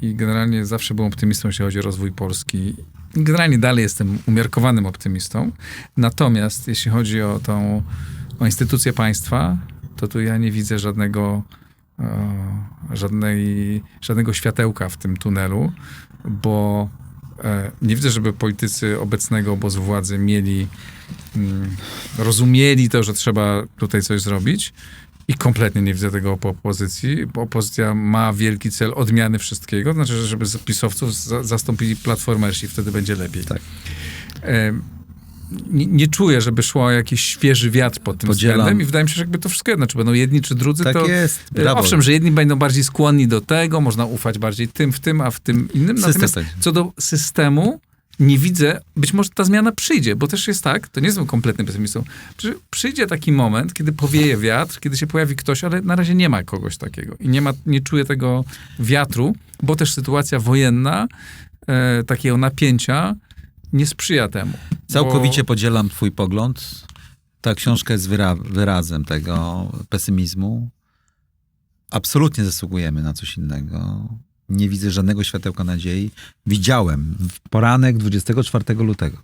i generalnie zawsze byłem optymistą, jeśli chodzi o rozwój Polski. Generalnie dalej jestem umiarkowanym optymistą. Natomiast jeśli chodzi o instytucję państwa, to tu ja nie widzę żadnego światełka w tym tunelu, bo nie widzę, żeby politycy obecnego obozu władzy rozumieli to, że trzeba tutaj coś zrobić i kompletnie nie widzę tego po opozycji, bo opozycja ma wielki cel odmiany wszystkiego, to znaczy, żeby PiS-owców zastąpili platformersi, wtedy będzie lepiej. Tak. Nie czuję, żeby szło jakiś świeży wiatr pod tym Podzielam. względem i wydaje mi się, że jakby to wszystko jedno, czy będą jedni, czy drudzy, Tak to jest, brawo. owszem, że jedni będą bardziej skłonni do tego, można ufać bardziej tym, w tym, a w tym innym. System Natomiast tak. co do systemu, nie widzę, być może ta zmiana przyjdzie, bo też jest tak, to nie jestem kompletnym pesymistą, przyjdzie taki moment, kiedy powieje wiatr, kiedy się pojawi ktoś, ale na razie nie ma kogoś takiego i nie czuję tego wiatru, bo też sytuacja wojenna, takiego napięcia nie sprzyja temu. Całkowicie podzielam twój pogląd. Ta książka jest wyrazem tego pesymizmu. Absolutnie zasługujemy na coś innego. Nie widzę żadnego światełka nadziei. Widziałem w poranek 24 lutego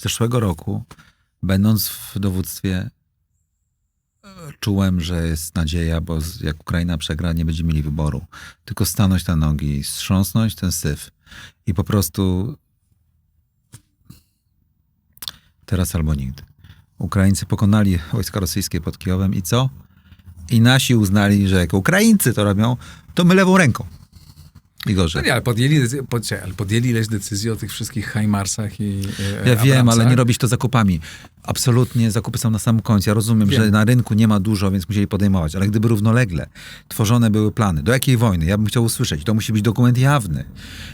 zeszłego roku, będąc w dowództwie, czułem, że jest nadzieja, bo jak Ukraina przegra, nie będziemy mieli wyboru. Tylko stanąć na nogi, strząsnąć ten syf i po prostu teraz albo nigdy. Ukraińcy pokonali wojska rosyjskie pod Kijowem i co? I nasi uznali, że jak Ukraińcy to robią, to my lewą ręką. Igorze. No nie, ale podjęli ileś decyzji o tych wszystkich HIMARS-ach i Ja wiem, ale Abramsach. nie robić to zakupami. Absolutnie zakupy są na samym końcu. Ja rozumiem, Wiem. że na rynku nie ma dużo, więc musieli podejmować. Ale gdyby równolegle tworzone były plany, do jakiej wojny? Ja bym chciał usłyszeć. To musi być dokument jawny.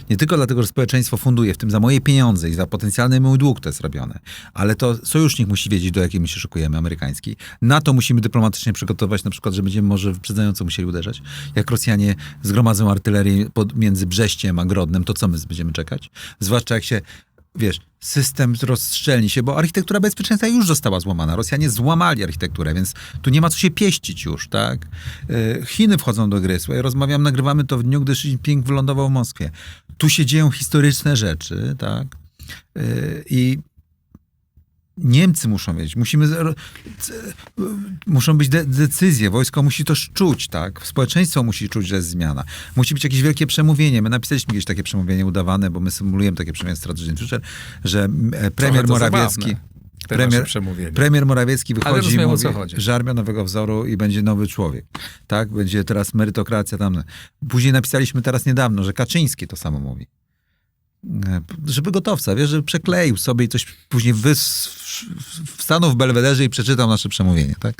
Nie tylko dlatego, że społeczeństwo funduje, w tym za moje pieniądze i za potencjalny mój dług to jest robione. Ale to sojusznik musi wiedzieć, do jakiej my się szykujemy, amerykański. Na to musimy dyplomatycznie przygotować, na przykład, że będziemy może wyprzedzająco musieli uderzać. Jak Rosjanie zgromadzą artylerię między Brześciem a Grodnem, to co my będziemy czekać? Zwłaszcza jak się, wiesz, system rozszczelni się, bo architektura bezpieczeństwa już została złamana. Rosjanie złamali architekturę, więc tu nie ma co się pieścić już, tak? Chiny wchodzą do gry. Słuchaj, nagrywamy to w dniu, gdy Xi Jinping wylądował w Moskwie. Tu się dzieją historyczne rzeczy, tak? I Niemcy muszą wiedzieć, muszą być decyzje, wojsko musi to czuć, tak? Społeczeństwo musi czuć, że jest zmiana. Musi być jakieś wielkie przemówienie. My napisaliśmy jakieś takie przemówienie udawane, bo my symulujemy takie przemówienie strategiczne, że premier Morawiecki... Premier Morawiecki wychodzi i mówi, że armia nowego wzoru i będzie nowy człowiek. Tak? Będzie teraz merytokracja tam. Później napisaliśmy teraz niedawno, że Kaczyński to samo mówi. Żeby gotowca, wiesz, że przekleił sobie i coś później stanął w Belwederze i przeczytał nasze przemówienie, tak?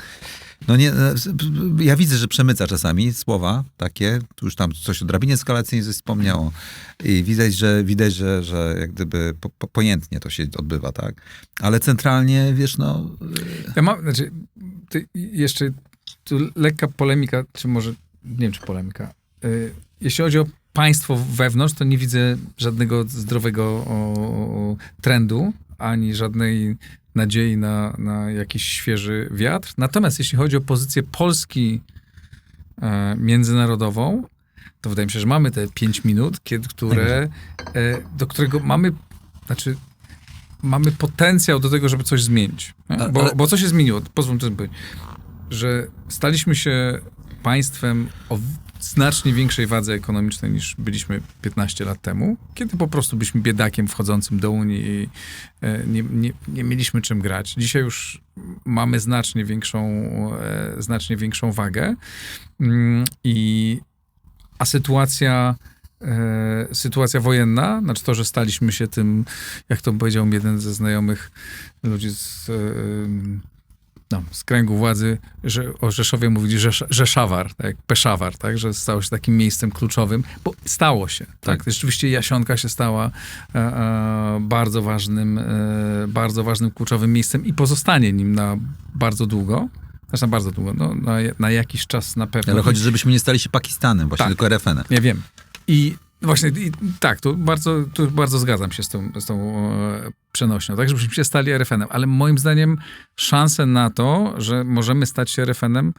No nie, ja widzę, że przemyca czasami słowa takie, tu już tam coś o drabinie eskalacyjnej coś wspomniało i widać, że jak gdyby pojętnie to się odbywa, tak? Ale centralnie, wiesz, no... jeszcze tu lekka polemika, czy może, nie wiem, czy polemika. jeśli chodzi o państwo wewnątrz, to nie widzę żadnego zdrowego trendu, ani żadnej nadziei na jakiś świeży wiatr. Natomiast jeśli chodzi o pozycję Polski międzynarodową, to wydaje mi się, że mamy te 5 minut, do którego mamy potencjał do tego, żeby coś zmienić. Bo co się zmieniło? Pozwól mi powiedzieć, że staliśmy się państwem o znacznie większej wadze ekonomicznej niż byliśmy 15 lat temu, kiedy po prostu byliśmy biedakiem wchodzącym do Unii i nie mieliśmy czym grać. Dzisiaj już mamy znacznie większą wagę a sytuacja wojenna, znaczy to, że staliśmy się tym, jak to powiedział mi jeden ze znajomych ludzi z kręgu władzy, że o Rzeszowie mówili Rzeszawar, tak, Peszawar, tak, że stało się takim miejscem kluczowym, bo stało się. Tak. Rzeczywiście Jasionka się stała bardzo ważnym, kluczowym miejscem i pozostanie nim na bardzo długo. Znaczy na bardzo długo, na jakiś czas na pewno. Ale chodzi, żebyśmy nie stali się Pakistanem, właśnie tylko RFN-em. Ja wiem. I właśnie tak, tu bardzo zgadzam się z tą przenośnią, tak, żebyśmy się stali RFN-em, ale moim zdaniem szanse na to, że możemy stać się RFN-em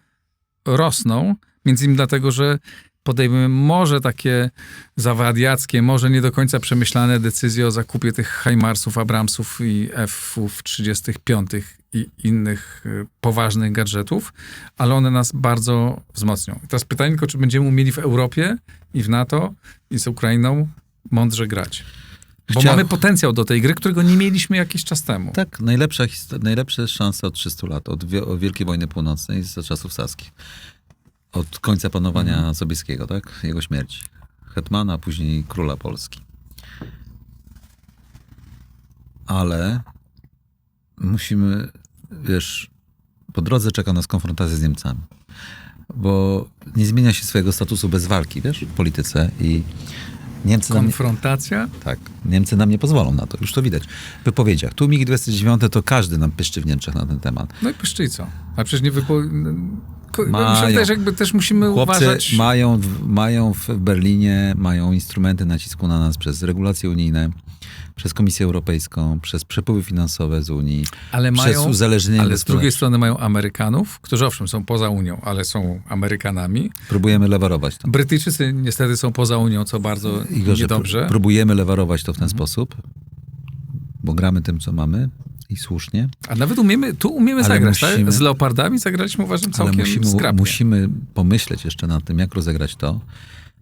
rosną, między innymi dlatego, że podejmujemy może takie zawadiackie, może nie do końca przemyślane decyzje o zakupie tych Hajmarsów, Abramsów i F-35 i innych poważnych gadżetów, ale one nas bardzo wzmocnią. I teraz pytanie tylko, czy będziemy umieli w Europie i w NATO i z Ukrainą mądrze grać. Bo mamy potencjał do tej gry, którego nie mieliśmy jakiś czas temu. Tak, najlepsze szanse od 300 lat, od Wielkiej Wojny Północnej za czasów saskich. Od końca panowania Sobieskiego, tak? Jego śmierci. Hetmana, a później króla Polski. Ale musimy, po drodze czeka nas konfrontacja z Niemcami. Bo nie zmienia się swojego statusu bez walki, w polityce i Niemcy konfrontacja? Tak. Niemcy nam nie pozwolą na to. Już to widać. W wypowiedziach. Tu MiG-29 to każdy nam pyszczy w Niemczech na ten temat. No i pyszczy i co? A przecież nie też jakby też musimy chłopcy uważać. Mają w Berlinie, mają instrumenty nacisku na nas przez regulacje unijne, przez Komisję Europejską, przez przepływy finansowe z Unii, przez uzależnienie ale z drugiej strony mają Amerykanów, którzy owszem są poza Unią, ale są Amerykanami. Próbujemy lewarować to. Brytyjczycy niestety są poza Unią, co bardzo niedobrze. Próbujemy lewarować to w ten sposób, bo gramy tym, co mamy. I słusznie. A nawet umiemy zagrać, tak? Z Leopardami zagraliśmy, uważam, całkiem zgrabnie. Musimy pomyśleć jeszcze nad tym, jak rozegrać to,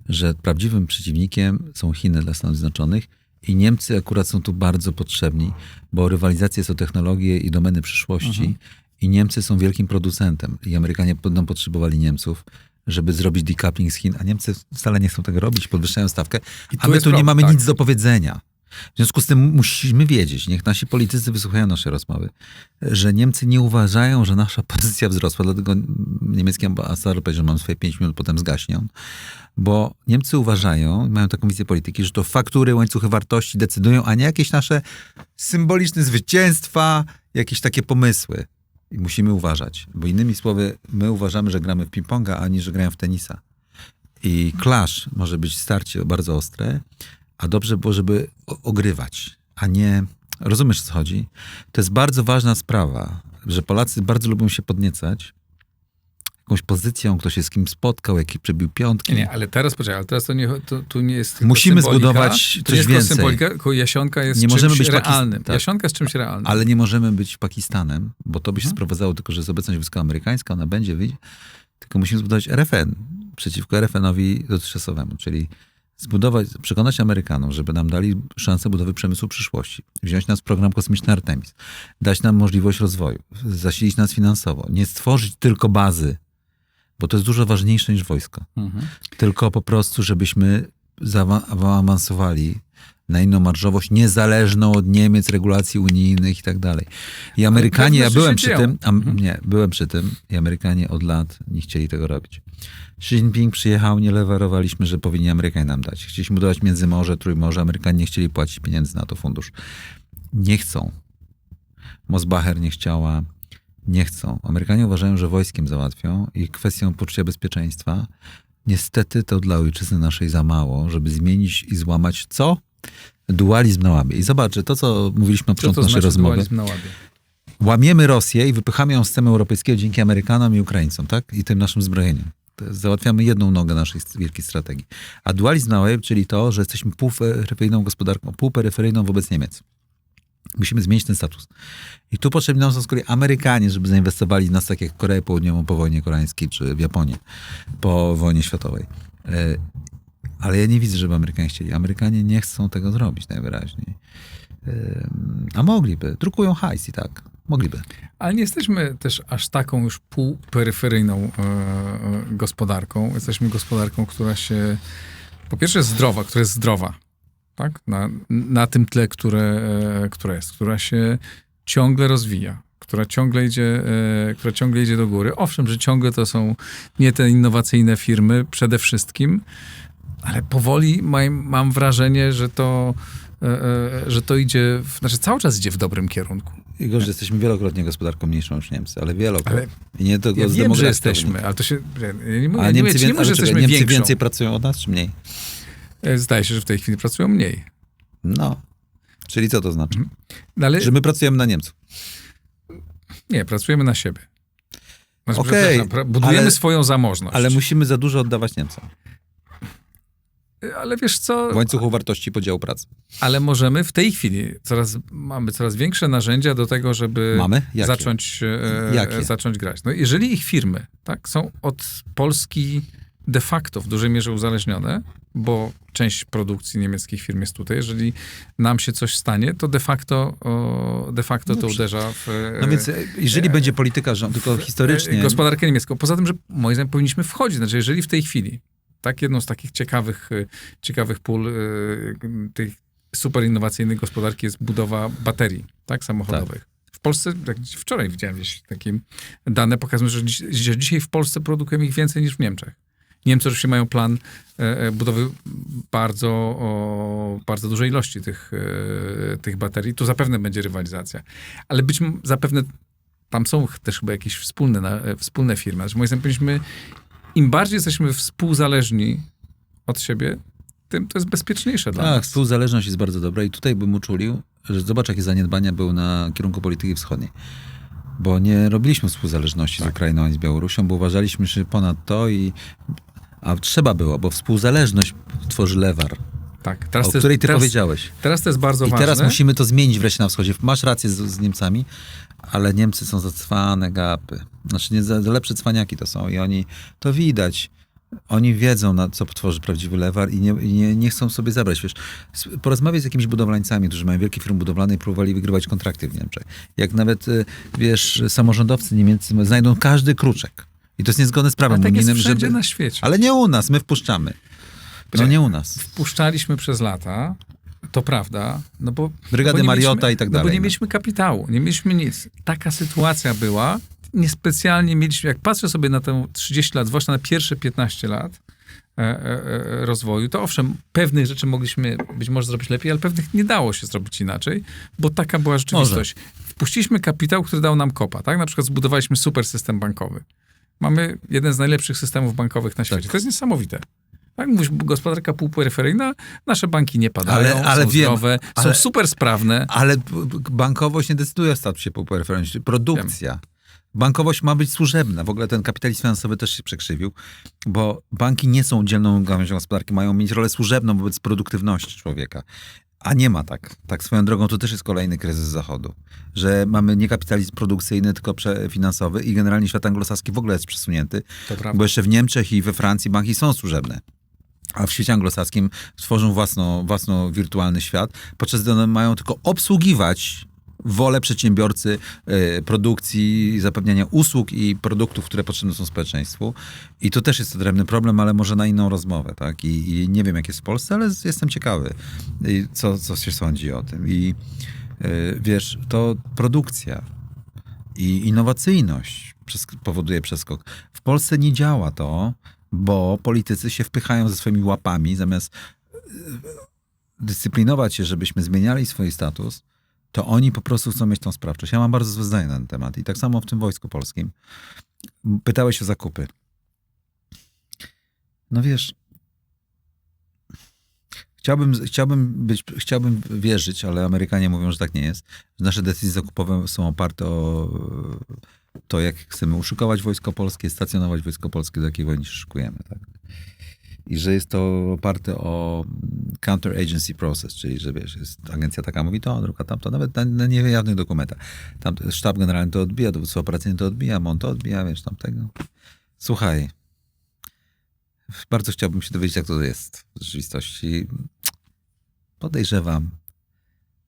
że prawdziwym przeciwnikiem są Chiny dla Stanów Zjednoczonych i Niemcy akurat są tu bardzo potrzebni, bo rywalizacja jest o technologię i domeny przyszłości i Niemcy są wielkim producentem i Amerykanie będą potrzebowali Niemców, żeby zrobić decoupling z Chin, a Niemcy wcale nie chcą tego robić, podwyższają stawkę, a my tu nie mamy nic do powiedzenia. W związku z tym musimy wiedzieć, niech nasi politycy wysłuchają naszej rozmowy, że Niemcy nie uważają, że nasza pozycja wzrosła, dlatego niemiecki ambasador powiedział, że mam swoje 5 minut, potem zgaśnie on, bo Niemcy uważają, mają taką wizję polityki, że to faktury, łańcuchy wartości decydują, a nie jakieś nasze symboliczne zwycięstwa, jakieś takie pomysły. I musimy uważać, bo innymi słowy, my uważamy, że gramy w ping-ponga, a nie, że grają w tenisa. I clash może być starcie bardzo ostre, a dobrze było, żeby ogrywać, a nie... Rozumiesz, o co chodzi? To jest bardzo ważna sprawa, że Polacy bardzo lubią się podniecać jakąś pozycją, kto się z kim spotkał, jaki przebił piątki. Nie, ale teraz tu nie jest tylko musimy symbolika, zbudować coś jest więcej. Symbolika, tylko Jasionka jest nie możemy być realnym. Tak. Jasionka jest czymś realnym. Ale nie możemy być Pakistanem, bo to by się sprowadzało tylko, że jest obecność wojska amerykańska, ona będzie, tylko musimy zbudować RFN przeciwko RFN-owi dotychczasowemu, czyli przekonać Amerykanom, żeby nam dali szansę budowy przemysłu przyszłości, wziąć nas w program kosmiczny Artemis, dać nam możliwość rozwoju, zasilić nas finansowo, nie stworzyć tylko bazy, bo to jest dużo ważniejsze niż wojsko. Tylko po prostu, żebyśmy zaawansowali na inną marżowość, niezależną od Niemiec, regulacji unijnych i tak dalej. I Amerykanie, ja byłem przy tym, i Amerykanie od lat nie chcieli tego robić. Xi Jinping przyjechał, nie lewarowaliśmy, że powinni Amerykanie nam dać. Chcieliśmy budować Międzymorze, Trójmorze, Amerykanie nie chcieli płacić pieniędzy na to fundusz. Nie chcą. Mosbacher nie chciała, nie chcą. Amerykanie uważają, że wojskiem załatwią i kwestią poczucia bezpieczeństwa Niestety to dla ojczyzny naszej za mało, żeby zmienić i złamać co? Dualizm na łabie. I zobaczcie, to co mówiliśmy na Co początku to naszej znaczy rozmowy. dualizm na łabie? Łamiemy Rosję i wypychamy ją z systemu europejskiego dzięki Amerykanom i Ukraińcom, tak? I tym naszym zbrojeniem. Załatwiamy jedną nogę naszej wielkiej strategii. A dualizm na łabie, czyli to, że jesteśmy półperyferyjną gospodarką, półperyferyjną wobec Niemiec. Musimy zmienić ten status. I tu potrzebni nam są z kolei Amerykanie, żeby zainwestowali w nas tak jak w Koreę Południową po wojnie koreańskiej, czy w Japonię po wojnie światowej. Ale ja nie widzę, żeby Amerykanie chcieli. Amerykanie nie chcą tego zrobić najwyraźniej. A mogliby. Drukują hajs i tak. Mogliby. Ale nie jesteśmy też aż taką już półperyferyjną gospodarką. Jesteśmy gospodarką, która się po pierwsze jest zdrowa, która jest zdrowa. Tak? Na tym tle, które jest. Która się ciągle rozwija. Która ciągle idzie do góry. Owszem, że ciągle to są nie te innowacyjne firmy przede wszystkim, ale powoli mam wrażenie, że to idzie, znaczy cały czas idzie w dobrym kierunku. Igor, że jesteśmy wielokrotnie gospodarką mniejszą niż Niemcy, ale wielokrotnie. Ale I nie tylko ja z wiem, że demografii jesteśmy, wynika. ale to się... Ja nie mówię, Ale nie Niemcy, mówię, że jesteśmy Niemcy większą. więcej pracują od nas, czy mniej? Zdaje się, że w tej chwili pracują mniej. No. Czyli co to znaczy? No, ale Że my pracujemy na Niemców. nie, pracujemy na siebie. Znaczy, Okej, budujemy ale- swoją zamożność. Ale musimy za dużo oddawać Niemcom. Ale wiesz co... W łańcuchu wartości podziału pracy. Ale możemy w tej chwili, mamy coraz większe narzędzia do tego, żeby Mamy? Jakie? Jakie? zacząć grać. No, jeżeli ich firmy tak, są od Polski de facto w dużej mierze uzależnione, bo część produkcji niemieckich firm jest tutaj, jeżeli nam się coś stanie, to de facto to uderza w No więc jeżeli będzie polityka rządu, tylko historycznie... gospodarkę niemiecką. Poza tym, że moim zdaniem powinniśmy wchodzić. Znaczy, jeżeli w tej chwili jedną z takich ciekawych pól tych super innowacyjnych gospodarki jest budowa baterii, tak, samochodowych. W Polsce, jak wczoraj widziałem gdzieś takie dane, pokazują, że dzisiaj w Polsce produkujemy ich więcej niż w Niemczech. Niemcy oczywiście mają plan budowy bardzo dużej ilości tych baterii. Tu zapewne będzie rywalizacja. Ale zapewne tam są też chyba jakieś wspólne firmy. Znaczy, moim zdaniem powinniśmy, im bardziej jesteśmy współzależni od siebie, tym to jest bezpieczniejsze dla Tak, nas. współzależność jest bardzo dobra i tutaj bym uczulił, że zobacz, jakie zaniedbania były na kierunku polityki wschodniej. Bo nie robiliśmy współzależności z Ukrainą ani z Białorusią, bo uważaliśmy, że ponad to a trzeba było, bo współzależność tworzy lewar, Tak, o której ty powiedziałeś. Teraz to jest bardzo I ważne. teraz musimy to zmienić wreszcie na wschodzie. Masz rację z Niemcami, ale Niemcy są za cwane gapy. Znaczy nie za lepsze cwaniaki to są i oni, to widać. Oni wiedzą, na co tworzy prawdziwy lewar i nie chcą sobie zabrać. Wiesz, porozmawiaj z jakimiś budowlańcami, którzy mają wielkie firmy budowlane i próbowali wygrywać kontrakty w Niemczech. Jak nawet, wiesz, samorządowcy niemieccy znajdą każdy kruczek. I to jest niezgodne z prawem Ale tak jest unijnym, wszędzie na świecie. Ale nie u nas, my wpuszczamy. No nie u nas. Wpuszczaliśmy przez lata, to prawda, no bo... Brygady bo nie Mariota mieliśmy- i tak No bo dalej, nie no. mieliśmy kapitału, nie mieliśmy nic. Taka sytuacja była, niespecjalnie mieliśmy, jak patrzę sobie na tę 30 lat, zwłaszcza na pierwsze 15 lat rozwoju, to owszem, pewnych rzeczy mogliśmy być może zrobić lepiej, ale pewnych nie dało się zrobić inaczej, bo taka była rzeczywistość. Wpuściliśmy kapitał, który dał nam kopa, tak? Na przykład zbudowaliśmy super system bankowy. Mamy jeden z najlepszych systemów bankowych na świecie. To jest niesamowite. Tak, mówisz, gospodarka półperyferyjna, nasze banki nie padają, Ale są wiem, zdrowe, są ale- super sprawne. Ale bankowość nie decyduje o statusie półperyferyjnym. Produkcja. Bankowość ma być służebna. W ogóle ten kapitalizm finansowy też się przekrzywił, bo banki nie są oddzielną gałęzią gospodarki, mają mieć rolę służebną wobec produktywności człowieka. A nie ma tak. Tak swoją drogą to też jest kolejny kryzys Zachodu. Że mamy nie kapitalizm produkcyjny, tylko finansowy i generalnie świat anglosaski w ogóle jest przesunięty, To prawda. bo jeszcze w Niemczech i we Francji banki są służebne. A w świecie anglosaskim tworzą własny wirtualny świat, podczas gdy one mają tylko obsługiwać wolę przedsiębiorcy, produkcji, zapewniania usług i produktów, które potrzebne są społeczeństwu. I to też jest odrębny problem, ale może na inną rozmowę, tak? I nie wiem, jak jest w Polsce, ale jestem ciekawy, co się sądzi o tym. I wiesz, to produkcja i innowacyjność powoduje przeskok. W Polsce nie działa to, bo politycy się wpychają ze swoimi łapami, zamiast dyscyplinować się, żebyśmy zmieniali swój status, to oni po prostu chcą mieć tą sprawczość. Ja mam bardzo złe zdanie na ten temat. I tak samo w tym Wojsku Polskim. Pytałeś o zakupy. No wiesz, chciałbym wierzyć, ale Amerykanie mówią, że tak nie jest. Że nasze decyzje zakupowe są oparte o to, jak chcemy uszykować wojsko polskie, stacjonować wojsko polskie, do jakiej wojny się szykujemy. Tak? I że jest to oparte o counter-agency process, czyli że wiesz, jest agencja taka mówi to, druga tamto, nawet na niejawnych dokumentach. Tam sztab generalny to odbija, dowództwo operacyjne to odbija, MON to odbija, wiesz, tamtego. Słuchaj, bardzo chciałbym się dowiedzieć, jak to jest w rzeczywistości. Podejrzewam,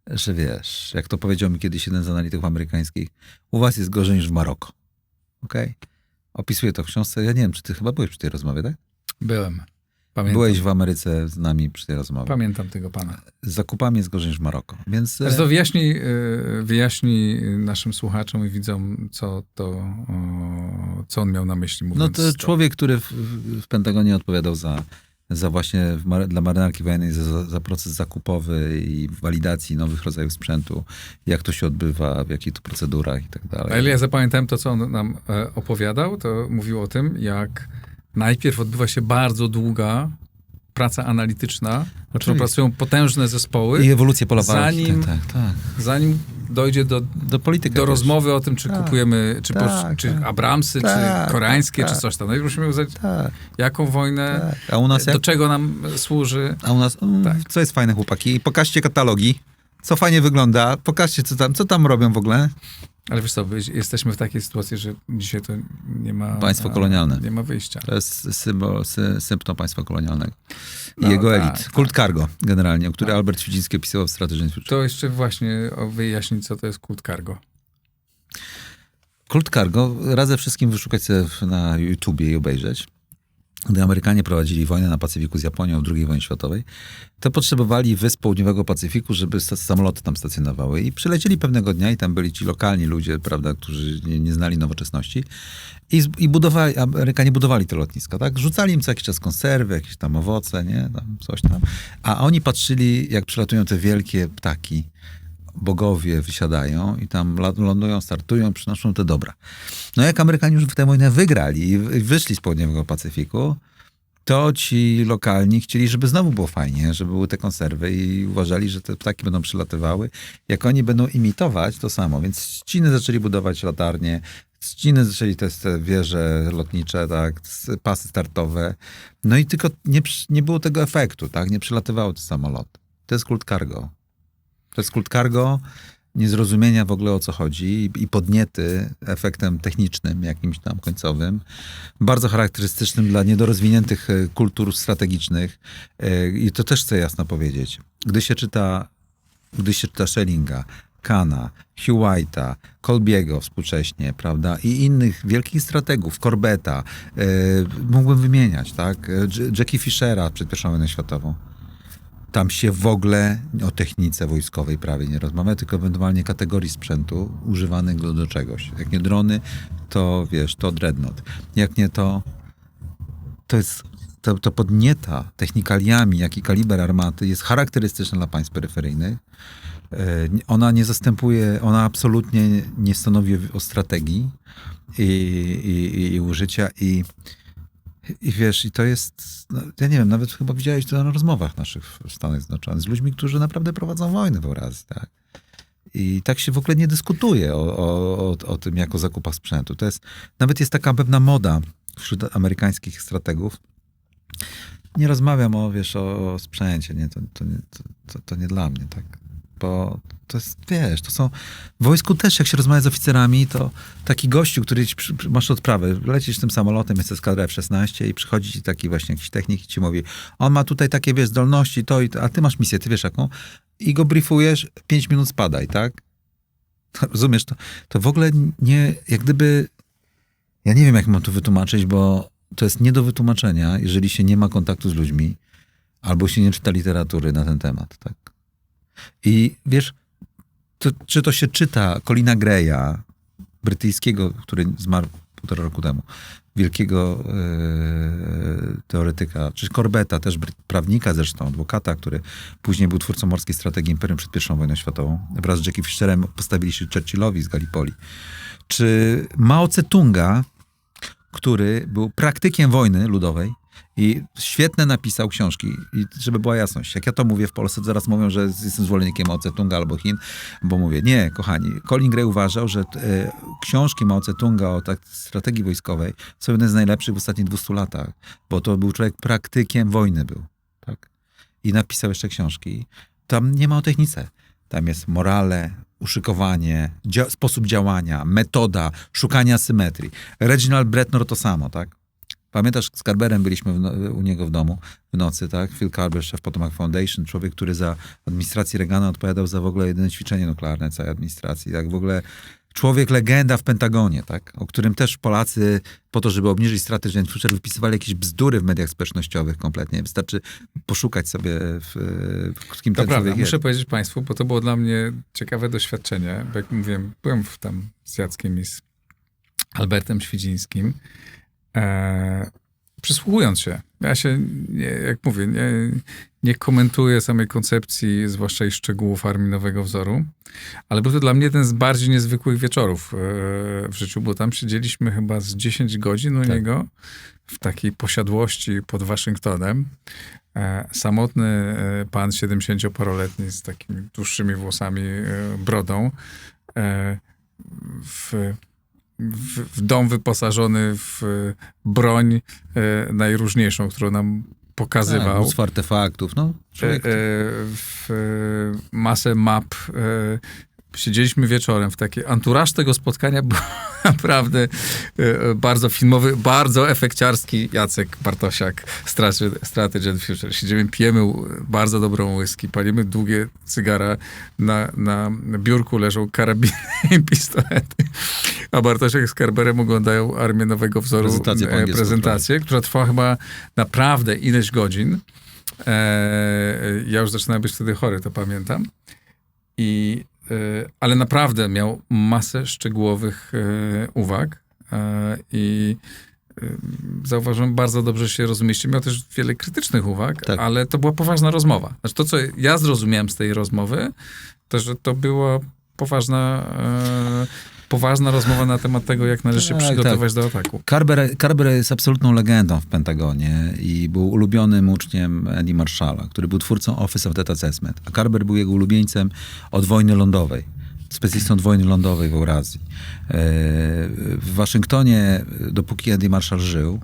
że wiesz, jak to powiedział mi kiedyś jeden z analityków amerykańskich, u was jest gorzej niż w Maroko. Okej? Opisuję to w książce. Ja nie wiem, czy ty chyba byłeś przy tej rozmowie, tak? Byłem. Pamiętam. Byłeś w Ameryce z nami przy tej rozmowie. Pamiętam tego pana. Z zakupami jest gorzej niż w Maroko. Więc Zresztą wyjaśnij naszym słuchaczom i widzom, co on miał na myśli, mówiąc no to człowiek, który w Pentagonie odpowiadał za właśnie dla marynarki wojennej za proces zakupowy i walidacji nowych rodzajów sprzętu, jak to się odbywa, w jakich to procedurach i tak dalej. A ile ja zapamiętałem to, co on nam opowiadał, to mówił o tym, jak najpierw odbywa się bardzo długa praca analityczna, na którą pracują potężne zespoły. I ewolucję pola walki. Zanim dojdzie do polityki. Do rozmowy o tym, czy kupujemy, czy Abramsy, Tak, czy koreańskie, tak. czy coś tam. Najpierw musimy uznać, jaką wojnę, A u nas do czego nam służy. A u nas, co jest fajne, chłopaki? Pokażcie katalogi, co fajnie wygląda, pokażcie, co tam robią w ogóle. Ale wiesz co, jesteśmy w takiej sytuacji, że dzisiaj to nie ma... Państwo kolonialne. Nie ma wyjścia. To jest symptom państwa kolonialnego. I jego elit. Kult cargo generalnie, o który Albert Świdziński opisywał w Strategy. To jeszcze właśnie wyjaśnić, co to jest kult cargo. Kult cargo, radzę wszystkim wyszukać sobie na YouTubie i obejrzeć. Gdy Amerykanie prowadzili wojnę na Pacyfiku z Japonią w II wojnie światowej, to potrzebowali wysp południowego Pacyfiku, żeby samoloty tam stacjonowały. I przylecieli pewnego dnia i tam byli ci lokalni ludzie, prawda, którzy nie znali nowoczesności. I Amerykanie budowali te lotniska, tak? Rzucali im co jakiś czas konserwy, jakieś tam owoce, nie? Tam coś tam. A oni patrzyli, jak przylatują te wielkie ptaki, bogowie wysiadają i tam lądują, startują, przynoszą te dobra. No jak Amerykanie już w tę wojnę wygrali i wyszli z południowego Pacyfiku, to ci lokalni chcieli, żeby znowu było fajnie, żeby były te konserwy i uważali, że te ptaki będą przylatywały. Jak oni będą imitować, to samo. Więc z Ciny zaczęli budować latarnie, z Ciny zaczęli te wieże lotnicze, tak, pasy startowe. No i tylko nie było tego efektu, tak, nie przylatywały te samoloty. To jest kult cargo. To jest kult cargo, niezrozumienia w ogóle o co chodzi i podniety efektem technicznym, jakimś tam końcowym, bardzo charakterystycznym dla niedorozwiniętych kultur strategicznych. I to też chcę jasno powiedzieć. Gdy się czyta Schellinga, Kana, Hugh White'a, Colby'ego współcześnie, prawda, i innych wielkich strategów, Corbetta, mógłbym wymieniać, tak, Jackie Fishera przed I wojną światową. Tam się w ogóle o technice wojskowej prawie nie rozmawia, tylko ewentualnie kategorii sprzętu używanego do czegoś. Jak nie drony, to wiesz, to dreadnought. Jak nie to jest, to podnieta technikaliami, jak i kaliber armaty jest charakterystyczna dla państw peryferyjnych. Ona nie zastępuje, ona absolutnie nie stanowi o strategii i użycia i wiesz, i to jest, no, ja nie wiem, nawet chyba widziałeś to na rozmowach naszych w Stanach Zjednoczonych z ludźmi, którzy naprawdę prowadzą wojnę w Eurazji, tak? I tak się w ogóle nie dyskutuje o tym, jak o zakupach sprzętu. To jest, nawet jest taka pewna moda wśród amerykańskich strategów. Nie rozmawiam o sprzęcie, nie, to nie dla mnie, tak? Bo to jest, wiesz, to są... W wojsku też, jak się rozmawia z oficerami, to taki gościu, który masz odprawę, lecisz tym samolotem, jest eskadra F-16 i przychodzi ci taki właśnie jakiś technik i ci mówi, on ma tutaj takie, wiesz, zdolności, to i to, a ty masz misję, ty wiesz jaką? I go briefujesz, 5 minut spadaj, tak? Rozumiesz? To w ogóle nie, jak gdyby... Ja nie wiem, jak mam to wytłumaczyć, bo to jest nie do wytłumaczenia, jeżeli się nie ma kontaktu z ludźmi, albo się nie czyta literatury na ten temat, tak? I wiesz, czy to się czyta Colina Greya, brytyjskiego, który zmarł 1,5 roku temu, wielkiego teoretyka, czy Corbetta, też prawnika zresztą, adwokata, który później był twórcą morskiej strategii imperium przed I wojną światową. Wraz z Jackiem Fisherem postawili się Churchillowi z Gallipoli. Czy Mao Tse-tunga, który był praktykiem wojny ludowej I świetne napisał książki. I żeby była jasność, jak ja to mówię w Polsce, to zaraz mówią, że jestem zwolennikiem Mao Tse-tunga albo Chin, bo mówię, nie, kochani, Colin Gray uważał, że książki Mao Tse-tunga o strategii wojskowej są jedne z najlepszych w ostatnich 200 latach, bo to był człowiek praktykiem wojny był, tak? I napisał jeszcze książki. Tam nie ma o technice. Tam jest morale, uszykowanie, sposób działania, metoda, szukania symetrii. Reginald Bretnor to samo, tak? Pamiętasz, z Carberem byliśmy u niego w domu w nocy, tak? Phil Carber, szef Potomac Foundation, człowiek, który za administracji Reagana odpowiadał za w ogóle jedyne ćwiczenie nuklearne całej administracji, tak? W ogóle człowiek legenda w Pentagonie, tak? O którym też Polacy po to, żeby obniżyć straty Joint Future, wypisywali jakieś bzdury w mediach społecznościowych kompletnie. Wystarczy poszukać sobie, kim To ten prawda, człowiek jest. muszę powiedzieć państwu, bo to było dla mnie ciekawe doświadczenie, bo jak mówiłem, byłem tam z Jackiem i z Albertem Świdzińskim, przysłuchując się. Ja się, jak mówię, nie komentuję samej koncepcji, zwłaszcza i szczegółów Armii Nowego Wzoru, ale był to dla mnie jeden z bardziej niezwykłych wieczorów w życiu, bo tam siedzieliśmy chyba z 10 godzin u niego w takiej posiadłości pod Waszyngtonem. Samotny pan 70-paroletni z takimi dłuższymi włosami, brodą, w dom wyposażony w broń najróżniejszą, którą nam pokazywał. Tak, mnóstwo artefaktów, no. W masę map. Siedzieliśmy wieczorem w takiej... Anturaż tego spotkania był naprawdę bardzo filmowy, bardzo efekciarski. Jacek Bartosiak, Straty Joint Future. Siedzimy, pijemy bardzo dobrą whisky, palimy długie cygara, na biurku leżą karabiny i pistolety. A Bartosiak z Carberem oglądają Armię Nowego Wzoru, prezentację, która trwała chyba naprawdę ileś godzin. Ja już zaczynałem być wtedy chory, to pamiętam. Ale naprawdę miał masę szczegółowych uwag i zauważyłem, bardzo dobrze się rozumieliście. Miał też wiele krytycznych uwag, tak. Ale to była poważna rozmowa. Znaczy to, co ja zrozumiałem z tej rozmowy, to, że to była poważna rozmowa na temat tego, jak należy się przygotować do ataku. Carber jest absolutną legendą w Pentagonie i był ulubionym uczniem Andy Marshalla, który był twórcą Office of Data Assessment. A Carber był jego ulubieńcem od wojny lądowej. Specjalistą od wojny lądowej w Eurazji. W Waszyngtonie, dopóki Andy Marshall żył,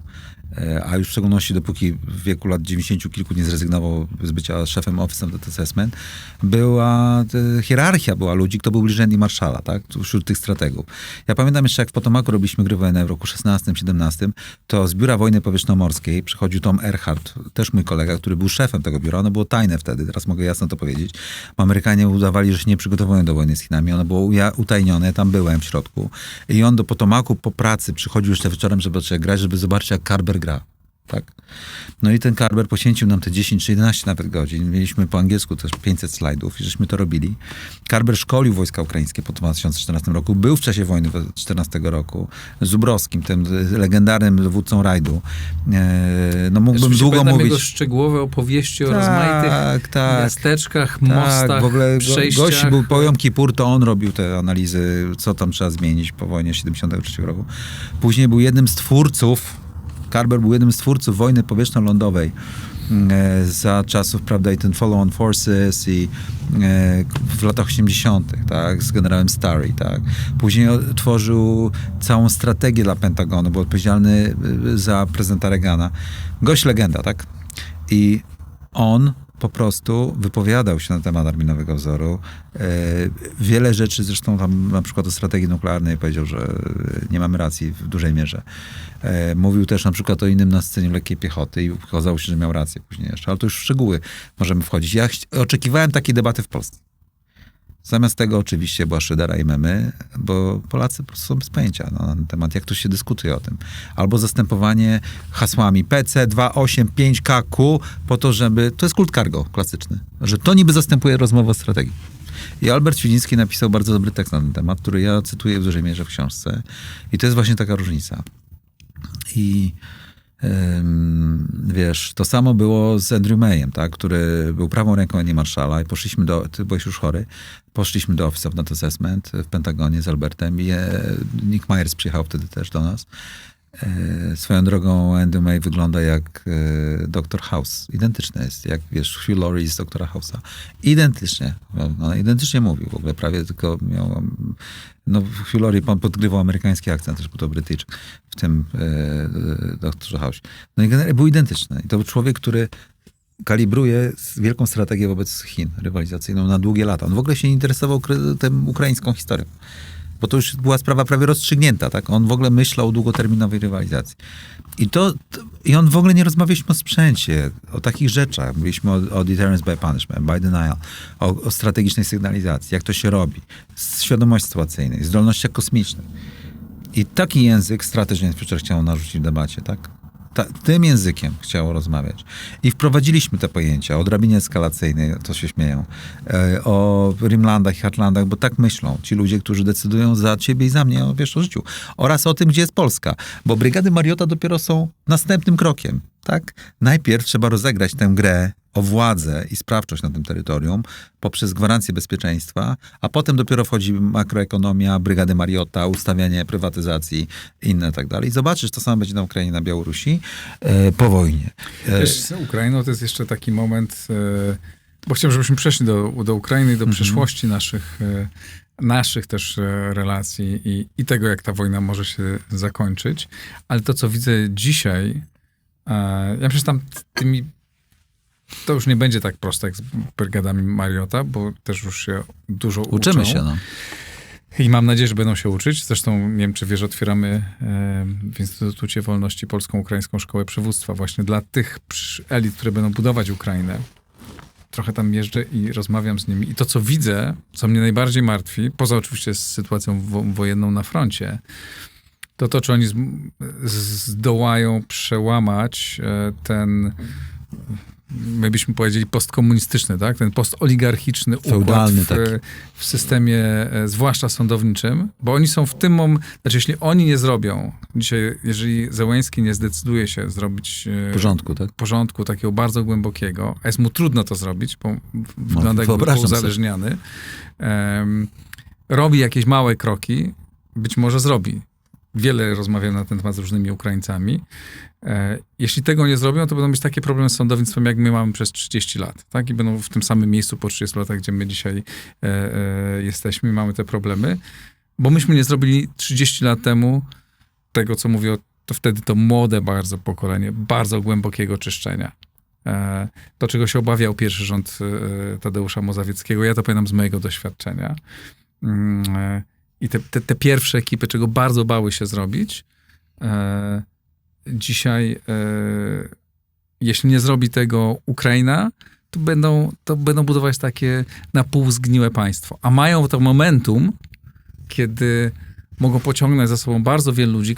a już w szczególności dopóki w wieku lat 90 kilku nie zrezygnował z bycia szefem Office of Data Assessment, hierarchia była ludzi, kto był bliżej Andy Marshalla, tak? Wśród tych strategów. Ja pamiętam jeszcze, jak w Potomacu robiliśmy gry wojenne w roku 16-17, to z Biura Wojny Powietrzno-Morskiej przychodził Tom Earhart, też mój kolega, który był szefem tego biura. Ono było tajne wtedy, teraz mogę jasno to powiedzieć. Amerykanie udawali, że się nie przygotowują do wojny z Chinami. Ono było utajnione, tam byłem w środku. I on do Potomacu po pracy przychodził jeszcze wieczorem, żeby grać, żeby zobaczyć, jak Carber gra. Tak. No i ten Carber poświęcił nam te 10 czy 11 nawet godzin. Mieliśmy po angielsku też 500 slajdów i żeśmy to robili. Carber szkolił wojska ukraińskie po 2014 roku. Był w czasie wojny 2014 roku z Zubrowskim, tym legendarnym dowódcą rajdu. No mógłbym długo mówić. Jego szczegółowe opowieści o rozmaitych miasteczkach, mostach, w ogóle przejściach. Gość był po Jom Kippur, to on robił te analizy, co tam trzeba zmienić po wojnie 73 roku. Później był jednym z twórców, Carber był jednym z twórców wojny powietrzno-lądowej za czasów, prawda, i ten Follow-on Forces i w latach 80., tak, z generałem Starry, tak. Później tworzył całą strategię dla Pentagonu, był odpowiedzialny za prezydenta Reagana. Gość legenda, tak. I on po prostu wypowiadał się na temat Armii Nowego Wzoru. Wiele rzeczy, zresztą tam na przykład o strategii nuklearnej powiedział, że nie mamy racji w dużej mierze. Mówił też na przykład o innym nascyjeniu lekkiej piechoty i okazało się, że miał rację później jeszcze. Ale to już w szczegóły możemy wchodzić. Ja oczekiwałem takiej debaty w Polsce. Zamiast tego oczywiście była szydera i memy, bo Polacy po prostu są bez pojęcia na ten temat, jak tu się dyskutuje o tym. Albo zastępowanie hasłami PC 285KQ po to, żeby... To jest kult cargo klasyczny. Że to niby zastępuje rozmowę o strategii. I Albert Świdziński napisał bardzo dobry tekst na ten temat, który ja cytuję w dużej mierze w książce. I to jest właśnie taka różnica. I wiesz, to samo było z Andrew Mayem, tak, który był prawą ręką Andy Marshalla i poszliśmy ty byłeś już chory, poszliśmy do Office of Data Assessment w Pentagonie z Albertem i Nick Myers przyjechał wtedy też do nas Swoją drogą Andy May wygląda jak Dr. House. Identyczny jest, jak wiesz, Hugh Laurie z Dr. House'a. Identycznie. On identycznie mówił w ogóle, prawie tylko miał... No, Hugh Laurie podgrywał amerykański akcent, też był to Brytyjczyk w tym Dr. House. No i generalnie był identyczny. I to był człowiek, który kalibruje wielką strategię wobec Chin, rywalizacyjną na długie lata. On w ogóle się nie interesował tym ukraińską historią. Bo to już była sprawa prawie rozstrzygnięta, tak? On w ogóle myślał o długoterminowej rywalizacji. I on w ogóle nie rozmawialiśmy o sprzęcie, o takich rzeczach. Mówiliśmy o deterrence by punishment, by denial, o strategicznej sygnalizacji, jak to się robi, świadomości sytuacyjnej, zdolnościach kosmicznych. I taki język Strategy and Future chciał narzucić w debacie, tak? Tym językiem chciało rozmawiać. I wprowadziliśmy te pojęcia o drabinie eskalacyjnej, to się śmieją, o Rimlandach i Heartlandach, bo tak myślą ci ludzie, którzy decydują za ciebie i za mnie o życiu. Oraz o tym, gdzie jest Polska. Bo brygady Mariota dopiero są następnym krokiem. Tak? Najpierw trzeba rozegrać tę grę o władzę i sprawczość na tym terytorium poprzez gwarancję bezpieczeństwa, a potem dopiero wchodzi makroekonomia, brygady Mariota, ustawianie prywatyzacji, inne tak dalej. Zobaczysz, to samo będzie na Ukrainie, na Białorusi po wojnie. Wiesz, z Ukrainą to jest jeszcze taki moment, bo chciałem, żebyśmy przeszli do Ukrainy i do przyszłości naszych też relacji i tego, jak ta wojna może się zakończyć. Ale to, co widzę dzisiaj, ja przeczytam to już nie będzie tak proste jak z brygadami Mariota, bo też już się dużo Uczymy uczą. się, no. I mam nadzieję, że będą się uczyć. Zresztą, nie wiem, czy wiesz, otwieramy w Instytucie Wolności Polsko-Ukraińską Szkołę Przywództwa właśnie dla tych elit, które będą budować Ukrainę. Trochę tam jeżdżę i rozmawiam z nimi. I to, co widzę, co mnie najbardziej martwi, poza oczywiście sytuacją wojenną na froncie, to, czy oni zdołają przełamać ten, my byśmy powiedzieli, postkomunistyczny, tak? Ten postoligarchiczny układ w systemie, zwłaszcza sądowniczym, bo oni są w tym momencie, znaczy jeśli oni nie zrobią, dzisiaj, jeżeli Zełenski nie zdecyduje się zrobić porządku takiego bardzo głębokiego, a jest mu trudno to zrobić, bo wygląda jakby był uzależniony, robi jakieś małe kroki, być może zrobi. Wiele rozmawiam na ten temat z różnymi Ukraińcami. Jeśli tego nie zrobią, to będą mieć takie problemy z sądownictwem, jak my mamy przez 30 lat. Tak? I będą w tym samym miejscu po 30 latach, gdzie my dzisiaj jesteśmy i mamy te problemy. Bo myśmy nie zrobili 30 lat temu tego, co mówię, to wtedy to młode bardzo pokolenie, bardzo głębokiego czyszczenia. To, czego się obawiał pierwszy rząd Tadeusza Mozawieckiego, ja to pamiętam z mojego doświadczenia. I te pierwsze ekipy, czego bardzo bały się zrobić, dzisiaj, jeśli nie zrobi tego Ukraina, to będą budować takie na pół zgniłe państwo. A mają to momentum, kiedy mogą pociągnąć za sobą bardzo wielu ludzi,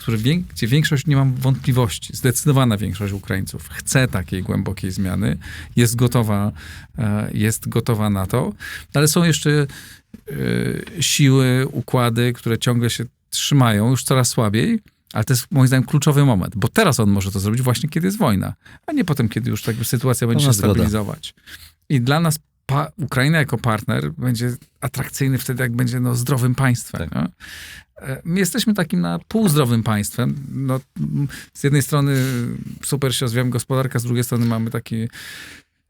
gdzie większość, nie mam wątpliwości, zdecydowana większość Ukraińców chce takiej głębokiej zmiany, jest gotowa na to, ale są jeszcze siły, układy, które ciągle się trzymają, już coraz słabiej, ale to jest moim zdaniem kluczowy moment, bo teraz on może to zrobić właśnie, kiedy jest wojna, a nie potem, kiedy już tak sytuacja będzie się stabilizować. I dla nas Ukraina jako partner będzie atrakcyjny wtedy, jak będzie zdrowym państwem. Tak. My jesteśmy takim półzdrowym państwem. Z jednej strony super się rozwijamy gospodarka, z drugiej strony mamy takie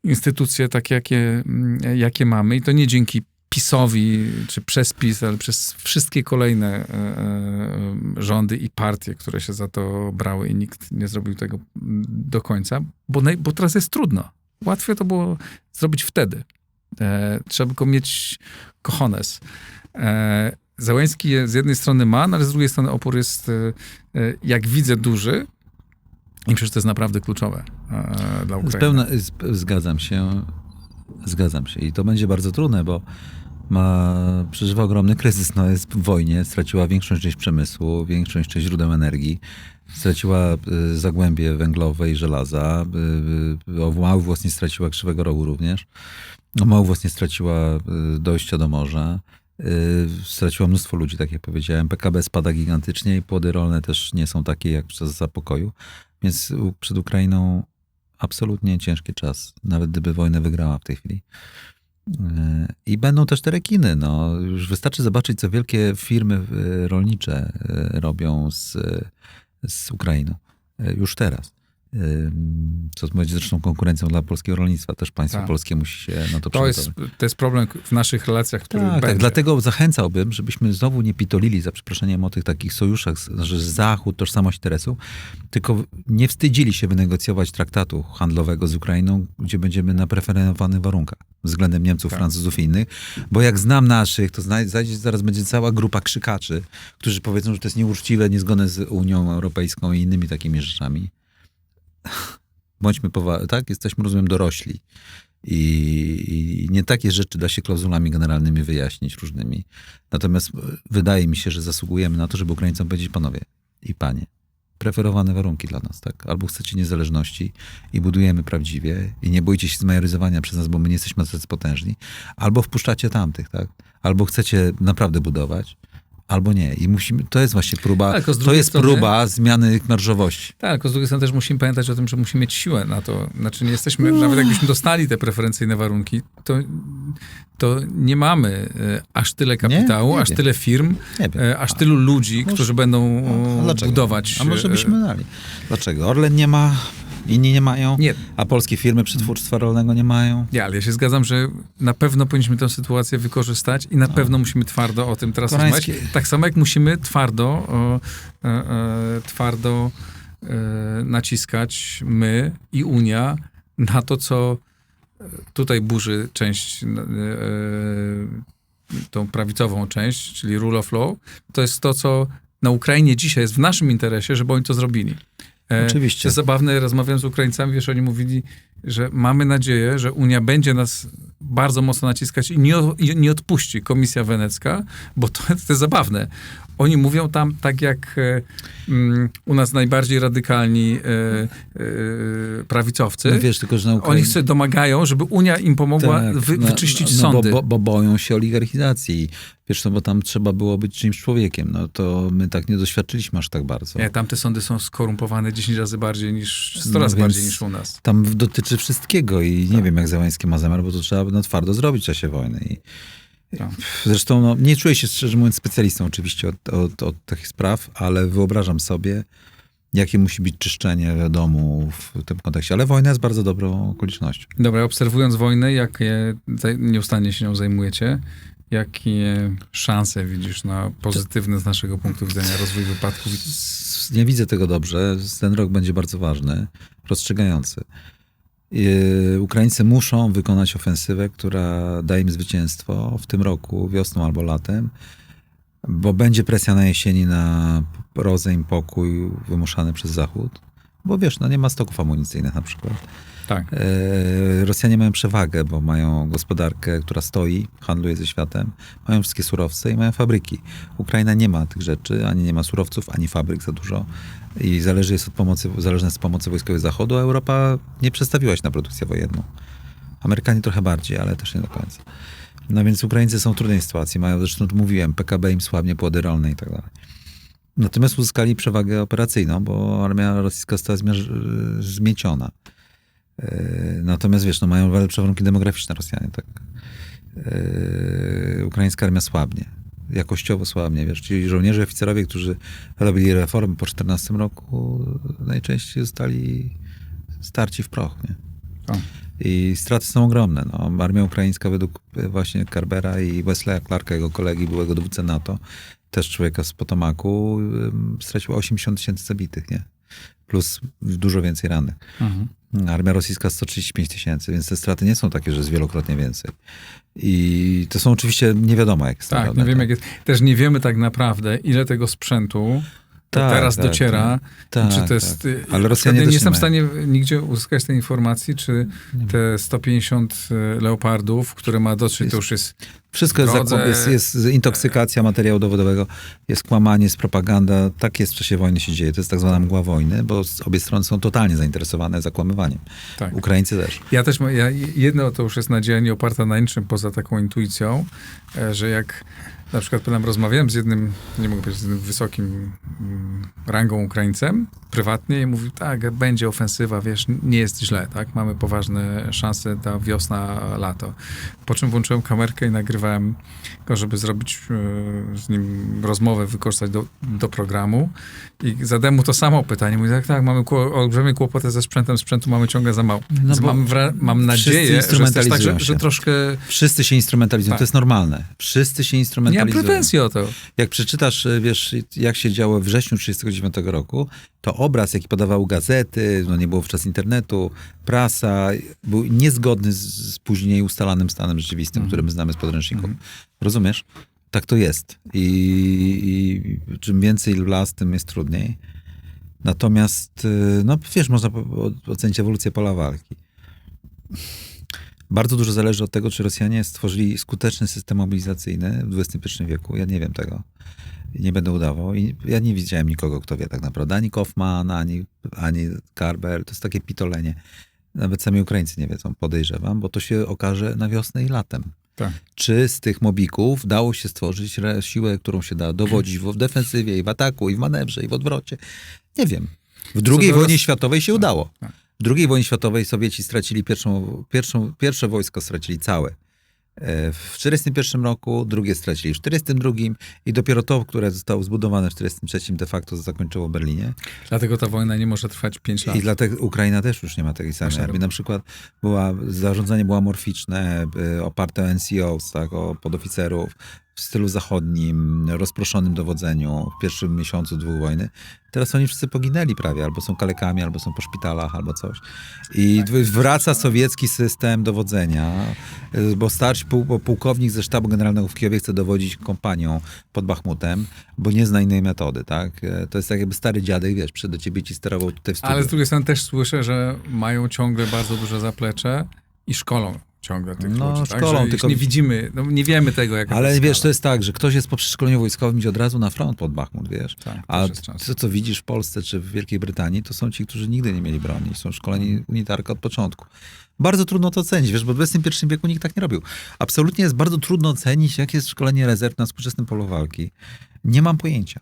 instytucje, takie jakie mamy i to nie dzięki PiS-owi, czy przez PiS, ale przez wszystkie kolejne rządy i partie, które się za to brały i nikt nie zrobił tego do końca, bo teraz jest trudno. Łatwiej to było zrobić wtedy. Trzeba tylko mieć cojones. Zełenski z jednej strony ma, ale z drugiej strony opór jest, jak widzę, duży i przecież to jest naprawdę kluczowe dla Ukrainy. Zgadzam się. I to będzie bardzo trudne, bo przeżywa ogromny kryzys. Jest w wojnie, straciła większą część przemysłu, większą część źródeł energii, straciła zagłębie węglowe i żelaza, o mały włos nie straciła Krzywego Rogu również, o mały włos nie straciła dojścia do morza, straciła mnóstwo ludzi, tak jak powiedziałem, PKB spada gigantycznie i płody rolne też nie są takie jak za pokoju, więc przed Ukrainą absolutnie ciężki czas, nawet gdyby wojnę wygrała w tej chwili. I będą też te rekiny. Już wystarczy zobaczyć, co wielkie firmy rolnicze robią z z Ukrainą. Już teraz. Co będzie zresztą konkurencją dla polskiego rolnictwa. Też państwo Tak. polskie musi się na to To przygotować. jest problem w naszych relacjach, który będzie. Tak, dlatego zachęcałbym, żebyśmy znowu nie pitolili, za przeproszeniem, o tych takich sojuszach, że Zachód, tożsamość interesu, tylko nie wstydzili się wynegocjować traktatu handlowego z Ukrainą, gdzie będziemy na preferowanych warunkach względem Niemców, Tak. Francuzów i innych, bo jak znam naszych, to zaraz będzie cała grupa krzykaczy, którzy powiedzą, że to jest nieuczciwe, niezgodne z Unią Europejską i innymi takimi rzeczami. Bądźmy tak? Jesteśmy, rozumiem, dorośli. I nie takie rzeczy da się klauzulami generalnymi wyjaśnić różnymi. Natomiast wydaje mi się, że zasługujemy na to, żeby Ukraińcom powiedzieć: panowie i panie, preferowane warunki dla nas, tak? Albo chcecie niezależności i budujemy prawdziwie i nie boicie się zmajoryzowania przez nas, bo my nie jesteśmy tacy potężni, albo wpuszczacie tamtych, tak? Albo chcecie naprawdę budować, albo nie. I to jest właśnie próba, Tak, z to drugiej jest strony- próba zmiany marżowości. Tak, tylko z drugiej strony też musimy pamiętać o tym, że musimy mieć siłę na to. Znaczy nie jesteśmy, nawet jakbyśmy dostali te preferencyjne warunki, to nie mamy aż tyle kapitału, nie aż wiem. tyle firm, Nie wiem. aż tylu ludzi, którzy będą A dlaczego? budować. A może byśmy dali? Dlaczego? Orlen nie ma, inni nie mają, Nie. a polskie firmy przetwórstwa rolnego nie mają. Nie, ale ja się zgadzam, że na pewno powinniśmy tę sytuację wykorzystać i na pewno musimy twardo o tym teraz rozmawiać. Koreańskie- Tak samo jak musimy twardo naciskać my i Unia na to, co tutaj burzy część, tą prawicową część, czyli rule of law. To jest to, co na Ukrainie dzisiaj jest w naszym interesie, żeby oni to zrobili. Oczywiście. To jest zabawne, rozmawiam z Ukraińcami, wiesz, oni mówili, że mamy nadzieję, że Unia będzie nas bardzo mocno naciskać i nie odpuści Komisja Wenecka, bo to jest zabawne. Oni mówią tam tak jak u nas najbardziej radykalni prawicowcy. No wiesz, tylko że na Oni Ukrainie... sobie domagają, żeby Unia im pomogła wyczyścić sądy. Bo boją się oligarchizacji. Wiesz, no bo tam trzeba było być czymś człowiekiem. No to my tak nie doświadczyliśmy aż tak bardzo. Nie, tamte sądy są skorumpowane 10 razy bardziej niż, 100 No razy więc bardziej niż u nas. Tam dotyczy wszystkiego i nie wiem, jak Zełański ma zamiar, bo to trzeba na twardo zrobić w czasie wojny. Tak. Zresztą nie czuję się, szczerze mówiąc, specjalistą oczywiście od takich spraw, ale wyobrażam sobie, jakie musi być czyszczenie domu w tym kontekście. Ale wojna jest bardzo dobrą okolicznością. Dobra, obserwując wojnę, jakie nieustannie się nią zajmujecie, jakie szanse widzisz na pozytywny z naszego punktu widzenia rozwój wypadków? Nie widzę tego dobrze. Ten rok będzie bardzo ważny, rozstrzygający. Ukraińcy muszą wykonać ofensywę, która daje im zwycięstwo w tym roku, wiosną albo latem, bo będzie presja na jesieni na rozejm, pokój wymuszany przez Zachód. Bo wiesz, no nie ma stoków amunicyjnych na przykład. Tak. Rosjanie mają przewagę, bo mają gospodarkę, która stoi, handluje ze światem, mają wszystkie surowce i mają fabryki. Ukraina nie ma tych rzeczy, ani nie ma surowców, ani fabryk za dużo i zależna jest od pomocy wojskowej Zachodu, a Europa nie przestawiła się na produkcję wojenną. Amerykanie trochę bardziej, ale też nie do końca. No więc Ukraińcy są w trudnej sytuacji, mają, zresztą mówiłem, PKB im słabnie, płody rolne i tak dalej. Natomiast uzyskali przewagę operacyjną, bo armia rosyjska została zmieciona. Natomiast wiesz, no mają lepsze warunki demograficzne Rosjanie, tak. Ukraińska armia słabnie. Jakościowo słabnie, wiesz. Czyli żołnierze, oficerowie, którzy robili reformy po 14 roku, najczęściej zostali starci w proch, nie? O. I straty są ogromne. No, armia ukraińska według właśnie Carbera i Wesleya Clarka, jego kolegi, byłego dowódcy NATO, też człowieka z Potomaku, straciła 80 000 zabitych, nie? Plus dużo więcej rannych. Mhm. Armia rosyjska 135 000, więc te straty nie są takie, że jest wielokrotnie więcej. I to są oczywiście nie wiadomo, jak jest. Tak, naprawdę, nie wiemy, jak jest. Też nie wiemy tak naprawdę, ile tego sprzętu teraz dociera. Tak, czy to jest, tak. Ale Rosjanie nie też jestem w nie stanie nigdzie uzyskać tej informacji, czy te 150 leopardów, które ma dotrzeć, to już jest Wszystko jest, drodze. jest intoksykacja materiału dowodowego, jest kłamanie, jest propaganda. Tak jest w czasie wojny się dzieje. To jest tak zwana mgła wojny, bo obie strony są totalnie zainteresowane zakłamywaniem. Tak. Ukraińcy też. Ja też, jedno to już jest nadzieja nie oparta na niczym poza taką intuicją, że jak Na przykład rozmawiałem z jednym, nie mogę powiedzieć, z jednym wysokim rangą Ukraińcem prywatnie i mówił, tak, będzie ofensywa, wiesz, nie jest źle, tak? Mamy poważne szanse ta wiosna, lato. Po czym włączyłem kamerkę i nagrywałem go, żeby zrobić z nim rozmowę, wykorzystać do programu i zadałem mu to samo pytanie. Mówi, tak, mamy olbrzymie kłopoty ze sprzętem, sprzętu mamy ciągle za mało. No Więc bo mam nadzieję, że jest też tak, że troszkę... Wszyscy się instrumentalizują, Tak. to jest normalne. Wszyscy się Nie mam instrumentalizują. pretensji o to. Jak przeczytasz, wiesz, jak się działo w wrześniu 1939 roku, to obraz, jaki podawały gazety, no nie było wówczas internetu, prasa, był niezgodny z później ustalanym stanem rzeczywistym, który my znamy z podręczników. Rozumiesz? Tak to jest. I czym więcej las, tym jest trudniej. Natomiast, no wiesz, można ocenić ewolucję pola walki. Bardzo dużo zależy od tego, czy Rosjanie stworzyli skuteczny system mobilizacyjny w XXI wieku. Ja nie wiem tego. Nie będę udawał. I ja nie widziałem nikogo, kto wie tak naprawdę. Ani Kaufman, ani Karber. To jest takie pitolenie. Nawet sami Ukraińcy nie wiedzą, podejrzewam, bo to się okaże na wiosnę i latem. Tak. Czy z tych mobików dało się stworzyć siłę, którą się da dowodzić w defensywie, i w ataku, i w manewrze, i w odwrocie? Nie wiem. W II wojnie światowej się udało. W II wojnie światowej Sowieci stracili pierwsze wojsko stracili całe. W 1941 roku, drugie stracili w 1942 i dopiero to, które zostało zbudowane w 1943 de facto zakończyło w Berlinie. Dlatego ta wojna nie może trwać 5 lat. I dlatego Ukraina też już nie ma takiej samej armii. Na przykład zarządzanie było amorficzne, oparte o NCOs, tak, o podoficerów, w stylu zachodnim, rozproszonym dowodzeniu w pierwszym miesiącu, 2 wojny. Teraz oni wszyscy poginęli prawie, albo są kalekami, albo są po szpitalach, albo coś. I wraca sowiecki system dowodzenia, bo pułkownik ze sztabu generalnego w Kijowie chce dowodzić kompanią pod Bachmutem, bo nie zna innej metody, tak? To jest tak jakby stary dziadek, wiesz, przyszedł do ciebie i ci sterował tutaj w studiu. Ale z drugiej strony też słyszę, że mają ciągle bardzo duże zaplecze i szkolą ciągle tych ludzi, tak? Szkolą, że tylko nie widzimy, nie wiemy tego, jaka ale jest wiesz, skala. to jest tak, że ktoś jest po przeszkoleniu wojskowym, idzie od razu na front pod Bachmut, wiesz. Tak, a też jest często. to, co widzisz w Polsce czy w Wielkiej Brytanii, to są ci, którzy nigdy nie mieli broni. Są szkoleni unitarka od początku. Bardzo trudno to ocenić, wiesz, bo w XXI wieku nikt tak nie robił. Absolutnie jest bardzo trudno ocenić, jakie jest szkolenie rezerw na współczesnym polu walki. Nie mam pojęcia.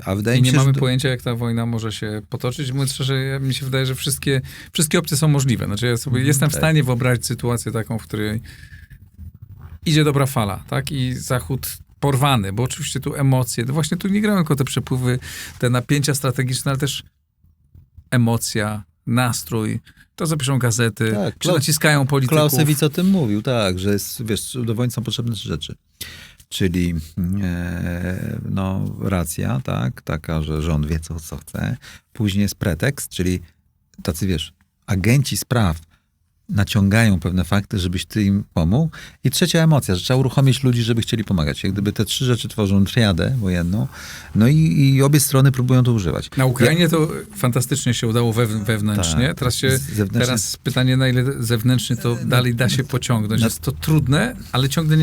A wydaje I mi nie się, mamy że... pojęcia, jak ta wojna może się potoczyć. Mówiąc szczerze, mi się wydaje, że wszystkie opcje są możliwe. Znaczy ja sobie jestem w stanie wyobrazić sytuację taką, w której idzie dobra fala, tak? I Zachód porwany, bo oczywiście tu emocje, to właśnie tu nie grają tylko te przepływy, te napięcia strategiczne, ale też emocja, nastrój, to zapiszą gazety, Tak, czy naciskają polityków. Clausewitz o tym mówił, tak, że jest, wiesz, do wojny są potrzebne 3 rzeczy. Czyli racja, tak, taka, że rząd wie, co chce. Później jest pretekst, czyli tacy, wiesz, agenci spraw naciągają pewne fakty, żebyś ty im pomógł. I trzecia emocja, że trzeba uruchomić ludzi, żeby chcieli pomagać. Jak gdyby te 3 rzeczy tworzą triadę wojenną, no i obie strony próbują to używać. Na Ukrainie to fantastycznie się udało wewnętrznie. Tak, Teraz pytanie, na ile zewnętrznie to dalej da się pociągnąć. Jest to trudne, ale ciągle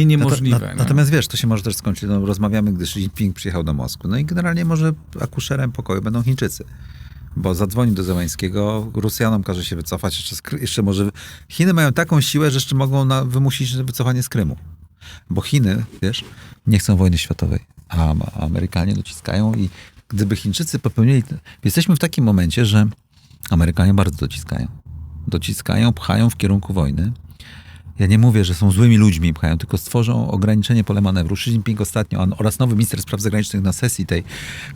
niemożliwe. Natomiast wiesz, to się może też skończyć. No, rozmawiamy, gdy Xi Jinping przyjechał do Moskwy. No i generalnie może akuszerem pokoju będą Chińczycy. Bo zadzwonił do Zełańskiego, Rosjanom każe się wycofać, jeszcze może... Chiny mają taką siłę, że jeszcze mogą wymusić wycofanie z Krymu. Bo Chiny, wiesz, nie chcą wojny światowej, a Amerykanie dociskają i gdyby Chińczycy popełnili... Jesteśmy w takim momencie, że Amerykanie bardzo dociskają. Dociskają, pchają w kierunku wojny. Ja nie mówię, że są złymi ludźmi i pchają, tylko stworzą ograniczenie pole manewru. Xi Jinping ostatnio oraz nowy minister spraw zagranicznych na sesji tej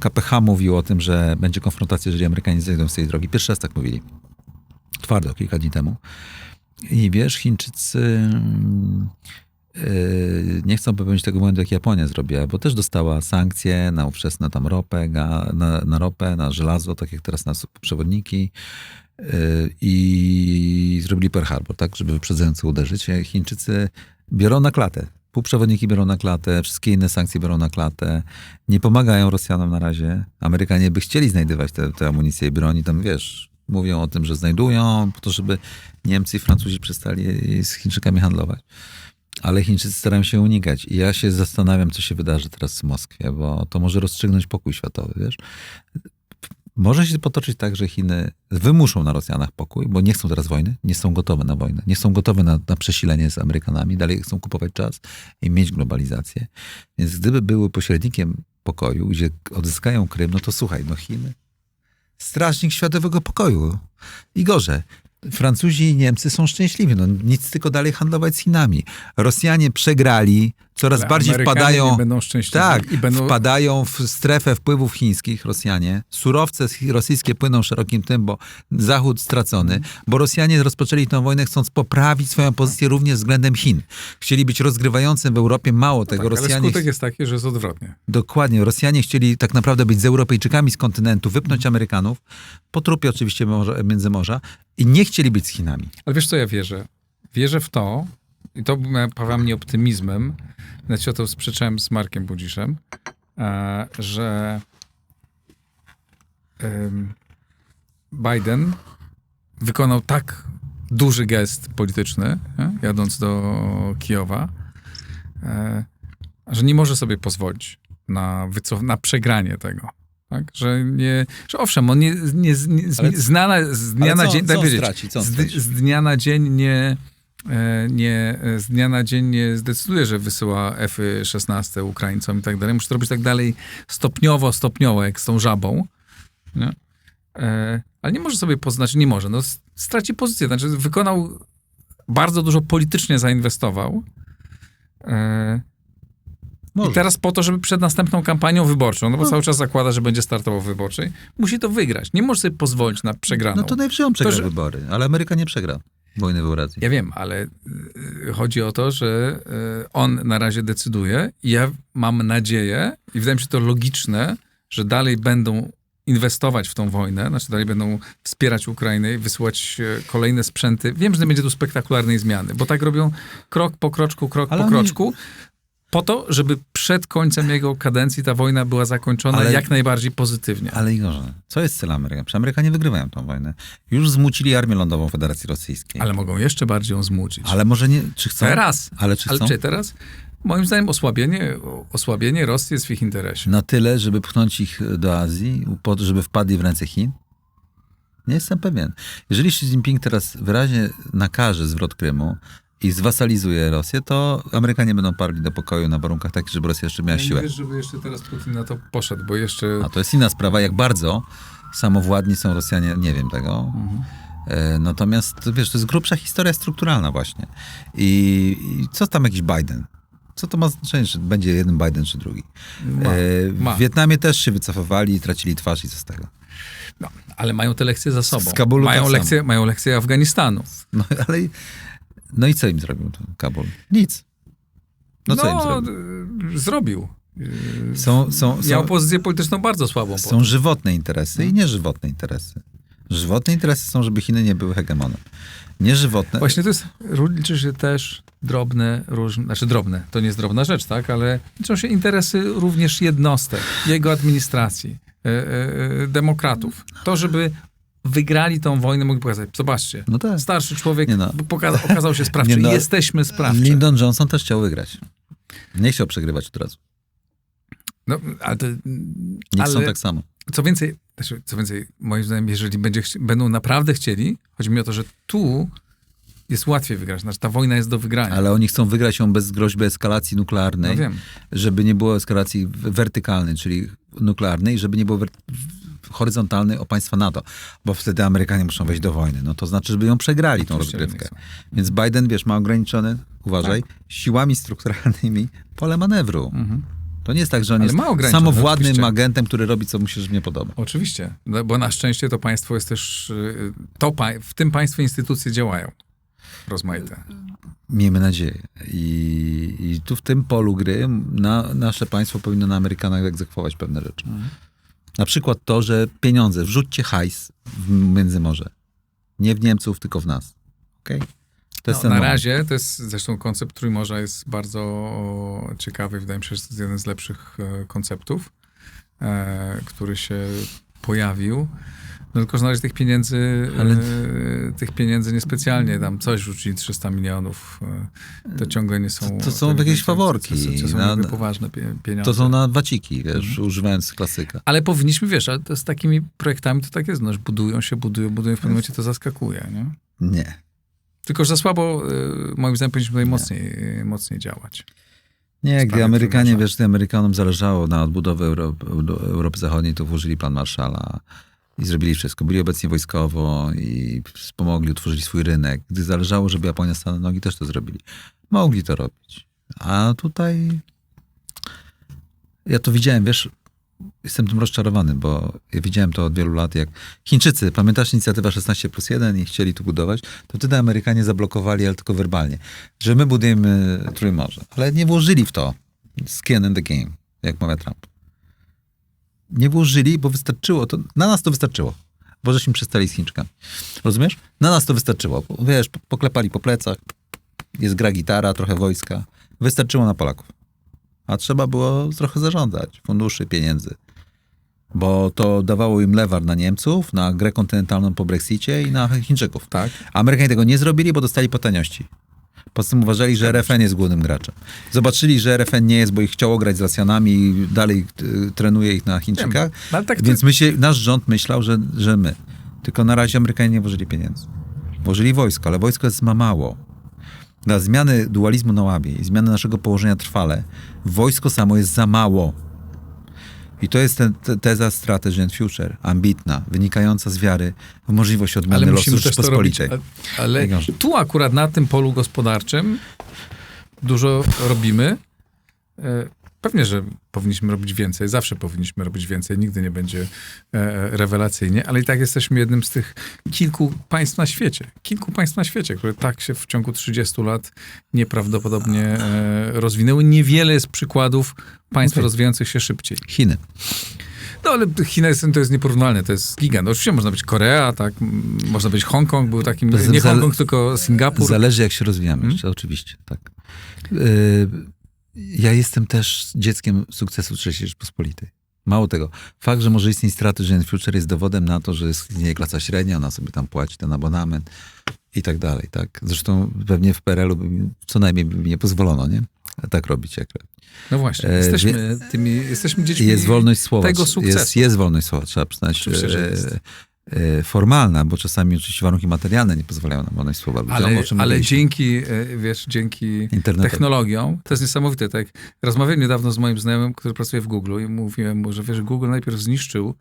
KPH mówił o tym, że będzie konfrontacja, jeżeli Amerykanie zejdą z tej drogi. Pierwszy raz tak mówili. Twardo, kilka dni temu. I wiesz, Chińczycy nie chcą popełnić tego błędu, jak Japonia zrobiła, bo też dostała sankcje na ówczesne tam ropę, na ropę, na żelazo, tak jak teraz na przewodniki. I zrobili Pearl Harbor, tak, żeby wyprzedzająco uderzyć. Chińczycy biorą na klatę. Półprzewodniki biorą na klatę, wszystkie inne sankcje biorą na klatę. Nie pomagają Rosjanom na razie. Amerykanie by chcieli znajdywać te amunicje i broni. Tam, wiesz, mówią o tym, że znajdują, po to, żeby Niemcy i Francuzi przestali z Chińczykami handlować. Ale Chińczycy starają się unikać. I ja się zastanawiam, co się wydarzy teraz w Moskwie, bo to może rozstrzygnąć pokój światowy, wiesz. Może się potoczyć tak, że Chiny wymuszą na Rosjanach pokój, bo nie chcą teraz wojny, nie są gotowe na wojnę, nie są gotowe na przesilenie z Amerykanami, dalej chcą kupować czas i mieć globalizację. Więc gdyby były pośrednikiem pokoju, gdzie odzyskają Krym, no to słuchaj, no Chiny, strażnik światowego pokoju. I gorzej. Francuzi i Niemcy są szczęśliwi. No, nic tylko dalej handlować z Chinami. Rosjanie przegrali, coraz Ale bardziej Amerykanie wpadają... nie będą szczęśliwi Tak, i będą... wpadają w strefę wpływów chińskich Rosjanie. Surowce rosyjskie płyną szerokim tym, bo Zachód stracony, bo Rosjanie rozpoczęli tę wojnę chcąc poprawić swoją pozycję również względem Chin. Chcieli być rozgrywającym w Europie, mało tego. Tak, ale Rosjanie... skutek jest taki, że jest odwrotnie. Dokładnie. Rosjanie chcieli tak naprawdę być z Europejczykami z kontynentu, wypchnąć Amerykanów, po trupie oczywiście Międzymorza i nie chcieli być z Chinami. Ale wiesz co ja wierzę? Wierzę w to, i to napawa mnie optymizmem, nawet się o to sprzeczałem z Markiem Budziszem, że Biden wykonał tak duży gest polityczny, jadąc do Kijowa, że nie może sobie pozwolić na przegranie tego. Tak? Że owszem, on z dnia na dzień, tak powiedzieć, z dnia na dzień z dnia na dzień nie zdecyduje, że wysyła F-16 Ukraińcom i tak dalej. Musi to robić tak dalej stopniowo, jak z tą żabą. Nie? Ale nie może sobie poznać, nie może. No, straci pozycję. Znaczy wykonał, bardzo dużo politycznie zainwestował. I teraz po to, żeby przed następną kampanią wyborczą, no bo cały czas zakłada, że będzie startował w wyborczej, musi to wygrać. Nie może sobie pozwolić na przegraną. No to najwyżej on przegra wybory, ale Ameryka nie przegra wojny w Eurazji. Ja wiem, ale chodzi o to, że on na razie decyduje i ja mam nadzieję, i wydaje mi się to logiczne, że dalej będą inwestować w tą wojnę, znaczy dalej będą wspierać Ukrainę i wysyłać kolejne sprzęty. Wiem, że nie będzie tu spektakularnej zmiany, bo tak robią krok po kroczku, po to, żeby przed końcem jego kadencji ta wojna była zakończona jak najbardziej pozytywnie. Ale Igorze, co jest celem Ameryki? Przecież Amerykanie wygrywają tę wojnę. Już zmucili Armię Lądową Federacji Rosyjskiej. Ale mogą jeszcze bardziej ją zmucić. Ale może nie, czy chcą? Teraz. Ale czy chcą? Ale teraz? Moim zdaniem osłabienie Rosji jest w ich interesie. Na tyle, żeby pchnąć ich do Azji, żeby wpadli w ręce Chin? Nie jestem pewien. Jeżeli Xi Jinping teraz wyraźnie nakaże zwrot Krymu i zwasalizuje Rosję, to Amerykanie będą parli do pokoju na warunkach takich, żeby Rosja jeszcze miała siłę. Nie wiesz, żeby jeszcze teraz Putin na to poszedł, bo jeszcze... A to jest inna sprawa, jak bardzo samowładni są Rosjanie, nie wiem tego. Natomiast, wiesz, to jest grubsza historia strukturalna właśnie. I co tam jakiś Biden? Co to ma znaczenie, czy będzie jeden Biden, czy drugi? W Wietnamie też się wycofywali i tracili twarz i co z tego? No, ale mają te lekcje za sobą. Z Kabulu mają lekcje Afganistanu. No, ale... No i co im zrobił ten Kabul? Nic. No co im zrobił? Zrobił. Miał pozycję polityczną bardzo słabą. Są żywotne interesy i nieżywotne interesy. Żywotne interesy są, żeby Chiny nie były hegemonem. Nieżywotne... Właśnie to jest, liczy się też drobne, to nie jest drobna rzecz, tak, ale liczą się interesy również jednostek, jego administracji, demokratów. To, żeby wygrali tą wojnę, mogli pokazać, zobaczcie, no tak. Starszy człowiek okazał się sprawczy. Jesteśmy sprawczy. Lyndon Johnson też chciał wygrać. Nie chciał przegrywać od razu. No, ale chcą tak samo. Co więcej, moim zdaniem, jeżeli będą naprawdę chcieli, chodzi mi o to, że tu jest łatwiej wygrać. Znaczy, ta wojna jest do wygrania. Ale oni chcą wygrać ją bez groźby eskalacji nuklearnej, żeby nie było eskalacji wertykalnej, czyli nuklearnej, żeby nie było horyzontalnej o państwa NATO, bo wtedy Amerykanie muszą wejść do wojny. No to znaczy, żeby ją przegrali, tą rozgrywkę. Więc Biden, wiesz, ma ograniczone, uważaj, siłami strukturalnymi pole manewru. To nie jest tak, że on jest samowładnym agentem, który robi, co mu się nie podoba. Oczywiście, bo na szczęście to państwo jest też, w tym państwie instytucje działają rozmaite. Miejmy nadzieję. I tu w tym polu gry nasze państwo powinno na Amerykanach egzekwować pewne rzeczy. Na przykład to, że pieniądze, wrzućcie hajs w Międzymorze. Nie w Niemców, tylko w nas. Okay? To jest na razie, to jest zresztą koncept Trójmorza jest bardzo ciekawy. Wydaje mi się, że to jest jeden z lepszych konceptów, który się pojawił. No tylko, że na razie tych pieniędzy niespecjalnie, tam coś rzucili 300 milionów, to ciągle nie są... To są jakieś faworki. To są jakby poważne pieniądze. To są na waciki, wiesz, używając klasyka. Ale powinniśmy, wiesz, ale to z takimi projektami to tak jest, no, że budują, w pewnym momencie to zaskakuje, nie? Nie. Tylko, że za słabo, moim zdaniem, powinniśmy tutaj mocniej działać. Nie, gdy Amerykanie, Sprawy wiesz, Amerykanom zależało na odbudowę Europy Zachodniej, to włożyli plan Marshalla i zrobili wszystko. Byli obecni wojskowo i wspomogli, utworzyli swój rynek. Gdy zależało, żeby Japonia stała na nogi, też to zrobili. Mogli to robić. A tutaj ja to widziałem, wiesz, jestem tym rozczarowany, bo ja widziałem to od wielu lat, jak Chińczycy, pamiętasz inicjatywa 16+1 i chcieli tu budować, to wtedy Amerykanie zablokowali, ale tylko werbalnie, że my budujemy Trójmorze. Ale nie włożyli w to skin in the game, jak mawia Trump. Nie włożyli, bo wystarczyło. Na nas to wystarczyło, bo żeśmy przestali z Chińczykami. Rozumiesz? Na nas to wystarczyło. Wiesz, poklepali po plecach, jest gra gitara, trochę wojska. Wystarczyło na Polaków. A trzeba było trochę zarządzać, funduszy, pieniędzy. Bo to dawało im lewar na Niemców, na grę kontynentalną po Brexicie i na Chińczyków. Tak. Amerykanie tego nie zrobili, bo dostali po taniości. Poza tym uważali, że RFN jest głównym graczem. Zobaczyli, że RFN nie jest, bo ich chciało grać z Rosjanami i dalej trenuje ich na Chińczykach. Ale tak Więc nasz rząd myślał, że my. Tylko na razie Amerykanie nie włożyli pieniędzy. Włożyli wojsko, ale wojsko jest ma mało. Dla zmiany dualizmu na łabie i zmiany naszego położenia trwale, wojsko samo jest za mało. I to jest teza Strategy and Future, ambitna, wynikająca z wiary w możliwość odmiany losu Rzeczypospolitej. Ale tu akurat na tym polu gospodarczym dużo robimy. Pewnie, że powinniśmy robić więcej, zawsze powinniśmy robić więcej, nigdy nie będzie rewelacyjnie, ale i tak jesteśmy jednym z tych kilku państw na świecie, które tak się w ciągu 30 lat nieprawdopodobnie rozwinęły. Niewiele jest przykładów państw rozwijających się szybciej. Chiny. No ale China to jest nieporównalne, to jest gigant. Oczywiście można być Korea, tak, można być Hongkong, był takim, nie Hongkong, tylko Singapur. Zależy jak się rozwijamy, jeszcze, oczywiście, tak. Ja jestem też dzieckiem sukcesu III Rzeczypospolitej. Mało tego. Fakt, że może istnieć Strategy and Future jest dowodem na to, że istnieje klasa średnia, ona sobie tam płaci ten abonament i tak dalej, tak. Zresztą pewnie w PRL-u co najmniej by mi nie pozwolono, nie? Tak robić jak... No właśnie, jesteśmy dziećmi jest wolność słowa, tego sukcesu. Jest wolność słowa, trzeba przyznać. Formalna, bo czasami oczywiście warunki materialne nie pozwalają na wolność słowa ludziom. Ale dzięki technologiom, to jest niesamowite. Tak, rozmawiałem niedawno z moim znajomym, który pracuje w Google i mówiłem mu, że wiesz, Google najpierw zniszczył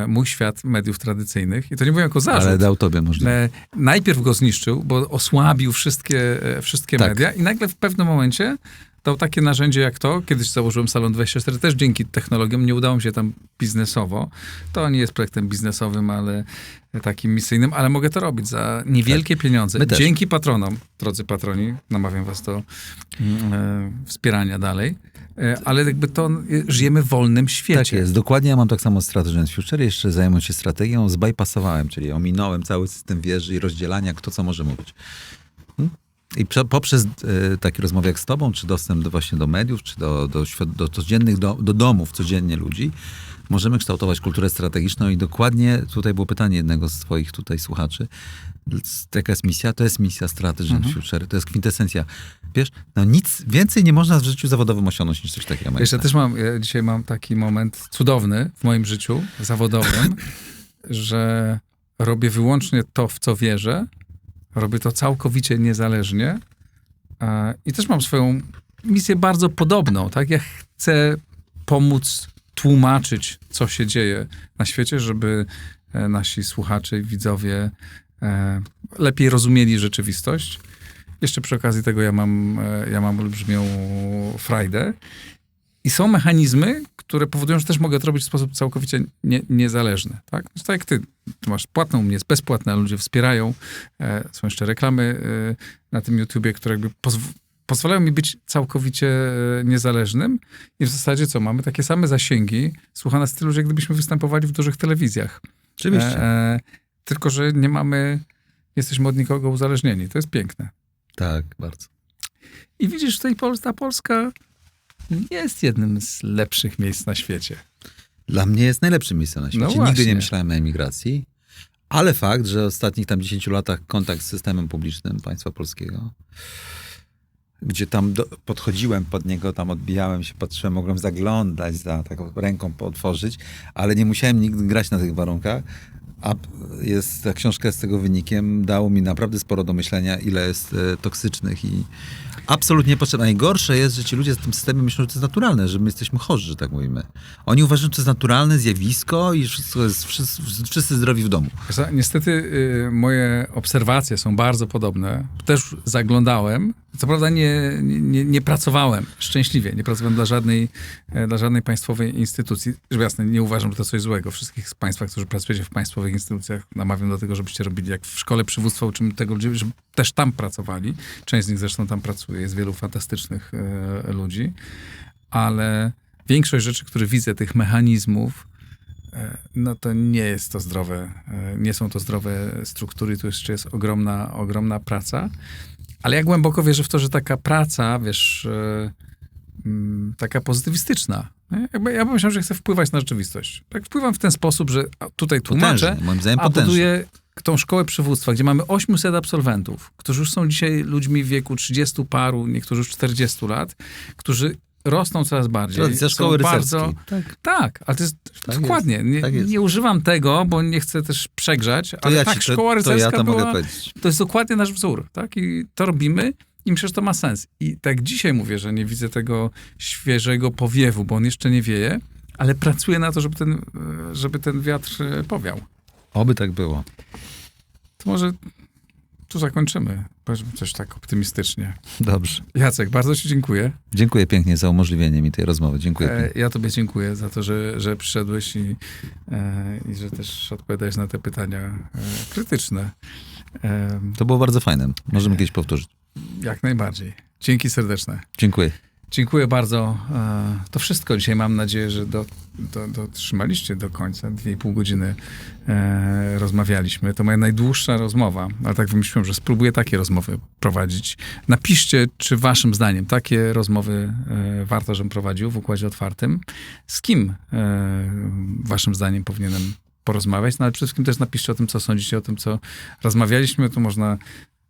mój świat mediów tradycyjnych i to nie mówię jako zarzut. Ale dał tobie możliwość. Najpierw go zniszczył, bo osłabił wszystkie tak. media i nagle w pewnym momencie dał takie narzędzie jak to. Kiedyś założyłem Salon 24, też dzięki technologiom, nie udało mi się tam biznesowo. To nie jest projektem biznesowym, ale takim misyjnym, ale mogę to robić za niewielkie pieniądze. Dzięki patronom, drodzy patroni, namawiam was do wspierania dalej, ale jakby to żyjemy w wolnym świecie. Tak jest, dokładnie ja mam tak samo Strategy and Future, jeszcze zajmując się strategią, zbypassowałem, czyli ominąłem cały system wieży i rozdzielania, kto co może mówić. I poprzez takie rozmowy jak z tobą, czy dostęp właśnie do mediów, czy do codziennych, do domów codziennie ludzi, możemy kształtować kulturę strategiczną i dokładnie tutaj było pytanie jednego z twoich tutaj słuchaczy. Jaka jest misja? To jest misja Strategy and Future. To jest kwintesencja. Wiesz, no nic więcej nie można w życiu zawodowym osiągnąć niż coś takiego. Jeszcze też dzisiaj mam taki moment cudowny w moim życiu zawodowym, że robię wyłącznie to, w co wierzę. Robię to całkowicie niezależnie i też mam swoją misję bardzo podobną, tak? Ja chcę pomóc tłumaczyć, co się dzieje na świecie, żeby nasi słuchacze i widzowie lepiej rozumieli rzeczywistość. Jeszcze przy okazji tego ja mam olbrzymią frajdę. I są mechanizmy, które powodują, że też mogę to robić w sposób całkowicie niezależny. Tak? Tak jak ty masz płatną, u mnie jest bezpłatne, a ludzie wspierają. Są jeszcze reklamy na tym YouTubie, które jakby pozwalają mi być całkowicie niezależnym. I w zasadzie co? Mamy takie same zasięgi. Słucha nas tylu, że jak gdybyśmy występowali w dużych telewizjach. Oczywiście. Tylko, że jesteśmy od nikogo uzależnieni. To jest piękne. Tak, bardzo. I widzisz, tutaj ta Polska jest jednym z lepszych miejsc na świecie. Dla mnie jest najlepszym miejscem na świecie. No Nigdy nie myślałem o emigracji. Ale fakt, że w ostatnich tam 10 latach kontakt z systemem publicznym państwa polskiego, gdzie tam podchodziłem pod niego, tam odbijałem się, patrzyłem, mogłem zaglądać, taką ręką otworzyć, ale nie musiałem nigdy grać na tych warunkach. A ta książka jest tego wynikiem, dało mi naprawdę sporo do myślenia, ile jest toksycznych i absolutnie potrzebne. Najgorsze jest, że ci ludzie z tym systemem myślą, że to jest naturalne, że my jesteśmy chorzy, że tak mówimy. Oni uważają, że to jest naturalne zjawisko i wszystko jest, wszyscy zdrowi w domu. Niestety moje obserwacje są bardzo podobne. Też zaglądałem. Co prawda nie pracowałem, szczęśliwie, nie pracowałem dla żadnej państwowej instytucji. Żeby jasne, nie uważam, że to coś złego. Wszystkich z państwa, którzy pracujecie w państwowych instytucjach, namawiam do tego, żebyście robili jak w szkole przywództwa, uczymy tego ludzi, żeby też tam pracowali. Część z nich zresztą tam pracuje. Jest wielu fantastycznych ludzi. Ale większość rzeczy, które widzę, tych mechanizmów, no to nie jest to zdrowe, nie są to zdrowe struktury, tu jeszcze jest ogromna praca. Ale ja głęboko wierzę w to, że taka praca, wiesz, taka pozytywistyczna. Nie? Ja myślałem, że chcę wpływać na rzeczywistość. Tak wpływam w ten sposób, że tutaj tłumaczę, Potężny, moim zdaniem a potężny. buduję tą szkołę przywództwa, gdzie mamy 800 absolwentów, którzy już są dzisiaj ludźmi w wieku 30 paru, niektórzy już 40 lat, którzy rosną coraz bardziej. Tradycja szkoły rycerskiej. Tak, ale to jest Tak dokładnie. jest, tak jest. Nie używam tego, bo nie chcę też przegrzać, ale ja tak, szkoła rycerska to ja to mogę była, powiedzieć. to jest dokładnie nasz wzór, tak? I to robimy i myślę, że to ma sens. I tak dzisiaj mówię, że nie widzę tego świeżego powiewu, bo on jeszcze nie wieje, ale pracuję na to, żeby ten wiatr powiał. Oby tak było. To może tu zakończymy. Powiedzmy coś tak optymistycznie. Dobrze. Jacek, bardzo ci dziękuję. Dziękuję pięknie za umożliwienie mi tej rozmowy. Dziękuję pięknie. Ja tobie dziękuję za to, że przyszedłeś i że też odpowiadałeś na te pytania krytyczne. To było bardzo fajne. Możemy kiedyś powtórzyć. Jak najbardziej. Dzięki serdeczne. Dziękuję. Dziękuję bardzo. To wszystko dzisiaj. Mam nadzieję, że dotrzymaliście do końca. 2,5 godziny rozmawialiśmy. To moja najdłuższa rozmowa, ale tak wymyśliłem, że spróbuję takie rozmowy prowadzić. Napiszcie, czy waszym zdaniem takie rozmowy warto, żebym prowadził w układzie otwartym. Z kim waszym zdaniem powinienem porozmawiać? No ale przede wszystkim też napiszcie o tym, co sądzicie, o tym, co rozmawialiśmy. Tu można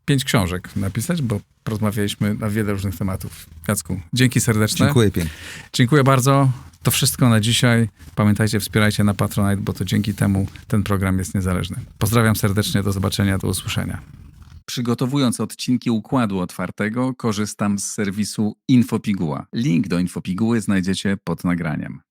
5 książek napisać, bo porozmawialiśmy na wiele różnych tematów. Jacku, dzięki serdeczne. Dziękuję pięknie. Dziękuję bardzo. To wszystko na dzisiaj. Pamiętajcie, wspierajcie na Patronite, bo to dzięki temu ten program jest niezależny. Pozdrawiam serdecznie, do zobaczenia, do usłyszenia. Przygotowując odcinki Układu Otwartego, korzystam z serwisu Infopiguła. Link do Infopiguły znajdziecie pod nagraniem.